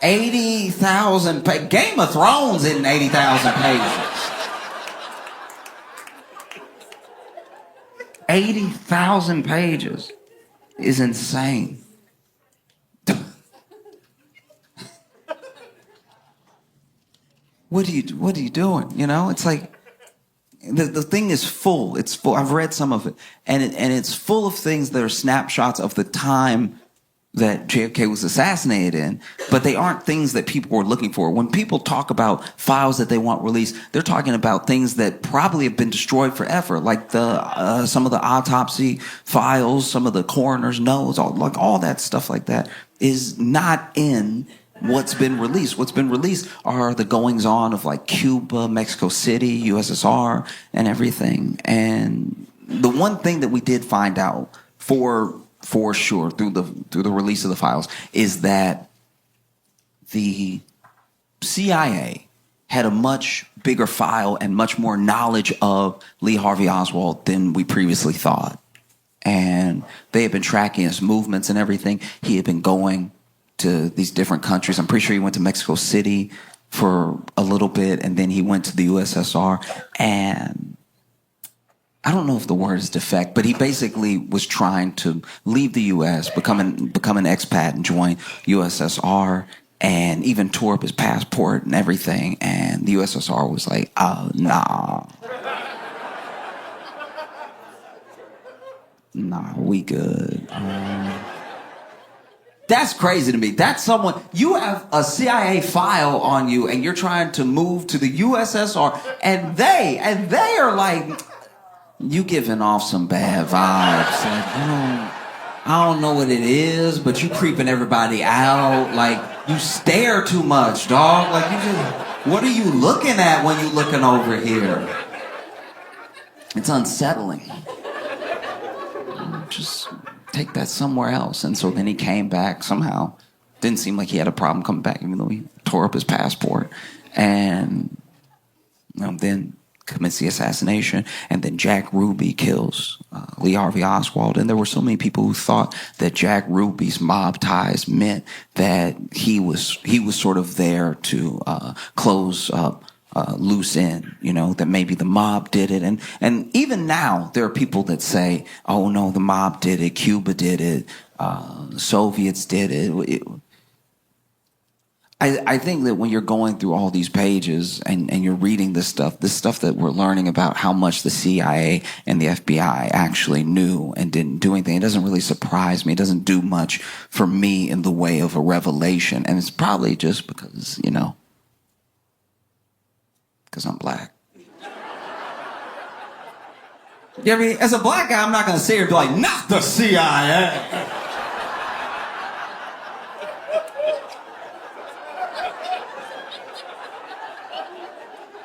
Speaker 1: 80,000 pages. Game of Thrones isn't 80,000 pages. 80,000 pages is insane. What are you doing? You know, it's like the thing is full. It's full. I've read some of it, and it's full of things that are snapshots of the time that JFK was assassinated in, but they aren't things that people were looking for. When people talk about files that they want released, they're talking about things that probably have been destroyed forever, like the some of the autopsy files, some of the coroner's notes, all that stuff like that is not in what's been released. What's been released are the goings on of like Cuba, Mexico City, USSR, and everything. And the one thing that we did find out for sure through the release of the files is that the CIA had a much bigger file and much more knowledge of Lee Harvey Oswald than we previously thought. And they had been tracking his movements and everything. He had been going to these different countries. I'm pretty sure he went to Mexico City for a little bit, and then he went to the USSR. And I don't know if the word is defect, but he basically was trying to leave the U.S., become an expat and join USSR, and even tore up his passport and everything. And the USSR was like, oh, nah. Nah, we good. That's crazy to me. That's someone, you have a CIA file on you and you're trying to move to the USSR, and they are like, you giving off some bad vibes. Like, I don't know what it is, but you creeping everybody out. Like, you stare too much, dog. Like, what are you looking at when you looking over here? It's unsettling. Just take that somewhere else. And so then he came back somehow. Didn't seem like he had a problem coming back, even though he tore up his passport. And then commits the assassination, and then Jack Ruby kills Lee Harvey Oswald. And there were so many people who thought that Jack Ruby's mob ties meant that he was sort of there to close up loose end, that maybe the mob did it. And even now, there are people that say, oh no, the mob did it, Cuba did it, the Soviets did it. I think that when you're going through all these pages and you're reading this stuff that we're learning about how much the CIA and the FBI actually knew and didn't do anything, it doesn't really surprise me. It doesn't do much for me in the way of a revelation. And it's probably just because, because I'm black. You know what I mean? As a black guy, I'm not going to sit here and be like, not the CIA.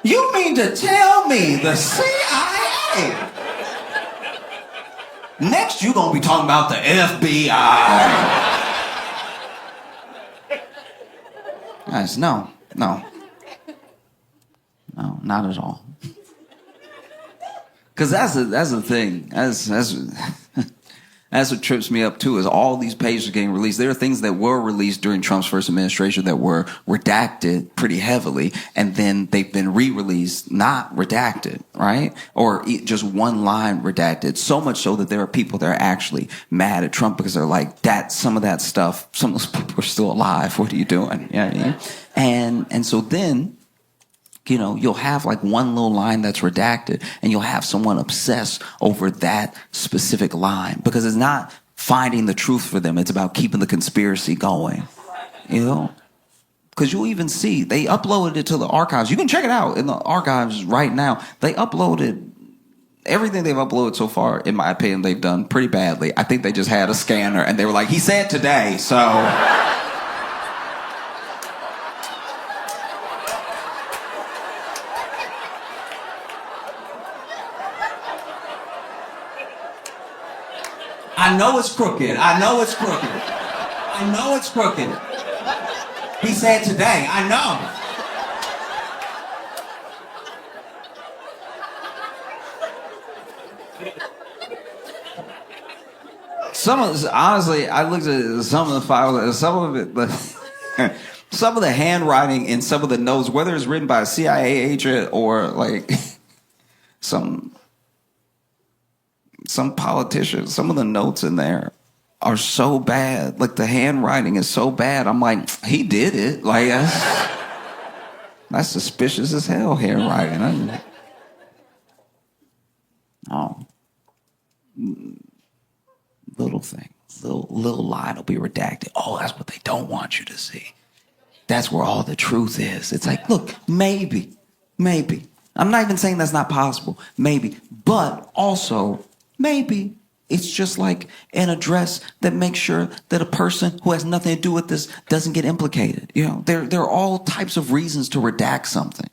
Speaker 1: You mean to tell me the CIA? Next, you're going to be talking about the FBI. Guys, no, not at all. Because that's the thing. That's what trips me up too, is all these pages are getting released. There are things that were released during Trump's first administration that were redacted pretty heavily, and then they've been re-released, not redacted, right? Or just one line redacted. So much so that there are people that are actually mad at Trump because they're like, some of that stuff, some of those people are still alive. What are you doing? You know what I mean? And so then, you'll have like one little line that's redacted, and you'll have someone obsess over that specific line because it's not finding the truth for them. It's about keeping the conspiracy going, because you'll even see they uploaded it to the archives. You can check it out in the archives right now. They uploaded everything they've uploaded so far. In my opinion, they've done pretty badly. I think they just had a scanner and they were like, he said today, so... I know it's crooked. He said today. I know. Honestly, I looked at some of the files, some of the handwriting in some of the notes, whether it's written by a CIA agent or like some politician, some of the notes in there are so bad. Like, the handwriting is so bad. I'm like, he did it. Like, that's suspicious as hell, handwriting. Little things. little line will be redacted. Oh, that's what they don't want you to see. That's where all the truth is. It's like, look, maybe. I'm not even saying that's not possible. Maybe. But also, maybe it's just like an address that makes sure that a person who has nothing to do with this doesn't get implicated. You know, there are all types of reasons to redact something.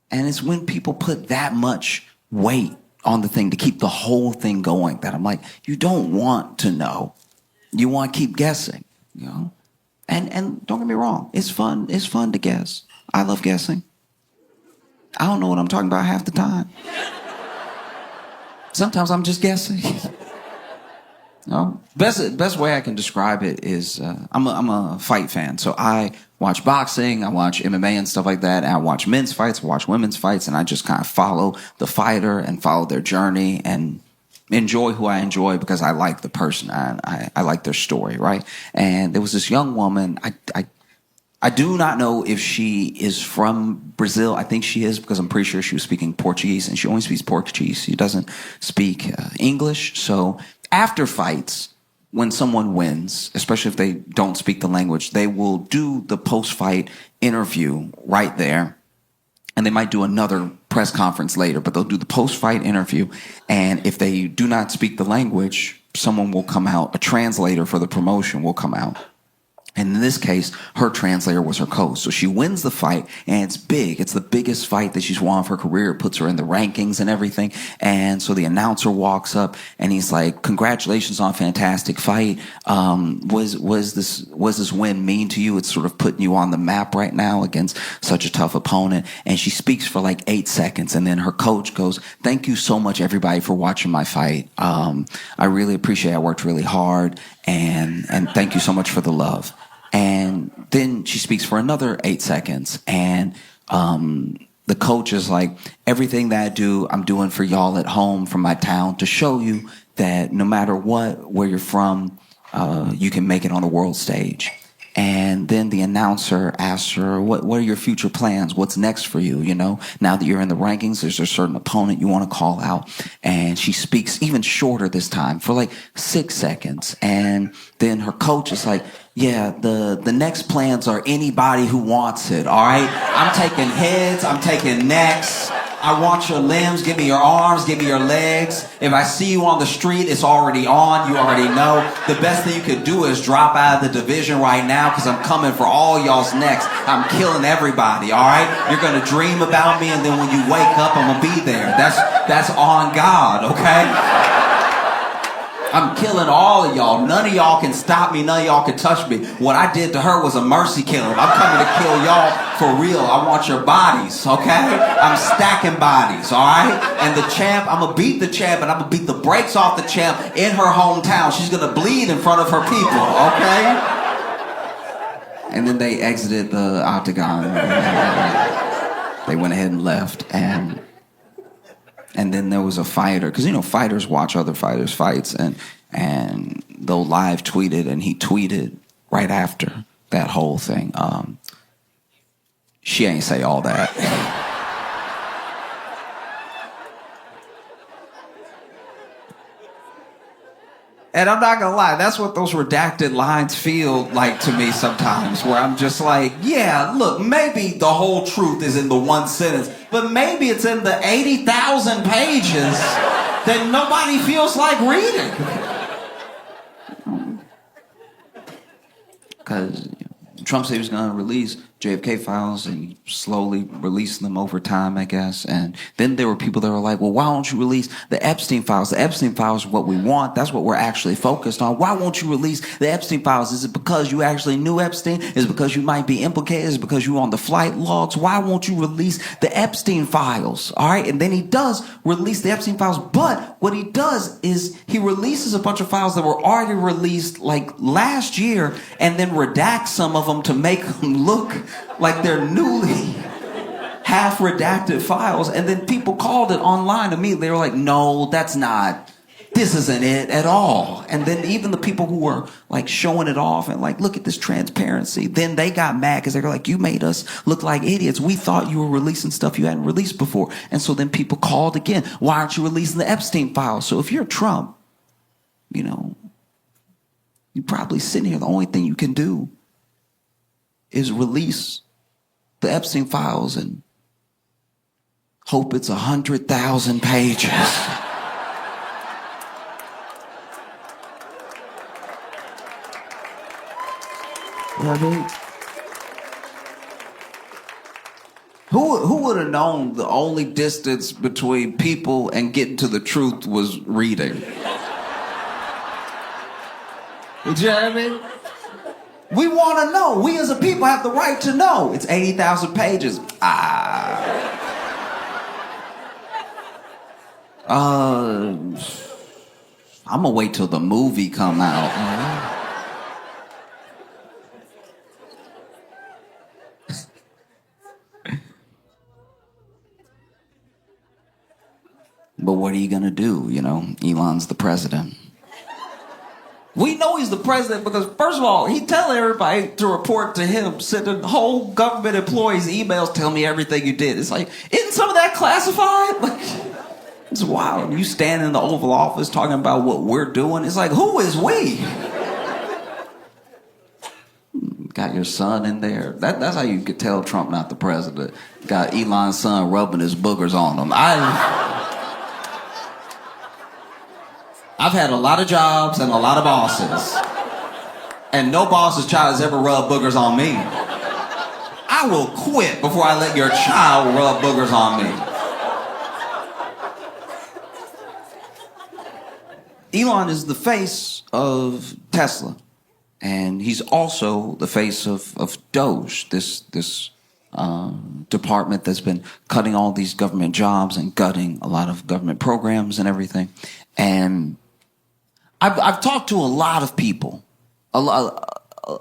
Speaker 1: And it's when people put that much weight on the thing to keep the whole thing going that I'm like, you don't want to know. You want to keep guessing, you know? And don't get me wrong, it's fun to guess. I love guessing. I don't know what I'm talking about half the time. Sometimes I'm just guessing. No? Best way I can describe it is I'm a fight fan, so I watch boxing, I watch MMA and stuff like that, and I watch men's fights, I watch women's fights, and I just kind of follow the fighter and follow their journey and enjoy who I enjoy because I like the person. I like their story, right? And there was this young woman, I do not know if she is from Brazil. I think she is because I'm pretty sure she was speaking Portuguese, and she only speaks Portuguese. She doesn't speak English. So after fights, when someone wins, especially if they don't speak the language, they will do the post-fight interview right there. And they might do another press conference later, but they'll do the post-fight interview. And if they do not speak the language, someone will come out, a translator for the promotion will come out. And in this case, her translator was her coach. So she wins the fight, and it's big. It's the biggest fight that she's won of her career. It puts her in the rankings and everything. And so the announcer walks up, and he's like, "Congratulations on a fantastic fight. Was this win mean to you? It's sort of putting you on the map right now against such a tough opponent." And she speaks for like 8 seconds, and then her coach goes, "Thank you so much, everybody, for watching my fight. I really appreciate it. I worked really hard, and thank you so much for the love." And then she speaks for another 8 seconds, and the coach is like, "Everything that I do, I'm doing for y'all at home, from my town, to show you that no matter where you're from, you can make it on the world stage." And then the announcer asks her, what are your future plans? What's next for you? You know, now that you're in the rankings, there's a certain opponent you want to call out. And she speaks even shorter this time for like 6 seconds. And then her coach is like, "Yeah, the next plans are anybody who wants it, all right? I'm taking heads, I'm taking necks. I want your limbs, give me your arms, give me your legs. If I see you on the street, it's already on, you already know. The best thing you could do is drop out of the division right now because I'm coming for all y'all's necks. I'm killing everybody, all right? You're going to dream about me, and then when you wake up, I'm going to be there. That's on God, okay? I'm killing all of y'all. None of y'all can stop me. None of y'all can touch me. What I did to her was a mercy killing. I'm coming to kill y'all for real. I want your bodies, okay? I'm stacking bodies, all right? And the champ, I'm going to beat the champ, and I'm going to beat the brakes off the champ in her hometown. She's going to bleed in front of her people, okay?" And then they exited the octagon. They went ahead and left, and then there was a fighter, because, you know, fighters watch other fighters' fights, and they'll live tweet it, and he tweeted right after that whole thing, "She ain't say all that." And I'm not gonna lie, that's what those redacted lines feel like to me sometimes, where I'm just like, yeah, look, maybe the whole truth is in the one sentence, but maybe it's in the 80,000 pages that nobody feels like reading. Because Trump said he was gonna release JFK files, and he slowly released them over time, I guess. And then there were people that were like, "Well, why don't you release the Epstein files? The Epstein files are what we want. That's what we're actually focused on. Why won't you release the Epstein files? Is it because you actually knew Epstein? Is it because you might be implicated? Is it because you were on the flight logs? Why won't you release the Epstein files?" All right. And then he does release the Epstein files. But what he does is he releases a bunch of files that were already released like last year, and then redacts some of them to make them look like they're newly half redacted files. And then people called it online immediately. They were like, "No, this isn't it at all." And then even the people who were like showing it off and like, "Look at this transparency," then they got mad because they were like, "You made us look like idiots. We thought you were releasing stuff you hadn't released before." And so then people called again, "Why aren't you releasing the Epstein files?" So if you're Trump, you know, you're probably sitting here, the only thing you can do is release the Epstein files and hope it's 100,000 pages. You know what I mean? Who would have known the only distance between people and getting to the truth was reading? You know what I mean? We want to know. We as a people have the right to know. It's 80,000 pages. I'm gonna wait till the movie come out. But what are you gonna do? You know, Elon's the president. We know he's the president because, first of all, he tell everybody to report to him, sending whole government employees emails, tell me everything you did. It's like, isn't some of that classified? Like, it's wild. You stand in the Oval Office talking about what we're doing. It's like, who is we? Got your son in there. That's how you could tell Trump not the president. Got Elon's son rubbing his boogers on him. I've had a lot of jobs and a lot of bosses. And no boss's child has ever rubbed boogers on me. I will quit before I let your child rub boogers on me. Elon is the face of Tesla. And he's also the face of Doge, this department that's been cutting all these government jobs and gutting a lot of government programs and everything. And I've talked to a lot of people, a lot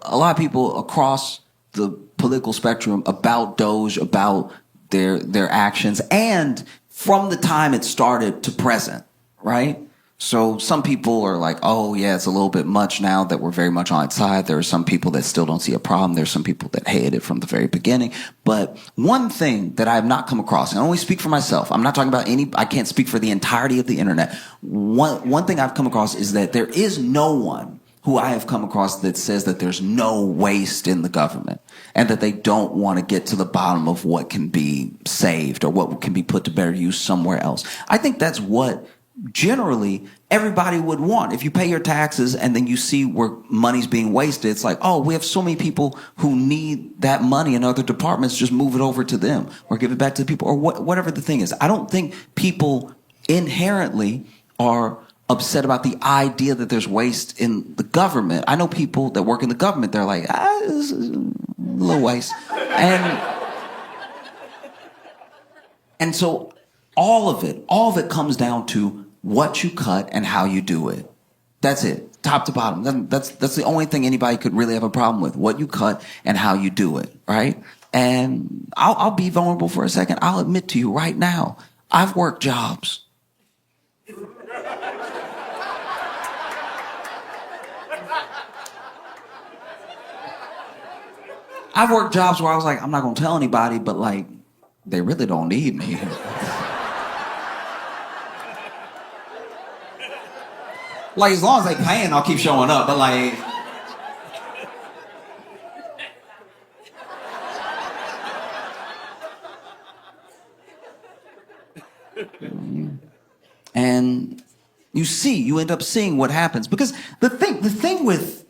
Speaker 1: of people across the political spectrum about Doge, about their actions, and from the time it started to present, right? So some people are like, oh yeah, it's a little bit much now that we're very much on its side. There are some people that still don't see a problem. There's some people that hated it from the very beginning. But one thing that I have not come across, and I only speak for myself, I'm not talking about I can't speak for the entirety of the internet. One thing I've come across is that there is no one who I have come across that says that there's no waste in the government and that they don't want to get to the bottom of what can be saved or what can be put to better use somewhere else. I think that's what generally everybody would want. If you pay your taxes and then you see where money's being wasted, it's like, oh, we have so many people who need that money in other departments, just move it over to them or give it back to the people or whatever the thing is. I don't think people inherently are upset about the idea that there's waste in the government. I know people that work in the government, they're like, this is a little waste. And so all of it comes down to what you cut and how you do it. That's it, top to bottom. That's the only thing anybody could really have a problem with, what you cut and how you do it, right? And I'll be vulnerable for a second. I'll admit to you right now, I've worked jobs. I've worked jobs where I was like, I'm not gonna tell anybody, but like, they really don't need me. Like, as long as they paying, I'll keep showing up, but like... And you end up seeing what happens. Because the thing with...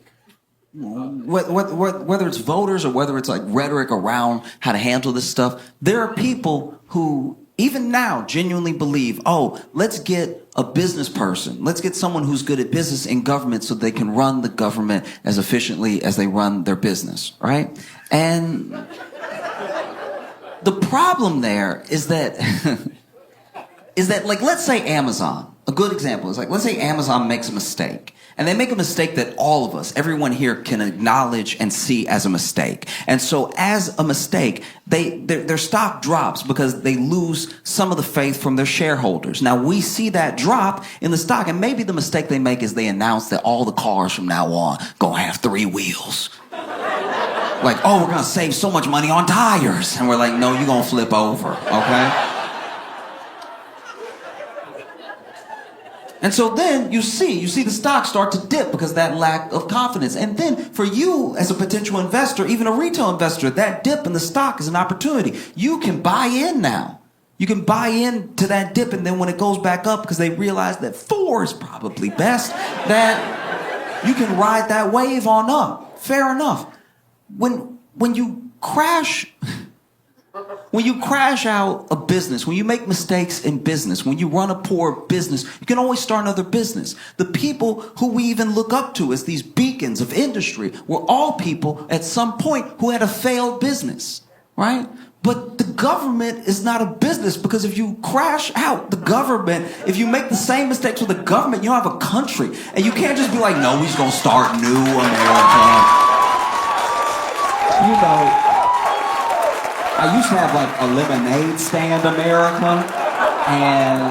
Speaker 1: Whether it's voters or whether it's like rhetoric around how to handle this stuff, there are people who even now genuinely believe, oh, let's get a business person. Let's get someone who's good at business in government so they can run the government as efficiently as they run their business, right? And the problem there is that, like, let's say Amazon, a good example is like, let's say Amazon makes a mistake. And they make a mistake that all of us, everyone here, can acknowledge and see as a mistake. And so as a mistake, their stock drops because they lose some of the faith from their shareholders. Now, we see that drop in the stock, and maybe the mistake they make is they announce that all the cars from now on gonna have 3 wheels. Like, oh, we're gonna save so much money on tires. And we're like, no, you're gonna flip over, okay?
Speaker 2: And so then you see the stock start to dip because of that lack of confidence. And then for you as a potential investor, even a retail investor, that dip in the stock is an opportunity. You can buy in now. You can buy into that dip, and then when it goes back up, because they realize that 4 is probably best, that you can ride that wave on up. Fair enough. When you crash out a business, when you make mistakes in business, when you run a poor business, you can always start another business. The people who we even look up to as these beacons of industry were all people at some point who had a failed business, right? But the government is not a business, because if you crash out the government, if you make the same mistakes with the government, you don't have a country. And you can't just be like, no, we're just going to start new America. You know, I used to have like a lemonade stand America, and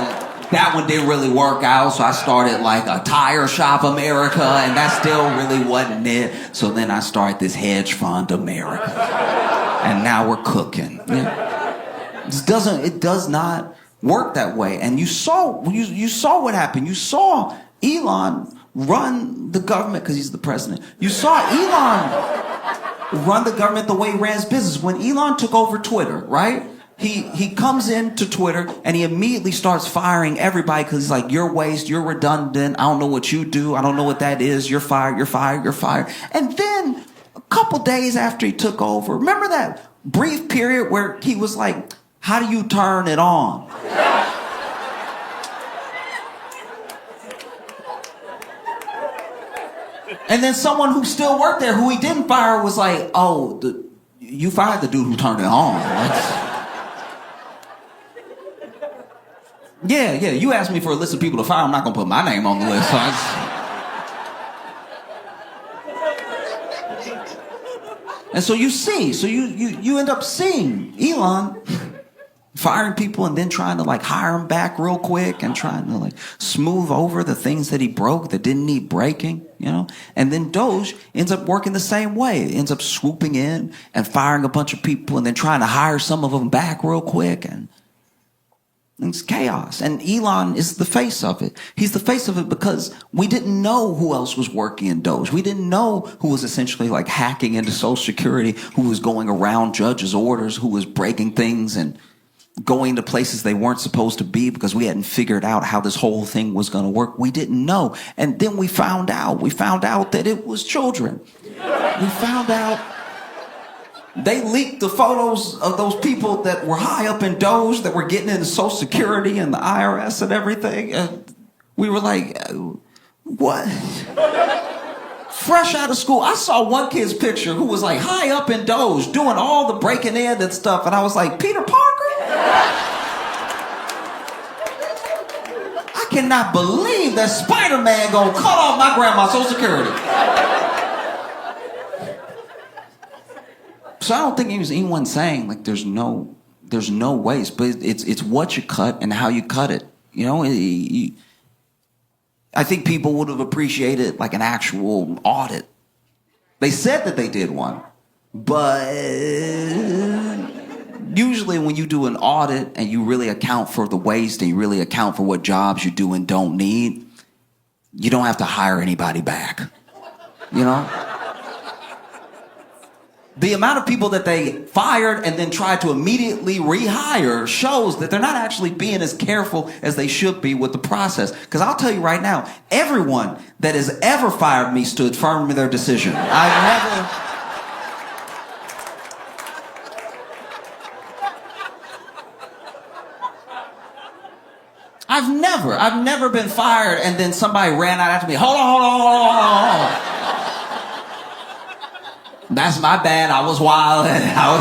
Speaker 2: that one didn't really work out, so I started like a tire shop America, and that still really wasn't it. So then I started this hedge fund America. And now we're cooking. Yeah. It does not work that way. And you saw what happened. You saw Elon run the government because he's the president. You saw Elon run the government the way he ran his business. When Elon took over Twitter, right? He comes into Twitter and he immediately starts firing everybody because he's like, you're waste, you're redundant, I don't know what you do, I don't know what that is, you're fired, you're fired, you're fired. And then a couple days after he took over, remember that brief period where he was like, how do you turn it on? And then someone who still worked there, who he didn't fire, was like, oh, you fired the dude who turned it on. Yeah, you asked me for a list of people to fire, I'm not going to put my name on the list. So and so you end up seeing Elon firing people and then trying to like hire them back real quick and trying to like smooth over the things that he broke that didn't need breaking, you know? And then Doge ends up working the same way. It ends up swooping in and firing a bunch of people and then trying to hire some of them back real quick, and it's chaos. And Elon is the face of it. He's the face of it because we didn't know who else was working in Doge. We didn't know who was essentially like hacking into Social Security, who was going around judges' orders, who was breaking things and going to places they weren't supposed to be because we hadn't figured out how this whole thing was going to work. We didn't know. And then we found out that it was children. We found out they leaked the photos of those people that were high up in Doge that were getting into Social Security and the IRS and everything. And we were like, what? Fresh out of school, I saw one kid's picture who was like high up in Doge doing all the breaking in and stuff. And I was like, Peter Parker? I cannot believe that Spider-Man gonna cut off my grandma's Social Security. So I don't think it was anyone saying like there's no waste, but it's what you cut and how you cut it. You know, I think people would have appreciated like an actual audit. They said that they did one, but usually when you do an audit and you really account for the waste and you really account for what jobs you do and don't need, you don't have to hire anybody back. You know? The amount of people that they fired and then tried to immediately rehire shows that they're not actually being as careful as they should be with the process. Because I'll tell you right now, everyone that has ever fired me stood firm in their decision. I've never been fired and then somebody ran out after me. Hold on. That's my bad. I was wild. I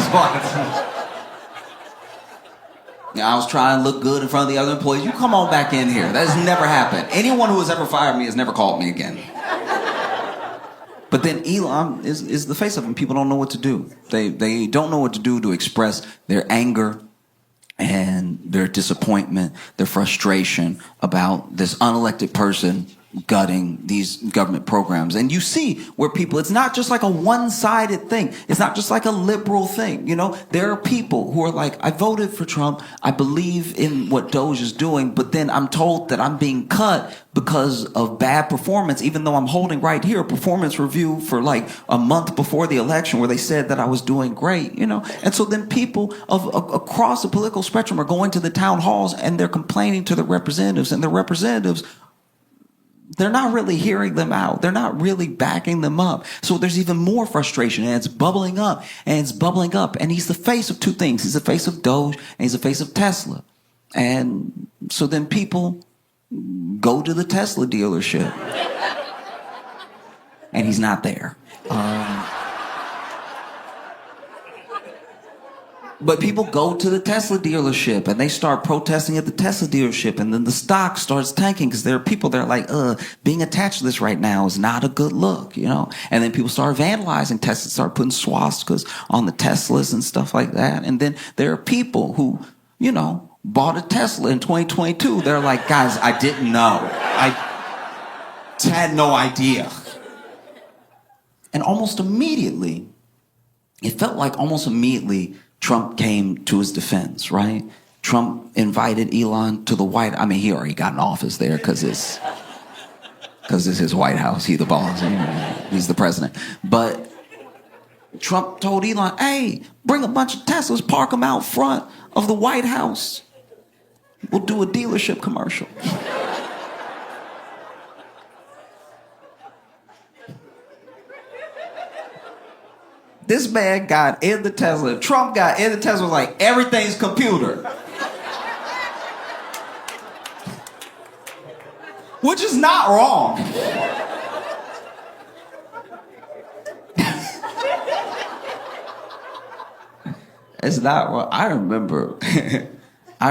Speaker 2: was trying to look good in front of the other employees. You come on back in here. That has never happened. Anyone who has ever fired me has never called me again. But then Elon is the face of it. People don't know what to do. They don't know what to do to express their anger and their disappointment, their frustration about this unelected person
Speaker 1: gutting these government programs. And you see where people, it's not just like a one-sided thing. It's not just like a liberal thing. You know, there are people who are like, I voted for Trump. I believe in what Doge is doing, but then I'm told that I'm being cut because of bad performance, even though I'm holding right here a performance review for like a month before the election where they said that I was doing great, you know? And so then people across the political spectrum are going to the town halls and they're complaining to the representatives, and the representatives, they're not really hearing them out. They're not really backing them up. So there's even more frustration, and it's bubbling up and it's bubbling up. And he's the face of two things. He's the face of Doge and he's the face of Tesla. And so then people go to the Tesla dealership and he's not there. But people go to the Tesla dealership and they start protesting at the Tesla dealership, and then the stock starts tanking because there are people that are like, being attached to this right now is not a good look, you know? And then people start vandalizing Teslas, start putting swastikas on the Teslas and stuff like that. And then there are people who, you know, bought a Tesla in 2022. They're like, guys, I didn't know. I had no idea. And almost immediately, it felt like almost immediately, Trump came to his defense, right? Trump invited Elon to the White House. I mean, he already got an office there because it's his White House. He's the boss. He's the president. But Trump told Elon, hey, bring a bunch of Teslas, park them out front of the White House. We'll do a dealership commercial. This man got in the Tesla. Trump got in the Tesla, was like, everything's computer. Which is not wrong. It's not wrong. I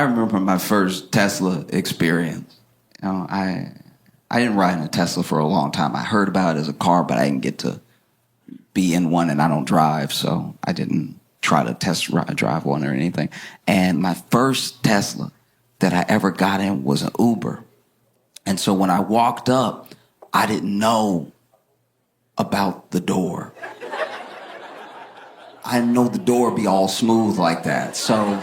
Speaker 1: remember my first Tesla experience. You know, I didn't ride in a Tesla for a long time. I heard about it as a car, but I didn't get to be in one, and I don't drive, so I didn't try to drive one or anything. And my first Tesla that I ever got in was an Uber. And so when I walked up, I didn't know about the door. I didn't know the door would be all smooth like that. So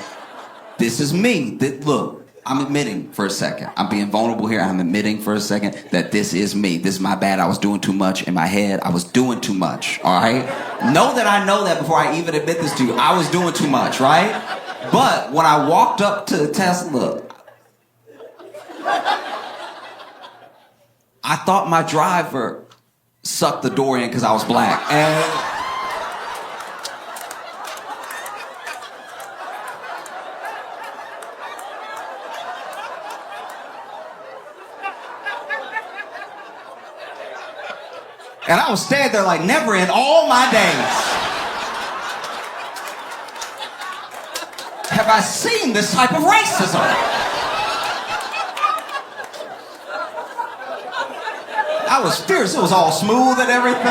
Speaker 1: this is me. Look, I'm admitting for a second. I'm being vulnerable here. I'm admitting for a second that this is me. This is my bad. I was doing too much in my head. I was doing too much, all right? Know that I know that before I even admit this to you. I was doing too much, right? But when I walked up to the Tesla, I thought my driver sucked the door in because I was black. And I was standing there like, never in all my days have I seen this type of racism. I was fierce. It was all smooth and everything.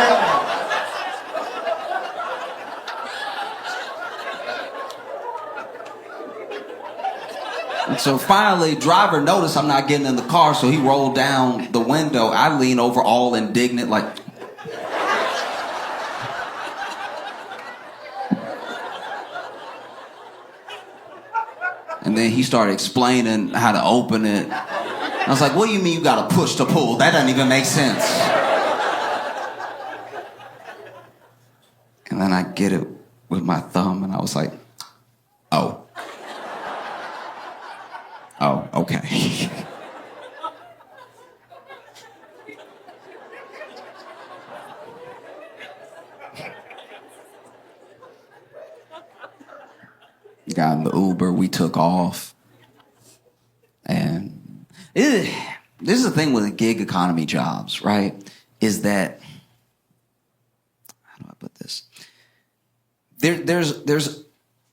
Speaker 1: And so finally, driver noticed I'm not getting in the car, so he rolled down the window. I lean over all indignant like, and then he started explaining how to open it. I was like, what do you mean you got to push to pull? That doesn't even make sense. And then I get it with my thumb, and I was like, oh. Oh, okay. Got in the Uber, we took off. And this is the thing with the gig economy jobs, right? Is that, how do I put this? There's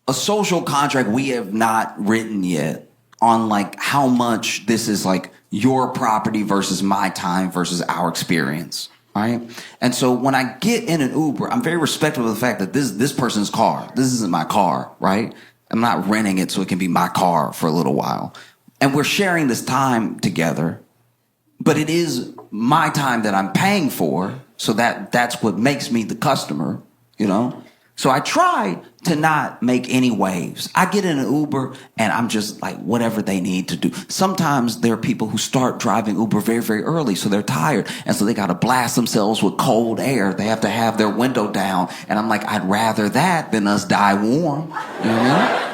Speaker 1: a social contract we have not written yet on like how much this is like your property versus my time versus our experience, right? And so when I get in an Uber, I'm very respectful of the fact that this person's car. This isn't my car, right? I'm not renting it so it can be my car for a little while. And we're sharing this time together. but it is my time that I'm paying for, so that's what makes me the customer, you know? So I try to not make any waves. I get in an Uber and I'm just like whatever they need to do. Sometimes there are people who start driving Uber very, very early, so they're tired. And so they got to blast themselves with cold air. They have to have their window down. And I'm like, I'd rather that than us die warm. You know?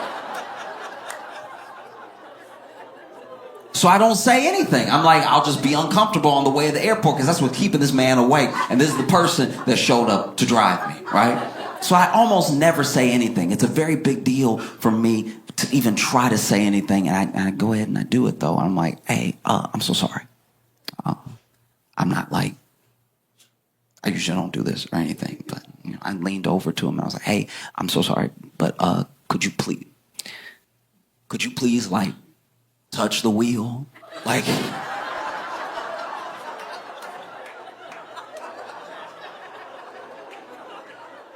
Speaker 1: So I don't say anything. I'm like, I'll just be uncomfortable on the way to the airport because that's what's keeping this man awake. And this is the person that showed up to drive me, right? So I almost never say anything. It's a very big deal for me to even try to say anything. And I go ahead and I do it, though. I'm like, hey, I'm so sorry. I'm not like, I usually don't do this or anything. But you know, I leaned over to him and I was like, hey, I'm so sorry. But could you please, like, touch the wheel? Like...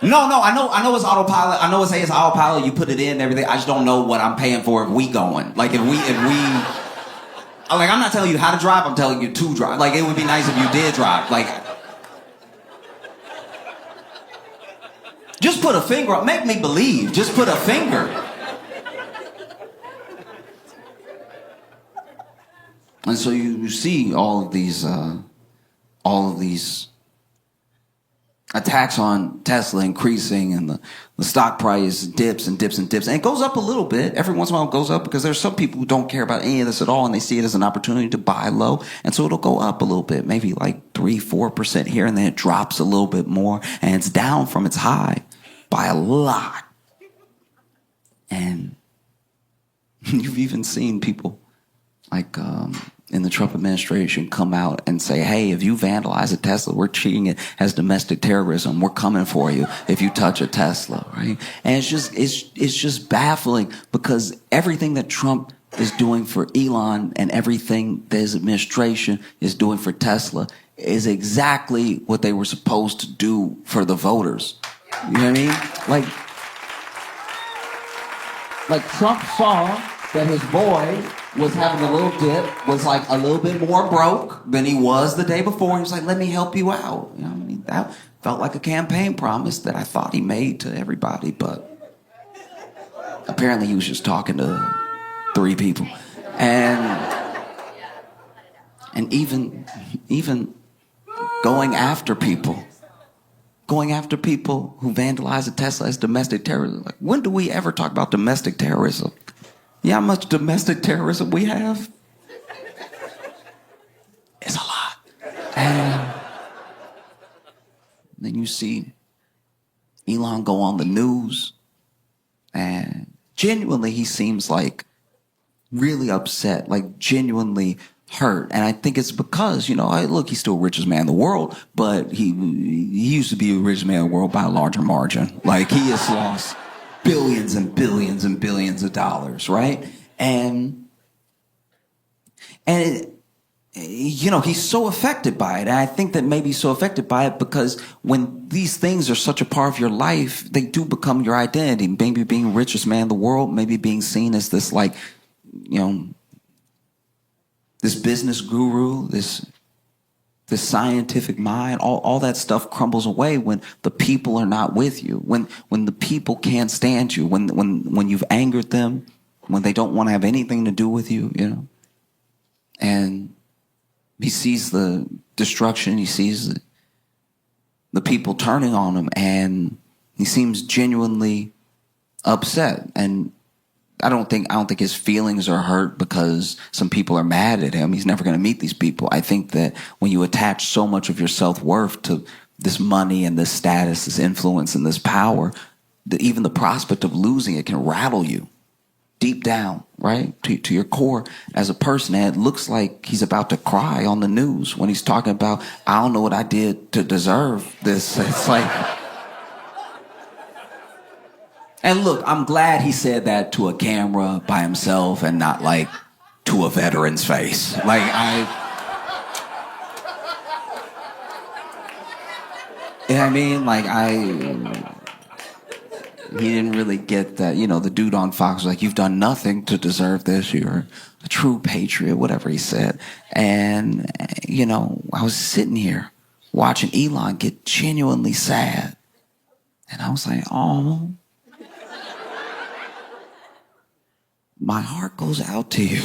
Speaker 1: No, I know it's autopilot. I know it's autopilot. You put it in and everything. I just don't know what I'm paying for if we going. Like if we, I'm not telling you how to drive. I'm telling you to drive. Like it would be nice if you did drive. Like, just put a finger up. Make me believe. Just put a finger. And so you see all of these attacks on Tesla increasing, and the stock price dips and dips and dips. And it goes up a little bit. Every once in a while it goes up because there's some people who don't care about any of this at all, and they see it as an opportunity to buy low. And so it'll go up a little bit, maybe like 3-4% here, and then it drops a little bit more, and it's down from its high by a lot. And you've even seen people like in the Trump administration come out and say, hey, if you vandalize a Tesla, we're treating it as domestic terrorism. We're coming for you if you touch a Tesla, right? And it's just baffling because everything that Trump is doing for Elon and everything that his administration is doing for Tesla is exactly what they were supposed to do for the voters. You know what I mean? Like Trump saw that his boy was having a little dip, was like a little bit more broke than he was the day before. He was like, let me help you out. You know what I mean? That felt like a campaign promise that I thought he made to everybody, but apparently he was just talking to 3 people. And even going after people who vandalize a Tesla as domestic terrorism. Like, when do we ever talk about domestic terrorism? You know how much domestic terrorism we have? It's a lot. And then you see Elon go on the news, and genuinely he seems like really upset, like genuinely hurt. And I think it's because, you know, look, he's still the richest man in the world, but he used to be the richest man in the world by a larger margin. Like, he has lost billions and billions and billions of dollars, right? And you know, he's so affected by it. And I think that maybe he's so affected by it because when these things are such a part of your life, they do become your identity. Maybe being richest man in the world, maybe being seen as this, like, you know, this business guru, this scientific mind, all that stuff crumbles away when the people are not with you, when the people can't stand you, when you've angered them, when they don't want to have anything to do with you, you know. And he sees the destruction, he sees the people turning on him, and he seems genuinely upset. And I don't think his feelings are hurt because some people are mad at him. He's never going to meet these people. I think that when you attach so much of your self-worth to this money and this status, this influence and this power, that even the prospect of losing it can rattle you deep down, right? To your core as a person. And it looks like he's about to cry on the news when he's talking about, I don't know what I did to deserve this. It's like... And look, I'm glad he said that to a camera by himself and not, like, to a veteran's face. Like, you know what I mean? Like, he didn't really get that. You know, the dude on Fox was like, you've done nothing to deserve this. You're a true patriot, whatever he said. And I was sitting here watching Elon get genuinely sad. And I was like, oh, my heart goes out to you.